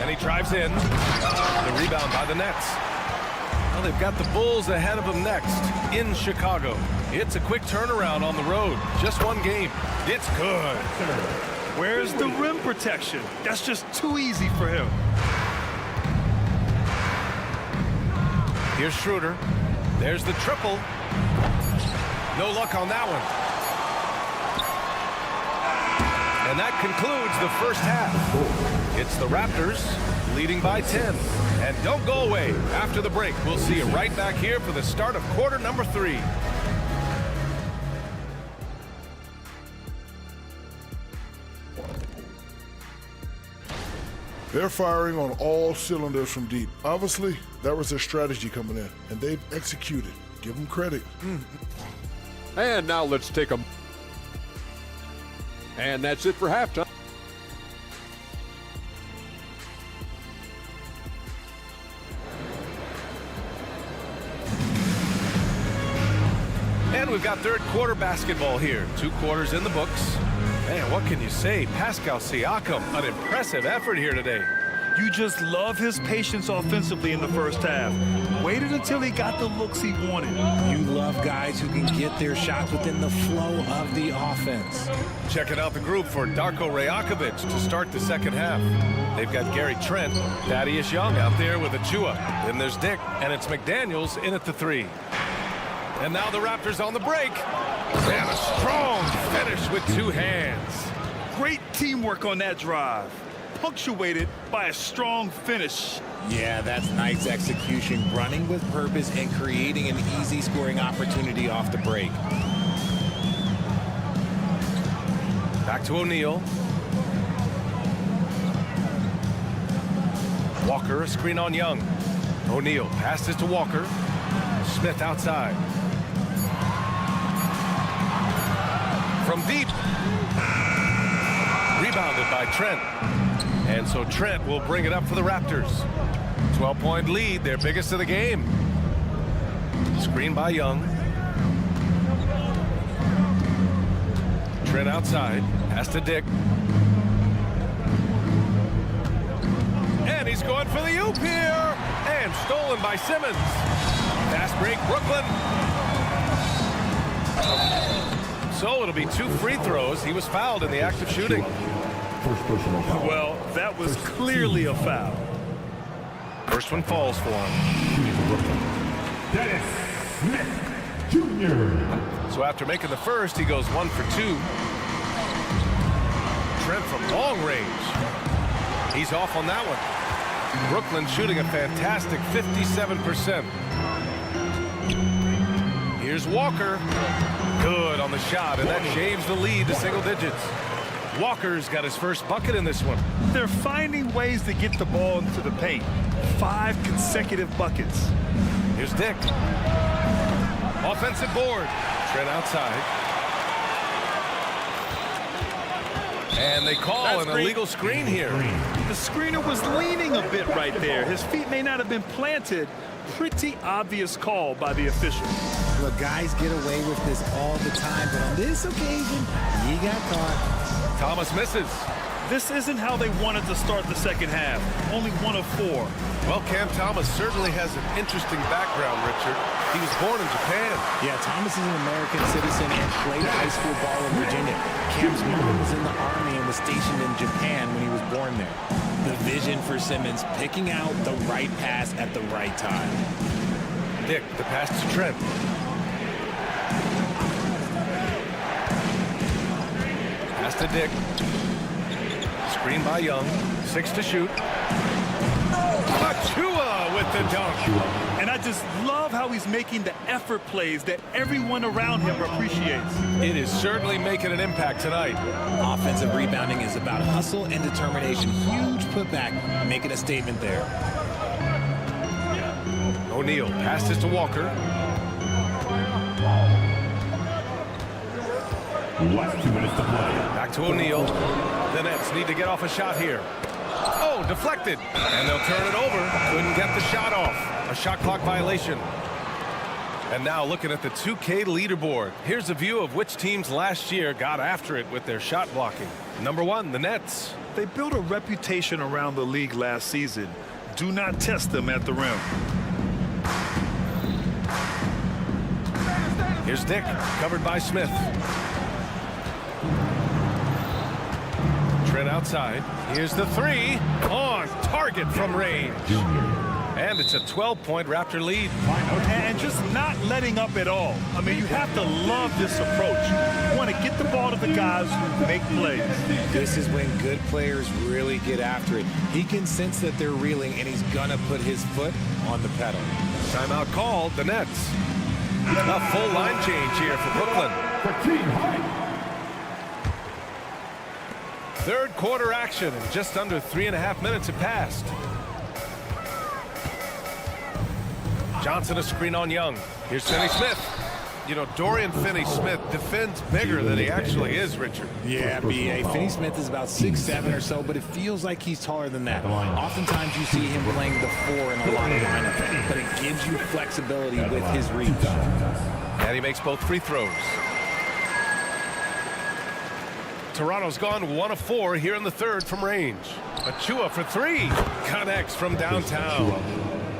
And he drives in. The rebound by the Nets. Well, they've got the Bulls ahead of them next in Chicago. It's a quick turnaround on the road. Just one game. It's good. Where's the rim protection? That's just too easy for him. Here's Schroeder. There's the triple. No luck on that one. And that concludes the first half. It's the Raptors leading by 10. And don't go away. After the break, we'll see you right back here for the start of quarter number 3. They're firing on all cylinders from deep. Obviously, that was their strategy coming in, and they've executed. Give them credit. And now let's take a... And that's it for halftime. And we've got third quarter basketball here. 2 quarters in the books. Man, what can you say? Pascal Siakam, an impressive effort here today. You just love his patience offensively in the first half. Waited until he got the looks he wanted. You love guys who can get their shots within the flow of the offense. Checking out the group for Darko Rajakovic to start the second half. They've got Gary Trent, Thaddeus Young out there with Achua. Then there's Dick, and it's McDaniels in at the 3. And now the Raptors on the break. And a strong finish with 2 hands. Great teamwork on that drive. Punctuated by a strong finish. Yeah, that's nice execution, running with purpose and creating an easy scoring opportunity off the break. Back to O'Neal. Walker, a screen on Young. O'Neal passes to Walker. Smith outside. From deep. Rebounded by Trent. And so Trent will bring it up for the Raptors. 12-point lead, their biggest of the game. Screen by Young. Trent outside. Pass to Dick. And he's going for the oop here. And stolen by Simmons. Fast break, Brooklyn. So it'll be 2 free throws. He was fouled in the act of shooting. Well, that was clearly a foul. First one falls for him. Dennis Smith Jr. So after making the first, he goes 1 for 2. Trent from long range. He's off on that one. Brooklyn shooting a fantastic 57%. Here's Walker. Good on the shot, and that shaves the lead to single digits. Walker's got his first bucket in this one. They're finding ways to get the ball into the paint. 5 consecutive buckets. Here's Dick. Offensive board. Trent outside. And they call an illegal screen here. The screener was leaning a bit right there. His feet may not have been planted. Pretty obvious call by the official. Look, guys get away with this all the time, but on this occasion, he got caught. Thomas misses. This isn't how they wanted to start the second half. Only 1 of 4. Well, Cam Thomas certainly has an interesting background, Richard. He was born in Japan. Yeah, Thomas is an American citizen and played high school ball in Virginia. Cam's mom was in the Army and was stationed in Japan when he was born there. The vision for Simmons, picking out the right pass at the right time. Dick, the pass to Trent. Pass to Dick. Screen by Young. 6 to shoot. Achua with the dunk. And I just love how he's making the effort plays that everyone around him appreciates. It is certainly making an impact tonight. Offensive rebounding is about hustle and determination. Huge putback, making a statement there. O'Neal passes to Walker. Last 2 minutes to play. Back to O'Neal. The Nets need to get off a shot here. Oh, deflected. And they'll turn it over. Couldn't get the shot off. A shot clock violation. And now looking at the 2K leaderboard. Here's a view of which teams last year got after it with their shot blocking. Number 1, the Nets. They built a reputation around the league last season. Do not test them at the rim. Here's Dick, covered by Smith. Trent outside. Here's the 3. On target from range. And it's a 12-point Raptor lead. And just not letting up at all. I mean, you have to love this approach. You want to get the ball to the guys who make plays. This is when good players really get after it. He can sense that they're reeling, and he's going to put his foot on the pedal. Timeout called, the Nets. A full line change here for Brooklyn. Third quarter action, and just under 3.5 minutes have passed. Johnson a screen on Young. Here's Finney Smith. You know, Dorian Finney-Smith defends bigger than he actually is, Richard. Yeah, B.A. Finney-Smith is about 6'7" or so, but it feels like he's taller than that. Oftentimes you see him playing the 4 in a lot of lineups, but it gives you flexibility with his reach. And he makes both free throws. Toronto's gone 1 of 4 here in the third from range. Achua for 3. Connects from downtown.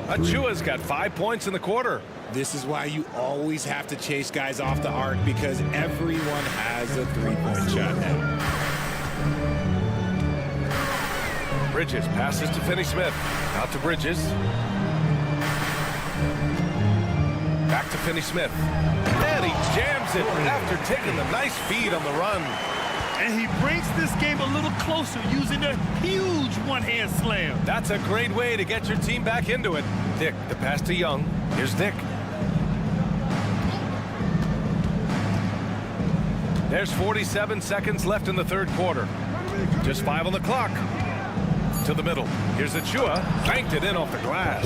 Achua's got 5 points in the quarter. This is why you always have to chase guys off the arc, because everyone has a 3-point shot now. Bridges passes to Finney-Smith. Out to Bridges. Back to Finney-Smith. And he jams it after taking the nice feed on the run. And he brings this game a little closer using a huge one-hand slam. That's a great way to get your team back into it. Dick, the pass to Young. Here's Dick. There's 47 seconds left in the third quarter. Just 5 on the clock. To the middle. Here's Achua. Banked it in off the glass.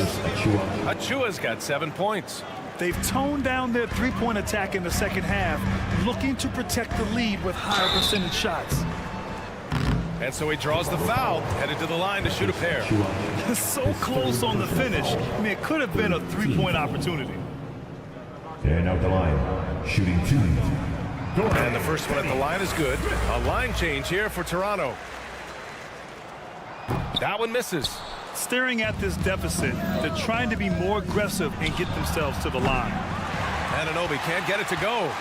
Achua's got 7 points. They've toned down their three-point attack in the second half, looking to protect the lead with higher percentage shots. And so he draws the foul, headed to the line to shoot a pair. So close on the finish. I mean, it could have been a three-point opportunity. And out the line, shooting 2. And the first one at the line is good. A line change here for Toronto. That one misses. Staring at this deficit, they're trying to be more aggressive and get themselves to the line. Anunoby can't get it to go.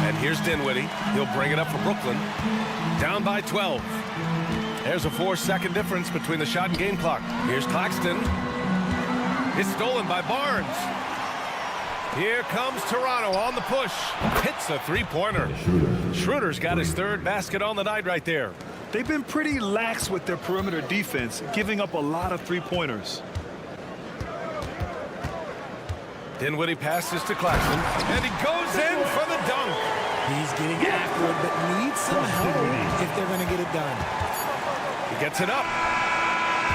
And here's Dinwiddie. He'll bring it up for Brooklyn. Down by 12. There's a 4-second difference between the shot and game clock. Here's Claxton. It's stolen by Barnes. Here comes Toronto on the push. Hits a 3-pointer. Schroeder's got his 3rd basket on the night right there. They've been pretty lax with their perimeter defense, giving up a lot of 3-pointers. Dinwiddie passes to Claxton, and he goes in for the dunk. He's getting after it, but needs some help if they're going to get it done. He gets it up.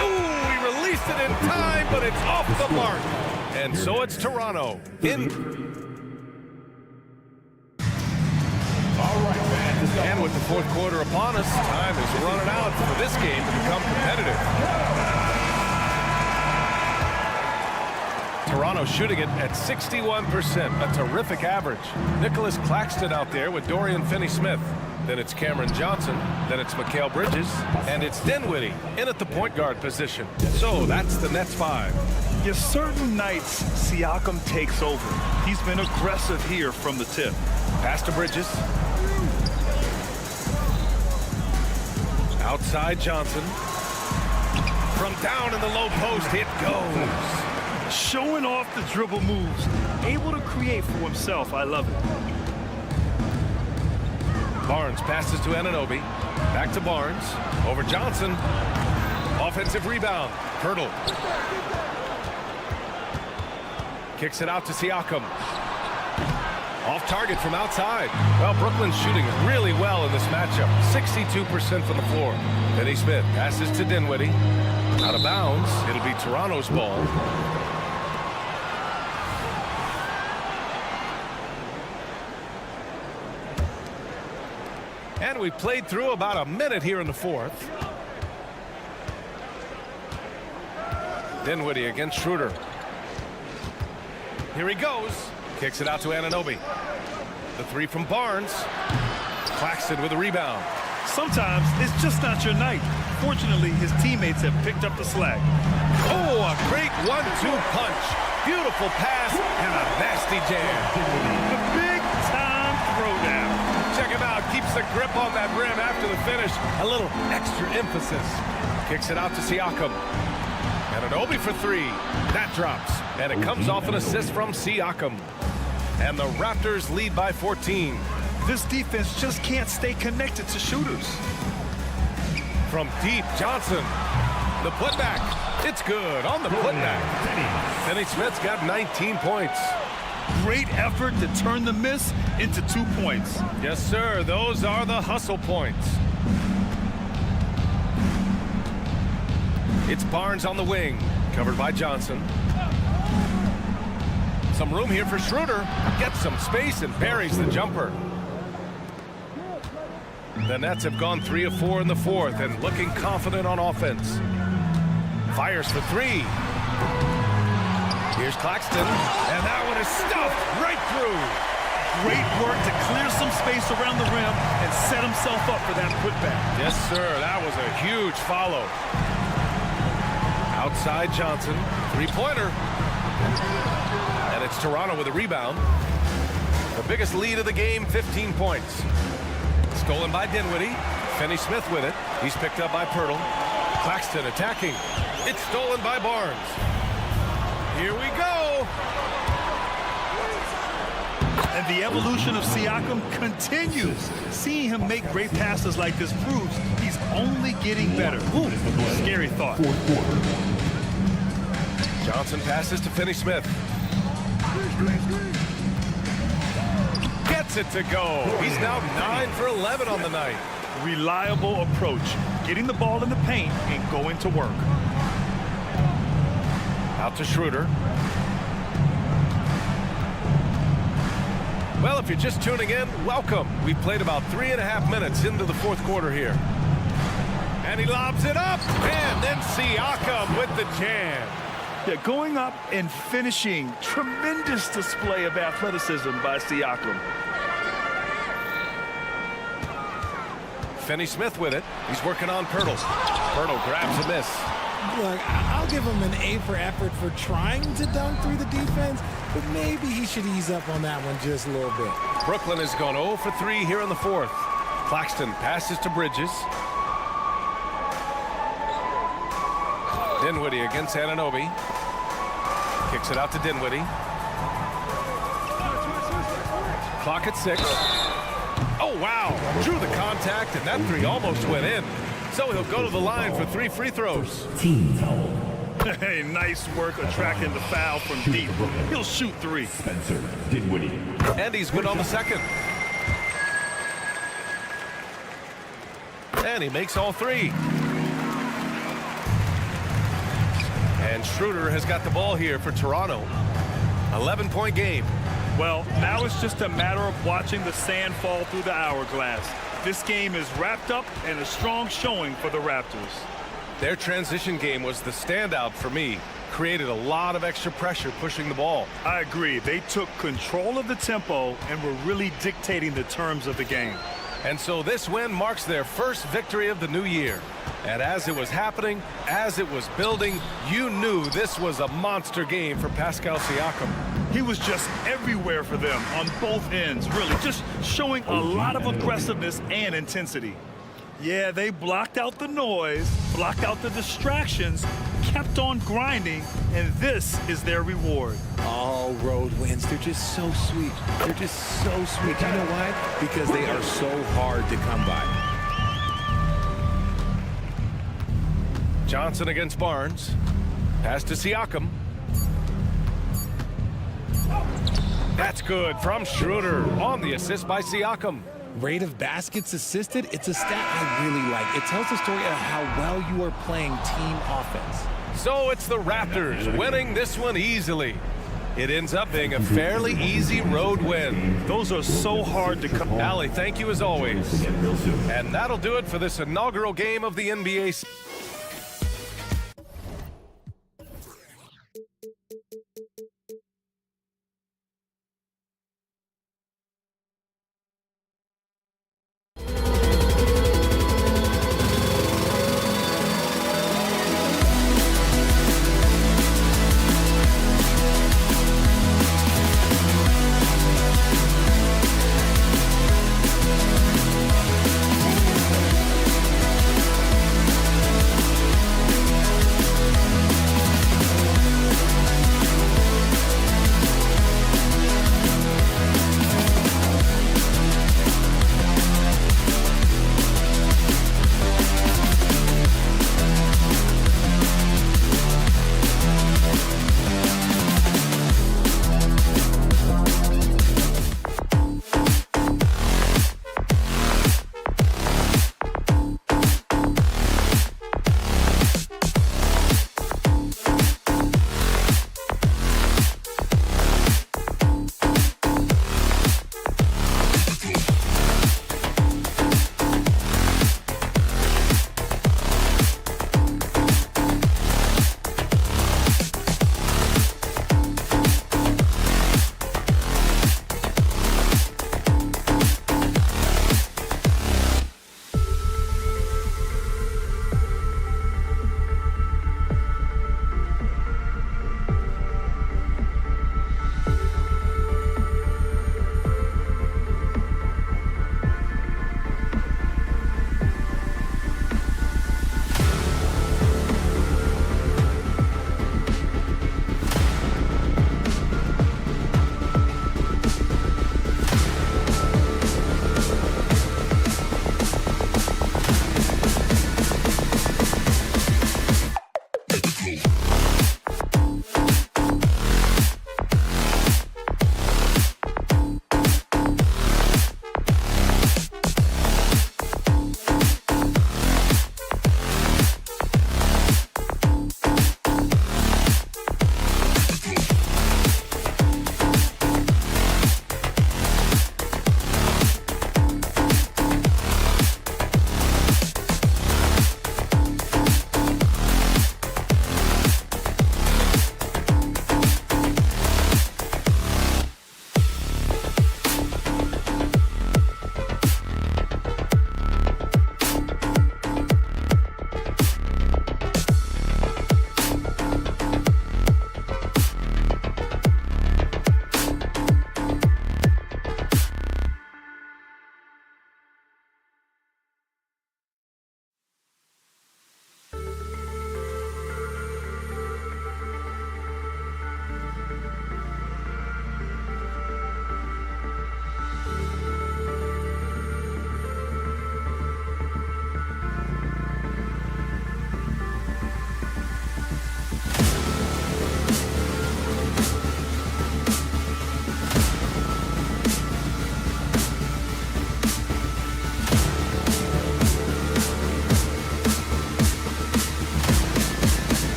Ooh, he released it in time, but it's off the mark. And so it's Toronto in. And with the fourth quarter upon us, time is running out for this game to become competitive. Toronto shooting it at 61%, a terrific average. Nicholas Claxton out there with Dorian Finney-Smith. Then it's Cameron Johnson, then it's Mikal Bridges, and it's Dinwiddie in at the point guard position. So that's the Nets 5. Yes, certain nights Siakam takes over. He's been aggressive here from the tip. Pass to Bridges. Outside Johnson. From down in the low post, it goes. Showing off the dribble moves. Able to create for himself. I love it. Barnes passes to Anunoby. Back to Barnes. Over Johnson. Offensive rebound. Hurdle. Kicks it out to Siakam. Off target from outside. Well, Brooklyn's shooting really well in this matchup. 62% from the floor. Finney-Smith passes to Dinwiddie. Out of bounds. It'll be Toronto's ball. And we played through about a minute here in the fourth. Dinwiddie against Schroeder. Here he goes. Kicks it out to Anunoby. The three from Barnes. Claxton with a rebound. Sometimes it's just not your night. Fortunately, his teammates have picked up the slack. Oh, a great 1-2 punch. Beautiful pass and a nasty jam. The big-time throwdown. Check him out. Keeps the grip on that rim after the finish. A little extra emphasis. Kicks it out to Siakam. Anunoby for three. That drops. And it comes off an assist from Siakam. And the Raptors lead by 14. This defense just can't stay connected to shooters. From deep, Johnson. The putback. It's good on the putback. Finney-Smith's got 19 points. Great effort to turn the miss into 2 points. Yes, sir. Those are the hustle points. It's Barnes on the wing. Covered by Johnson. Some room here for Schroeder. Gets some space and buries the jumper. The Nets have gone 3 of 4 in the fourth and looking confident on offense. Fires for three. Here's Claxton. And that one is stuffed right through. Great work to clear some space around the rim and set himself up for that putback. Yes, sir. That was a huge follow. Outside Johnson. Three-pointer. And it's Toronto with a rebound. The biggest lead of the game, 15 points. Stolen by Dinwiddie. Finney-Smith with it. He's picked up by Pirtle. Claxton attacking. It's stolen by Barnes. Here we go. And the evolution of Siakam continues. Seeing him make great passes like this proves he's only getting better. Ooh, scary thought. Johnson passes to Finney-Smith. Gets it to go. He's now 9 for 11 on the night. Reliable approach. Getting the ball in the paint and going to work. Out to Schroeder. Well, if you're just tuning in, welcome. We've played about 3.5 minutes into the fourth quarter here. And he lobs it up. And then Siakam with the jam. Yeah, going up and finishing. Tremendous display of athleticism by Siakam. Finney-Smith with it. He's working on Pirtle. Pirtle grabs a miss. Look, I'll give him an A for effort for trying to dunk through the defense, but maybe he should ease up on that one just a little bit. Brooklyn has gone 0 for 3 here in the fourth. Claxton passes to Bridges. Dinwiddie against Anunoby. Kicks it out to Dinwiddie. Clock at 6. Oh, wow. Drew the contact, and that three almost went in. So he'll go to the line for 3 free throws. Team foul. Hey, nice work attracting the foul from deep. He'll shoot 3. Spencer Dinwiddie. And he's good on the second. And he makes all 3. And Schroeder has got the ball here for Toronto. 11-point game. Well, now it's just a matter of watching the sand fall through the hourglass. This game is wrapped up and a strong showing for the Raptors. Their transition game was the standout for me. Created a lot of extra pressure pushing the ball. I agree. They took control of the tempo and were really dictating the terms of the game. And so this win marks their first victory of the new year. And as it was happening, as it was building, you knew this was a monster game for Pascal Siakam. He was just everywhere for them on both ends, really, just showing a lot of aggressiveness and intensity. Yeah, they blocked out the noise, blocked out the distractions, kept on grinding, and this is their reward. All road wins, they're just so sweet. They're just so sweet. You know why? Because they are so hard to come by. Johnson against Barnes. Pass to Siakam. That's good from Schroeder on the assist by Siakam. Rate of baskets assisted, it's a stat I really like. It tells the story of how well you are playing team offense. So it's the Raptors winning this one easily. It ends up being a fairly easy road win. Those are so hard to come. Allie, thank you as always. And that'll do it for this inaugural game of the NBA.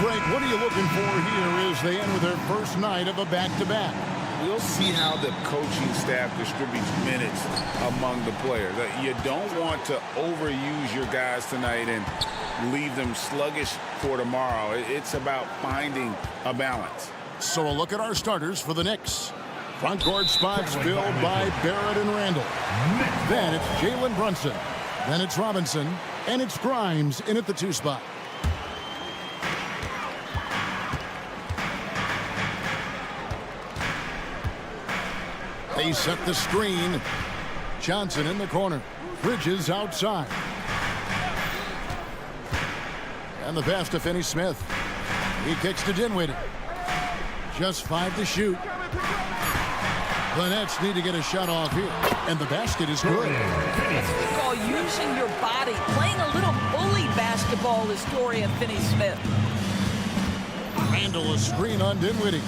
Greg, what are you looking for here as they enter their first night of a back-to-back? We'll see how the coaching staff distributes minutes among the players. You don't want to overuse your guys tonight and leave them sluggish for tomorrow. It's about finding a balance. So a look at our starters for the Knicks. Front court spots filled by Barrett and Randall. Then it's Jalen Brunson. Then it's Robinson. And it's Grimes in at the 2 spot. They set the screen. Johnson in the corner. Bridges outside. And the pass to Finney Smith. He kicks to Dinwiddie. Just 5 to shoot. The Nets need to get a shot off here. And the basket is good. That's what we call using your body. Playing a little bully basketball is Dorian Finney-Smith. Randall a screen on Dinwiddie.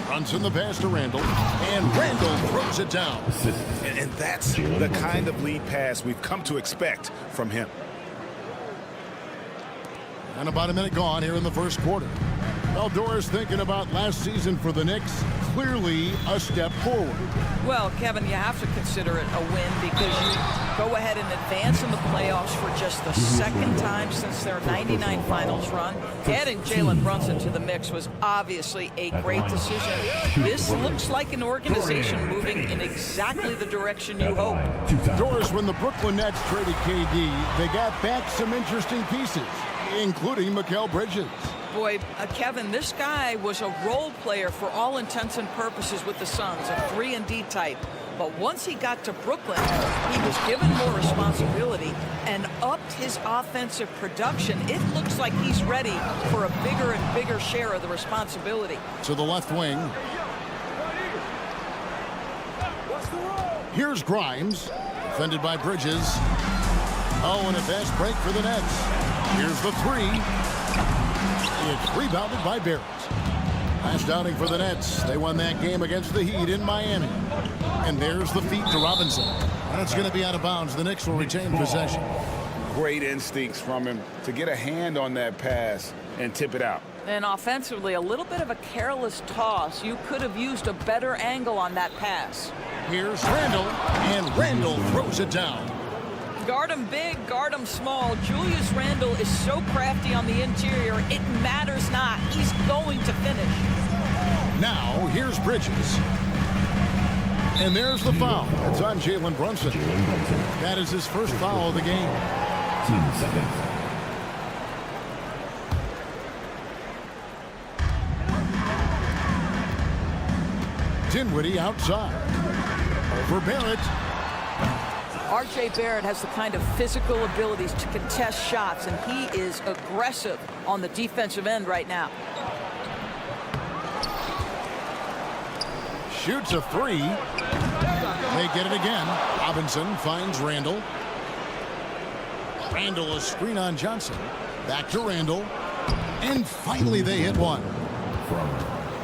Brunson the pass to Randall. And Randall throws it down. And that's the kind of lead pass we've come to expect from him. And about a minute gone here in the first quarter. Well, Doris, thinking about last season for the Knicks, clearly a step forward. Well, Kevin, you have to consider it a win because you go ahead and advance in the playoffs for just the second time since their 99 finals run. Adding Jalen Brunson to the mix was obviously a great decision. This looks like an organization moving in exactly the direction you hope. Doris, when the Brooklyn Nets traded KD, they got back some interesting pieces, including Mikal Bridges. Boy, Kevin, this guy was a role player for all intents and purposes with the Suns, a 3-and-D type. But once he got to Brooklyn, he was given more responsibility and upped his offensive production. It looks like he's ready for a bigger and bigger share of the responsibility. To the left wing. Here's Grimes, defended by Bridges. Oh, and a fast break for the Nets. Here's the 3. It's rebounded by Barrett. Last outing for the Nets. They won that game against the Heat in Miami. And there's the feed to Robinson. And it's going to be out of bounds. The Knicks will retain possession. Great instincts from him to get a hand on that pass and tip it out. And offensively, a little bit of a careless toss. You could have used a better angle on that pass. Here's Randall, and Randall throws it down. Guard him big, guard him small. Julius Randle is so crafty on the interior, it matters not. He's going to finish. Now, here's Bridges. And there's the foul. It's on Jalen Brunson. That is his first foul of the game. 10 seconds. Dinwiddie outside. Over Barrett. R.J. Barrett has the kind of physical abilities to contest shots, and he is aggressive on the defensive end right now. Shoots a 3. They get it again. Robinson finds Randall. Randall a screen on Johnson. Back to Randall. And finally they hit one.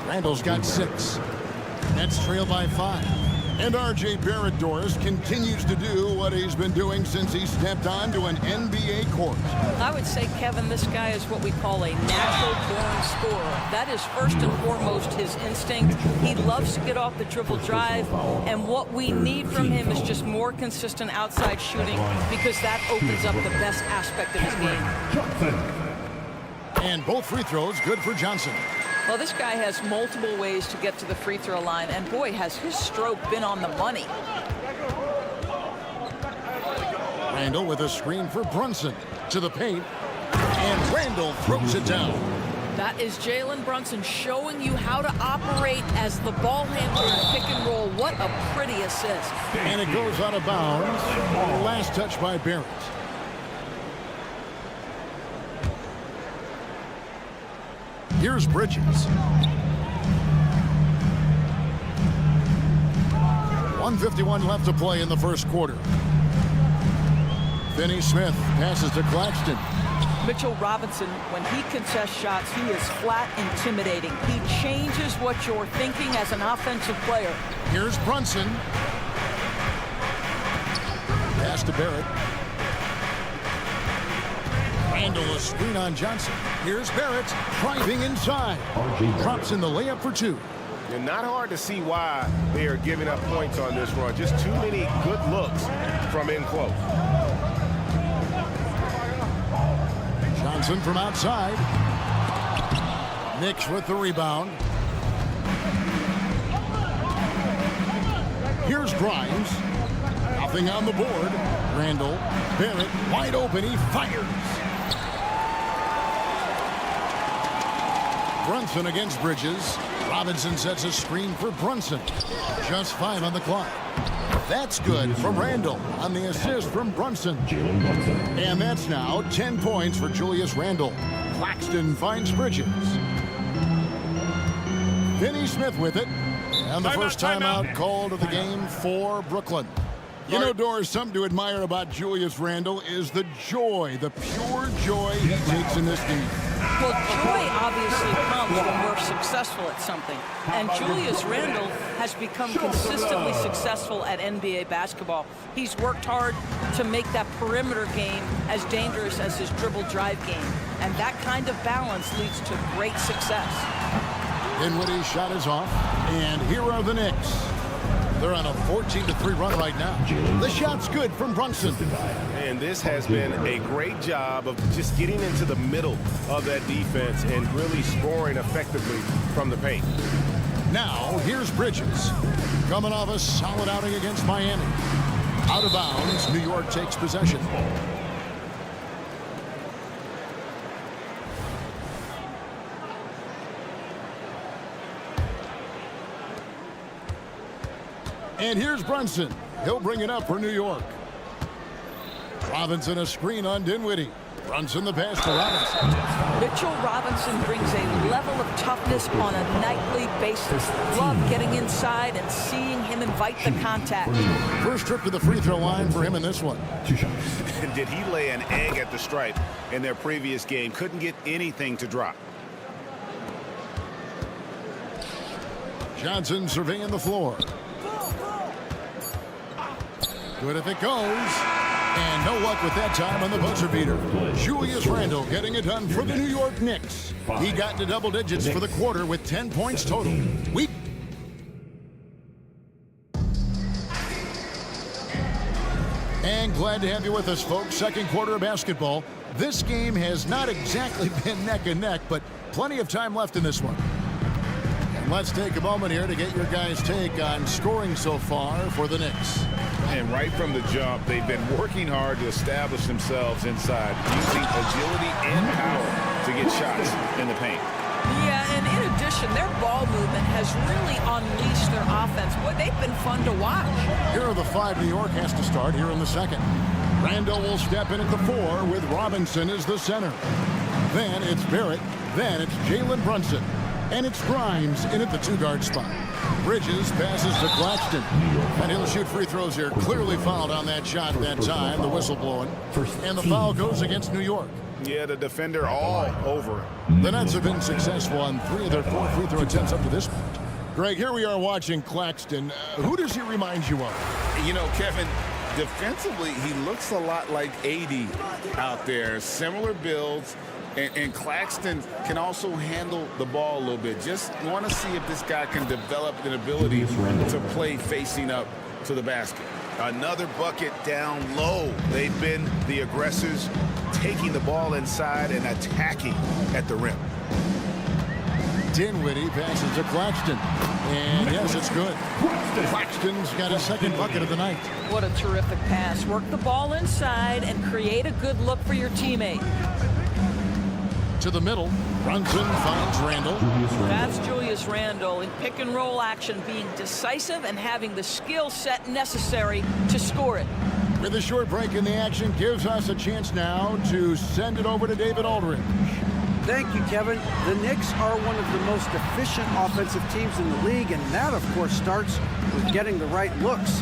Randall's got 6. Nets trail by 5. And R.J. Barrett, Doris, continues to do what he's been doing since he stepped onto an NBA court. I would say, Kevin, this guy is what we call a natural-born scorer. That is first and foremost his instinct. He loves to get off the dribble drive, and what we need from him is just more consistent outside shooting because that opens up the best aspect of his game. And both free throws good for Johnson. Well, this guy has multiple ways to get to the free throw line, and boy, has his stroke been on the money. Randall with a screen for Brunson to the paint, and Randall throws it down. That is Jalen Brunson showing you how to operate as the ball handler in pick and roll. What a pretty assist. And it goes out of bounds. Last touch by Barrett. Here's Bridges. 1:51 left to play in the first quarter. Finney Smith passes to Claxton. Mitchell Robinson, when he contests shots, he is flat intimidating. He changes what you're thinking as an offensive player. Here's Brunson. Pass to Barrett. Randall a screen on Johnson. Here's Barrett driving inside. Drops in the layup for 2. And not hard to see why they are giving up points on this run. Just too many good looks from in close. Johnson from outside. Knicks with the rebound. Here's Grimes. Nothing on the board. Randall. Barrett wide open. He fires. Brunson against Bridges. Robinson sets a screen for Brunson. Just 5 on the clock. That's good from Randall on the assist from Brunson. And that's now 10 points for Julius Randle. Claxton finds Bridges. Finney Smith with it. And the first timeout called of the game for Brooklyn. You know, Doris, something to admire about Julius Randle is the joy, the pure joy he takes in this game. Well, joy obviously comes when we're successful at something. And Julius Randle has become consistently successful at NBA basketball. He's worked hard to make that perimeter game as dangerous as his dribble drive game. And that kind of balance leads to great success. Dinwiddie's shot is off. And here are the Knicks. They're on a 14-3 run right now. The shot's good from Brunson. And this has been a great job of just getting into the middle of that defense and really scoring effectively from the paint. Now, here's Bridges. Coming off a solid outing against Miami. Out of bounds, New York takes possession. And here's Brunson. He'll bring it up for New York. Robinson a screen on Dinwiddie. Brunson the pass to Robinson. Mitchell Robinson brings a level of toughness on a nightly basis. Love getting inside and seeing him invite the contact. First trip to the free throw line for him in this one. 2 shots. Did he lay an egg at the stripe in their previous game? Couldn't get anything to drop. Johnson surveying the floor. Good if it goes. And no luck with that time on the buzzer beater. Julius Randle getting it done for the New York Knicks. He got to double digits for the quarter with 10 points total. And glad to have you with us, folks. Second quarter of basketball. This game has not exactly been neck and neck, but plenty of time left in this one. And let's take a moment here to get your guys' take on scoring so far for the Knicks. And right from the jump, they've been working hard to establish themselves inside, using agility and power to get shots in the paint. Yeah, and in addition, their ball movement has really unleashed their offense. Boy, they've been fun to watch. Here are the 5 New York has to start here in the second. Randall will step in at the 4 with Robinson as the center. Then it's Barrett. Then it's Jalen Brunson. And it's Grimes in at the 2-guard spot. Bridges passes to Claxton. And he'll shoot free throws here. Clearly fouled on that shot that time. The whistle blowing. And the foul goes against New York. Yeah, the defender all over. The Nets have been successful on 3 of their 4 free throw attempts up to this point. Greg, here we are watching Claxton. Who does he remind you of? You know, Kevin, defensively, he looks a lot like 80 out there. Similar builds. And Claxton can also handle the ball a little bit. Just want to see if this guy can develop an ability to play facing up to the basket. Another bucket down low. They've been the aggressors, taking the ball inside and attacking at the rim. Dinwiddie passes to Claxton. And yes, it's good. Claxton's got a second bucket of the night. What a terrific pass. Work the ball inside and create a good look for your teammate. To the middle, Brunson finds Randall. That's Julius Randle in pick and roll action, being decisive and having the skill set necessary to score it. With a short break in the action, gives us a chance now to send it over to David Aldridge. Thank you, Kevin. The Knicks are one of the most efficient offensive teams in the league, and that, of course, starts with getting the right looks.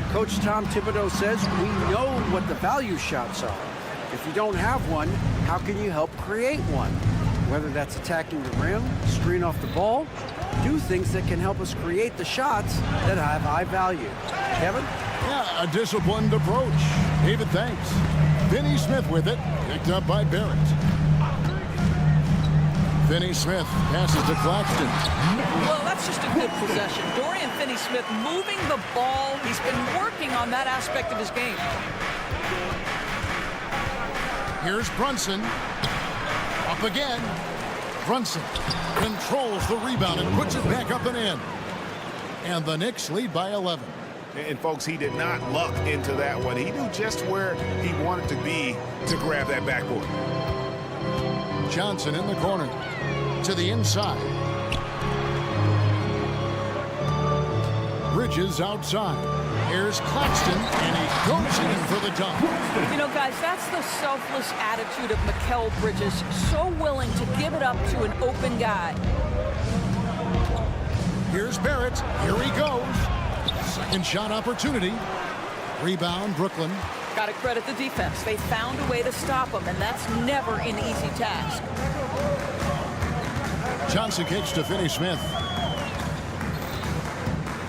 Coach Tom Thibodeau says we know what the value shots are. If you don't have one, how can you help create one? Whether that's attacking the rim, screen off the ball, do things that can help us create the shots that have high value. Kevin? Yeah, a disciplined approach. David, thanks. Finney Smith with it. Picked up by Barrett. Finney Smith passes to Claxton. Well, that's just a good possession. Dorian Finney-Smith moving the ball. He's been working on that aspect of his game. Here's Brunson. Up again. Brunson controls the rebound and puts it back up and in. And the Knicks lead by 11. And folks, he did not luck into that one. He knew just where he wanted to be to grab that backboard. Johnson in the corner. To the inside. Bridges outside. Here's Claxton, and he goes in for the dunk. You know, guys, that's the selfless attitude of Mikal Bridges. So willing to give it up to an open guy. Here's Barrett. Here he goes. Second shot opportunity. Rebound, Brooklyn. Got to credit the defense. They found a way to stop him, and that's never an easy task. Johnson kicks to Finney Smith.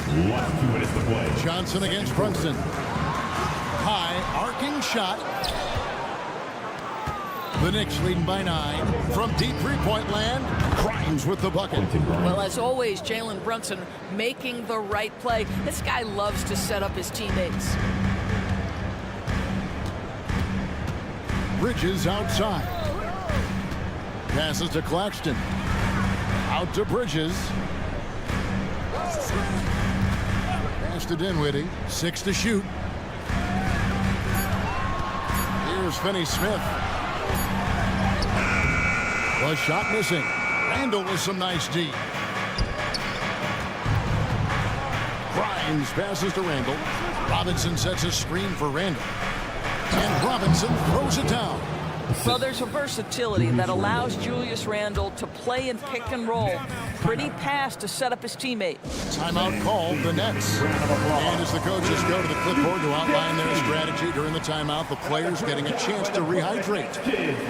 2 minutes to play. Johnson against Brunson. High, arcing shot. The Knicks leading by 9. From deep three-point land, Grimes with the bucket. Well, as always, Jalen Brunson making the right play. This guy loves to set up his teammates. Bridges outside. Passes to Claxton. Out to Bridges. Pass to Dinwiddie. 6 to shoot. Here's Finney Smith. The shot missing. Randall with some nice D. Grimes passes to Randall. Robinson sets a screen for Randall. And Robinson throws it down. Well, there's a versatility that allows Julius Randle to play in pick and roll. Pretty pass to set up his teammate. Timeout called, the Nets. And as the coaches go to the clipboard to outline their strategy during the timeout, the players getting a chance to rehydrate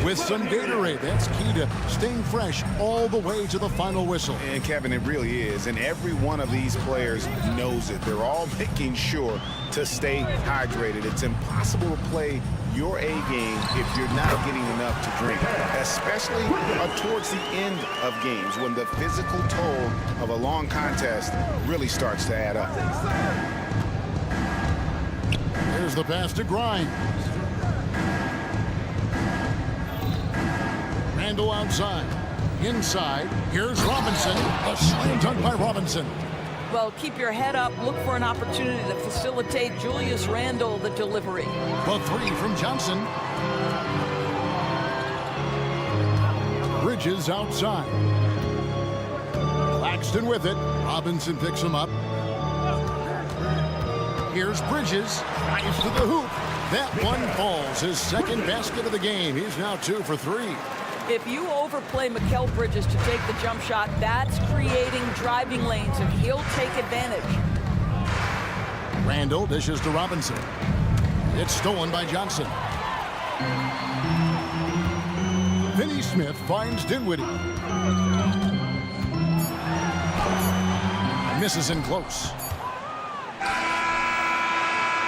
with some Gatorade. That's key to staying fresh all the way to the final whistle. And Kevin, it really is. And every one of these players knows it. They're all making sure to stay hydrated. It's impossible to play your A game if you're not getting enough to drink, especially towards the end of games when the physical toll of a long contest really starts to add up. Here's the pass to Grimes. Randall outside. Inside. Here's Robinson. A slam dunk by Robinson. Well, keep your head up. Look for an opportunity to facilitate Julius Randle the delivery. The 3 from Johnson. Bridges outside. Claxton with it. Robinson picks him up. Here's Bridges. Drives to the hoop. That one falls. His second basket of the game. He's now 2 for 3. If you overplay Mikal Bridges to take the jump shot, that's creating driving lanes, and he'll take advantage. Randall dishes to Robinson. It's stolen by Johnson. Finney Smith finds Dinwiddie. Misses in close.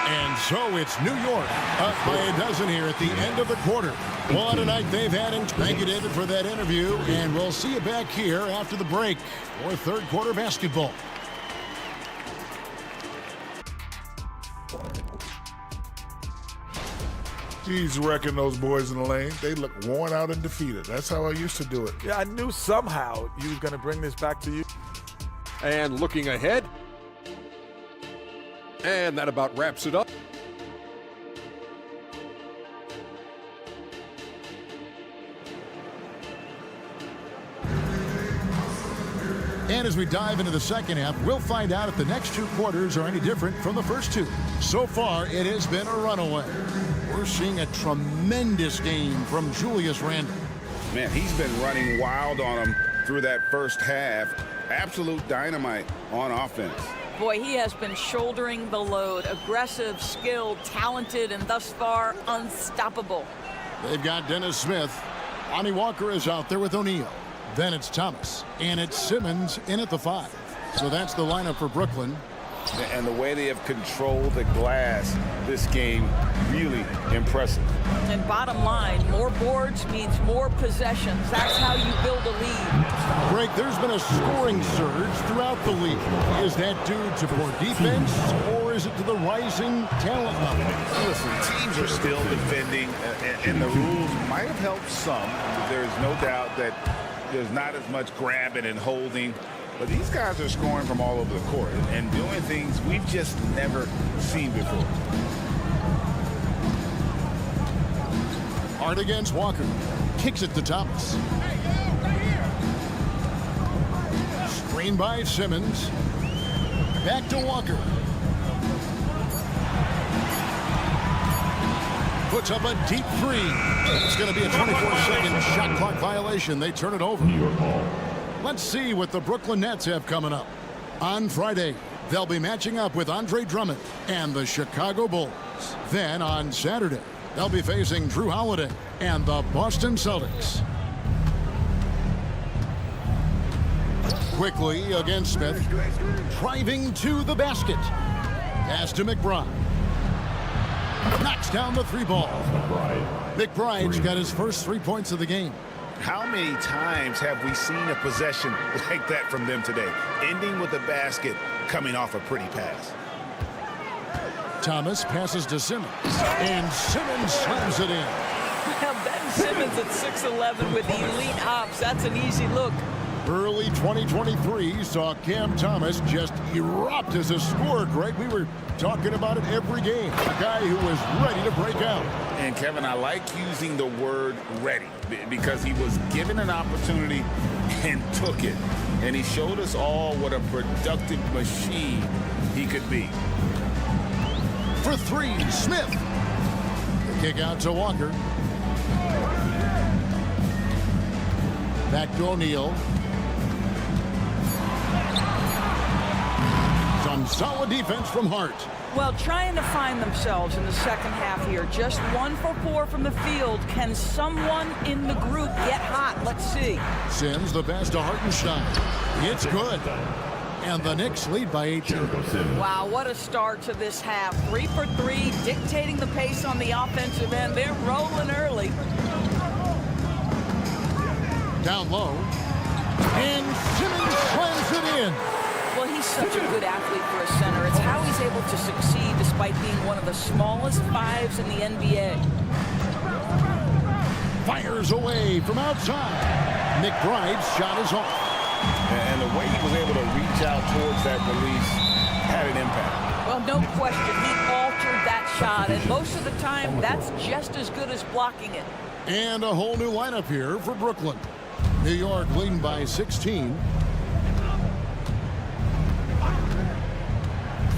And so it's New York up by a dozen here at the end of the quarter. What a night they've had. And thank you, David, for that interview. And we'll see you back here after the break for third quarter basketball. He's wrecking those boys in the lane. They look worn out and defeated. That's how I used to do it. Yeah, I knew somehow you was going to bring this back to you. And looking ahead. And that about wraps it up. And as we dive into the second half, we'll find out if the next 2 quarters are any different from the first 2. So far, it has been a runaway. We're seeing a tremendous game from Julius Randle. Man, he's been running wild on him through that first half. Absolute dynamite on offense. Boy, he has been shouldering the load. Aggressive, skilled, talented, and thus far, unstoppable. They've got Dennis Smith. Lonnie Walker is out there with O'Neal. Then it's Thomas. And it's Simmons in at the 5. So that's the lineup for Brooklyn. And the way they have controlled the glass this game, really impressive. And bottom line, more boards means more possessions. That's how you build a lead. Greg, there's been a scoring surge throughout the league. Is that due to poor defense, or is it to the rising talent level? Listen, teams are still defending, and the rules might have helped some. There's no doubt that there's not as much grabbing and holding. But these guys are scoring from all over the court and doing things we've just never seen before. Hard against Walker. Kicks it to Thomas. Screen by Simmons. Back to Walker. Puts up a deep three. It's going to be a 24-second shot clock violation. They turn it over. Let's see what the Brooklyn Nets have coming up. On Friday, they'll be matching up with Andre Drummond and the Chicago Bulls. Then on Saturday, they'll be facing Drew Holiday and the Boston Celtics. Quickly against Smith. Driving to the basket. Pass to McBride. Knocks down the three ball. McBride's got his first 3 points of the game. How many times have we seen a possession like that from them today, ending with a basket coming off a pretty pass? Thomas passes to Simmons, and Simmons slams it in. Now Ben Simmons at 6'11" with elite hops. That's an easy look. Early 2023 saw Cam Thomas just erupt as a scorer, Greg. We were talking about it every game. A guy who was ready to break out. And Kevin, I like using the word ready because he was given an opportunity and took it. And he showed us all what a productive machine he could be. For three, Smith. The kick out to Walker. Back to O'Neal. Some solid defense from Hart. Well, trying to find themselves in the second half here. Just 1 for 4 from the field. Can someone in the group get hot? Let's see. Sims the pass to Hartenstein. It's good. And the Knicks lead by 18. Wow, what a start to this half. 3 for 3, dictating the pace on the offensive end. They're rolling early. Down low. And Simmons slams it in. Well, he's such a good athlete for a center. It's how he's able to succeed despite being one of the smallest fives in the NBA. Fires away from outside. McBride's shot is off. And the way he was able to reach out towards that release had an impact. Well, no question. He altered that shot, and most of the time, that's just as good as blocking it. And a whole new lineup here for Brooklyn. New York leading by 16.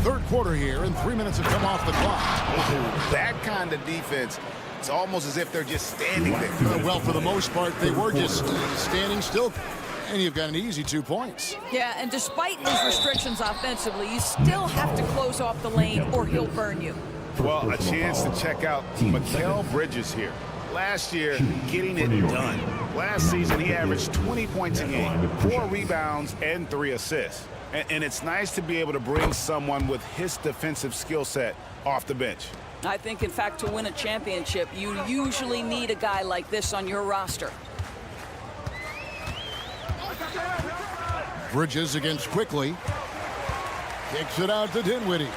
Third quarter here, and 3 minutes have come off the clock. That kind of defense, it's almost as if they're just standing there. Well, for the most part, they were just standing still. And you've got an easy 2 points. Yeah, and despite his restrictions offensively, you still have to close off the lane or he'll burn you. Well, a chance to check out Mikal Bridges here. Last year, getting it done. Last season, he averaged 20 points a game, 4 rebounds, and 3 assists. And it's nice to be able to bring someone with his defensive skill set off the bench. I think, in fact, to win a championship, you usually need a guy like this on your roster. Bridges against Quickly. Kicks it out to Dinwiddie.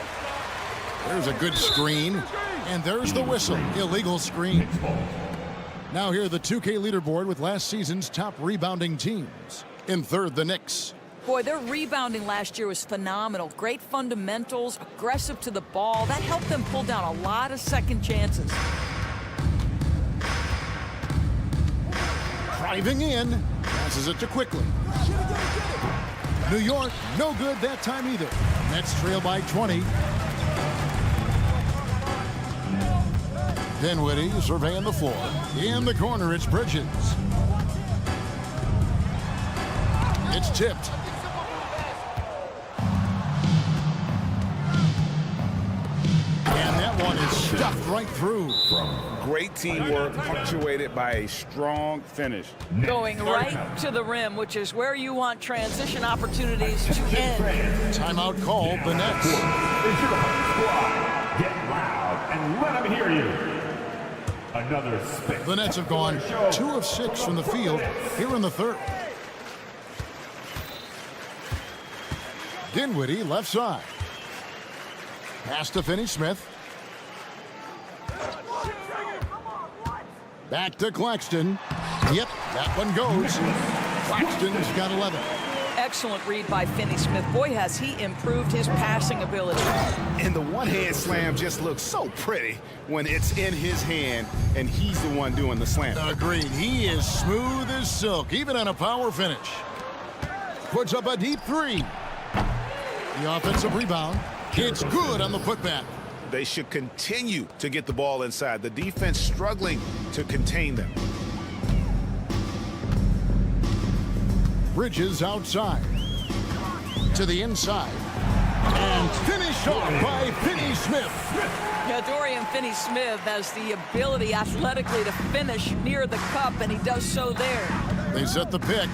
There's a good screen. And there's the whistle. Illegal screen. Now here the 2K leaderboard with last season's top rebounding teams. In third, the Knicks. Boy, their rebounding last year was phenomenal. Great fundamentals, aggressive to the ball. That helped them pull down a lot of second chances. Driving in. Passes it to Quickly. New York, no good that time either. Nets trail by 20. Dinwiddie surveying the floor. In the corner, it's Bridges. It's tipped. And that one is stuck stuffed right through. Great teamwork punctuated by a strong finish. Going right to the rim, which is where you want transition opportunities to end. Timeout called the Nets. Get loud and let them hear you. Another spin. The Nets have gone 2 of 6 from the field here in the third. Dinwiddie left side. Pass to Finney-Smith. Back to Claxton. Yep, that one goes. Claxton's got 11. Excellent read by Finney-Smith. Boy, has he improved his passing ability. And the one-hand slam just looks so pretty when it's in his hand and he's the one doing the slam. Agreed. He is smooth as silk, even on a power finish. Puts up a deep three. The offensive rebound. It's good on the putback. They should continue to get the ball inside. The defense struggling to contain them. Bridges outside. To the inside. And finished off by Finney-Smith. Yeah, Dorian Finney-Smith has the ability athletically to finish near the cup, and he does so there. They set the pick.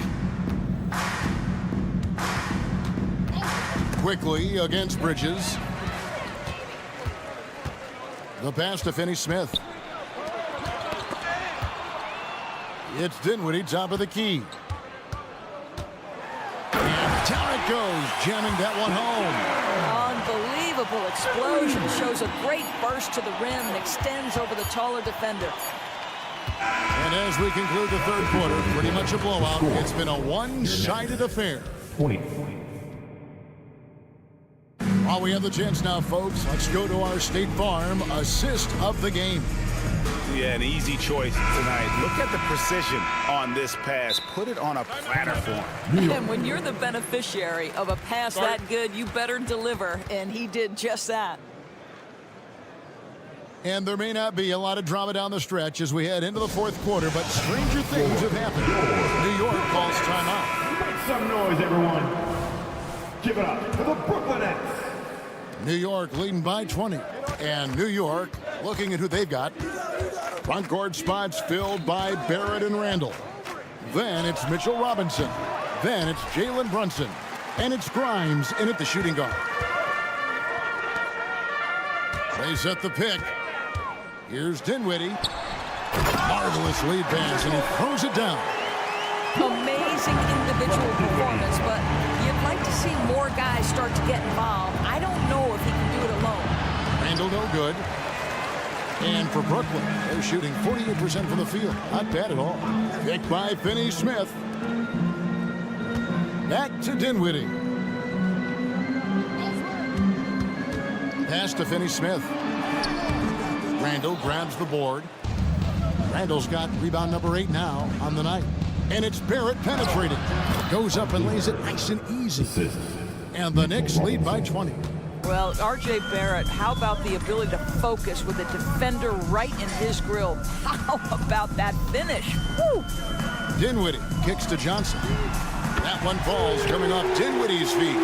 Quickly against Bridges. The pass to Finney-Smith. It's Dinwiddie, top of the key. And down it goes, jamming that one home. Unbelievable explosion. Shows a great burst to the rim and extends over the taller defender. And as we conclude the third quarter, pretty much a blowout. It's been a one-sided affair. While we have the chance now, folks, let's go to our State Farm assist of the game. Yeah, an easy choice tonight. Look at the precision on this pass. Put it on a platter for him. And when you're the beneficiary of a pass that good, you better deliver, and he did just that. And there may not be a lot of drama down the stretch as we head into the fourth quarter, but stranger things have happened. New York calls timeout. Make some noise, everyone. Give it up for the Brooklyn Nets. New York leading by 20. And New York looking at who they've got. Front court spots filled by Barrett and Randall. Then it's Mitchell Robinson. Then it's Jalen Brunson. And it's Grimes in at the shooting guard. They set the pick. Here's Dinwiddie. Marvelous lead pass, and he throws it down. Amazing individual performance, but you'd like to see more guys start to get involved. I don't know if he can do it alone. Randall no good. And for Brooklyn, they're shooting 48% from the field. Not bad at all. Picked by Finney-Smith. Back to Dinwiddie. Pass to Finney-Smith. Randall grabs the board. Randall's got rebound number 8 now on the night. And it's Barrett penetrating. Goes up and lays it nice and easy. And the Knicks lead by 20. Well, R.J. Barrett, how about the ability to focus with a defender right in his grill? How about that finish? Woo! Dinwiddie kicks to Johnson. That one falls coming off Dinwiddie's feet.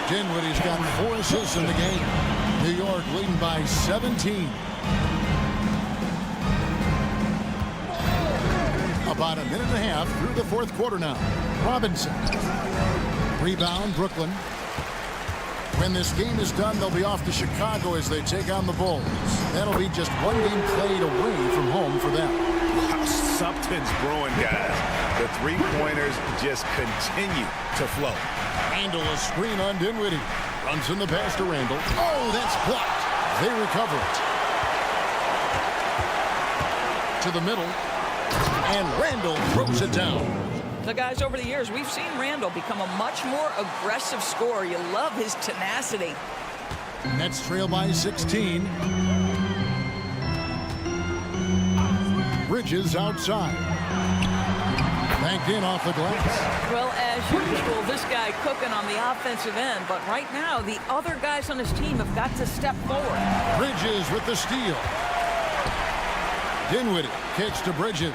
Dinwiddie's got 4 assists in the game. New York leading by 17. About a minute and a half through the fourth quarter now. Robinson. Rebound, Brooklyn. When this game is done, they'll be off to Chicago as they take on the Bulls. That'll be just one game played away from home for them. Wow, something's brewing, guys. The three-pointers just continue to flow. Randall a screen on Dinwiddie. Runs in the pass to Randall. Oh, that's blocked. They recover it. To the middle. And Randall throws it down. So, guys, over the years, we've seen Randall become a much more aggressive scorer. You love his tenacity. Nets trail by 16. Bridges outside. Banked in off the glass. Well, as usual, this guy cooking on the offensive end. But right now, the other guys on his team have got to step forward. Bridges with the steal. Dinwiddie kicks to Bridges.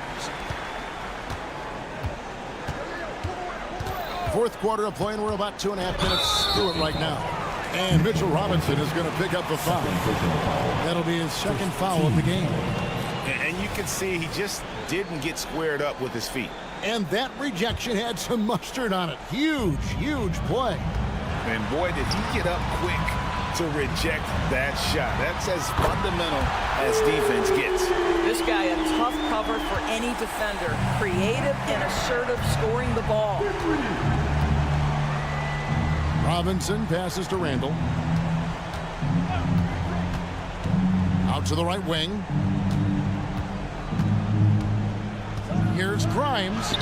Fourth quarter of play, and we're about 2.5 minutes through it right now. And Mitchell Robinson is going to pick up the foul. That'll be his second foul of the game. And you can see he just didn't get squared up with his feet. And that rejection had some mustard on it. Huge, huge play. And boy, did he get up quick to reject that shot. That's as fundamental as defense gets. This guy, a tough cover for any defender. Creative and assertive, scoring the ball. Robinson passes to Randall. Out to the right wing. Here's Grimes.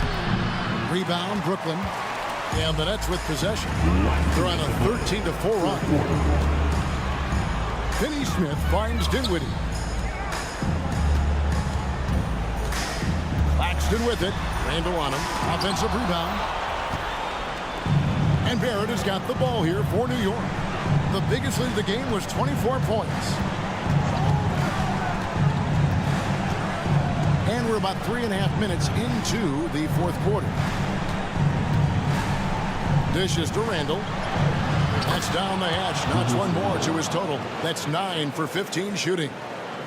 Rebound, Brooklyn. And the Nets with possession. They're on a 13-4 run. Finney Smith finds Dinwiddie. Claxton with it. Randall on him. Offensive rebound. And Barrett has got the ball here for New York. The biggest lead of the game was 24 points. And we're about 3.5 minutes into the fourth quarter. Dishes to Randall. That's down the hatch. Knocks one more to his total. That's 9 for 15 shooting.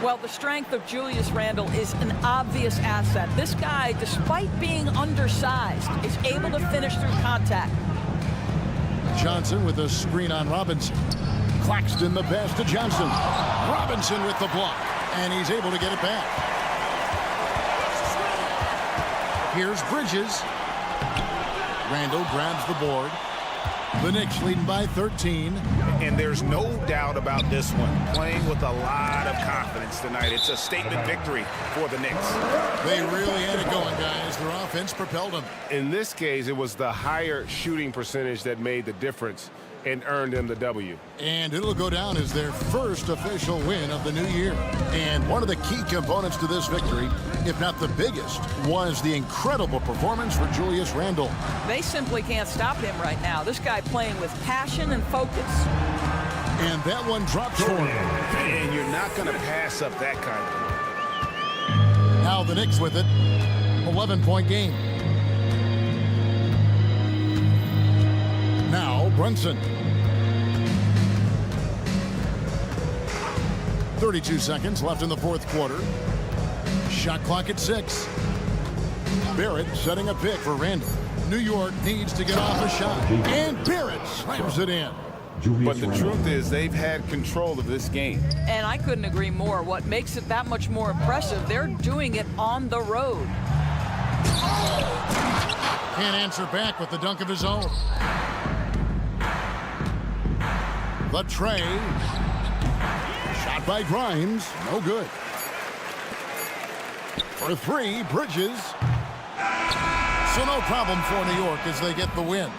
Well, the strength of Julius Randle is an obvious asset. This guy, despite being undersized, is able to finish through contact. Johnson with a screen on Robinson. Claxton the pass to Johnson. Robinson with the block. And he's able to get it back. Here's Bridges. Randall grabs the board. The Knicks leading by 13. And there's no doubt about this one. Playing with a lot of confidence tonight. It's a statement victory for the Knicks. They really had it going, guys. Their offense propelled them. In this case, it was the higher shooting percentage that made the difference and earned them the W. And it'll go down as their first official win of the new year. And one of the key components to this victory, if not the biggest, was the incredible performance for Julius Randle. They simply can't stop him right now. This guy playing with passion and focus. And that one drops for him. And you're not going to pass up that kind of. Now the Knicks with it. 11-point game. Now Brunson. 32 seconds left in the fourth quarter. Shot clock at 6. Barrett setting a pick for Randall. New York needs to get off a shot. And Barrett slams it in. But the truth is they've had control of this game. And I couldn't agree more. What makes it that much more impressive, they're doing it on the road. Can't answer back with the dunk of his own. The tray. Shot by Grimes. No good. For 3, Bridges. So no problem for New York as they get the win.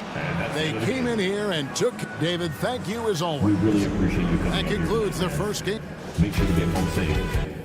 They came in here and took. David, thank you as always. We really appreciate you coming. That concludes the first game. Make sure to get home safe.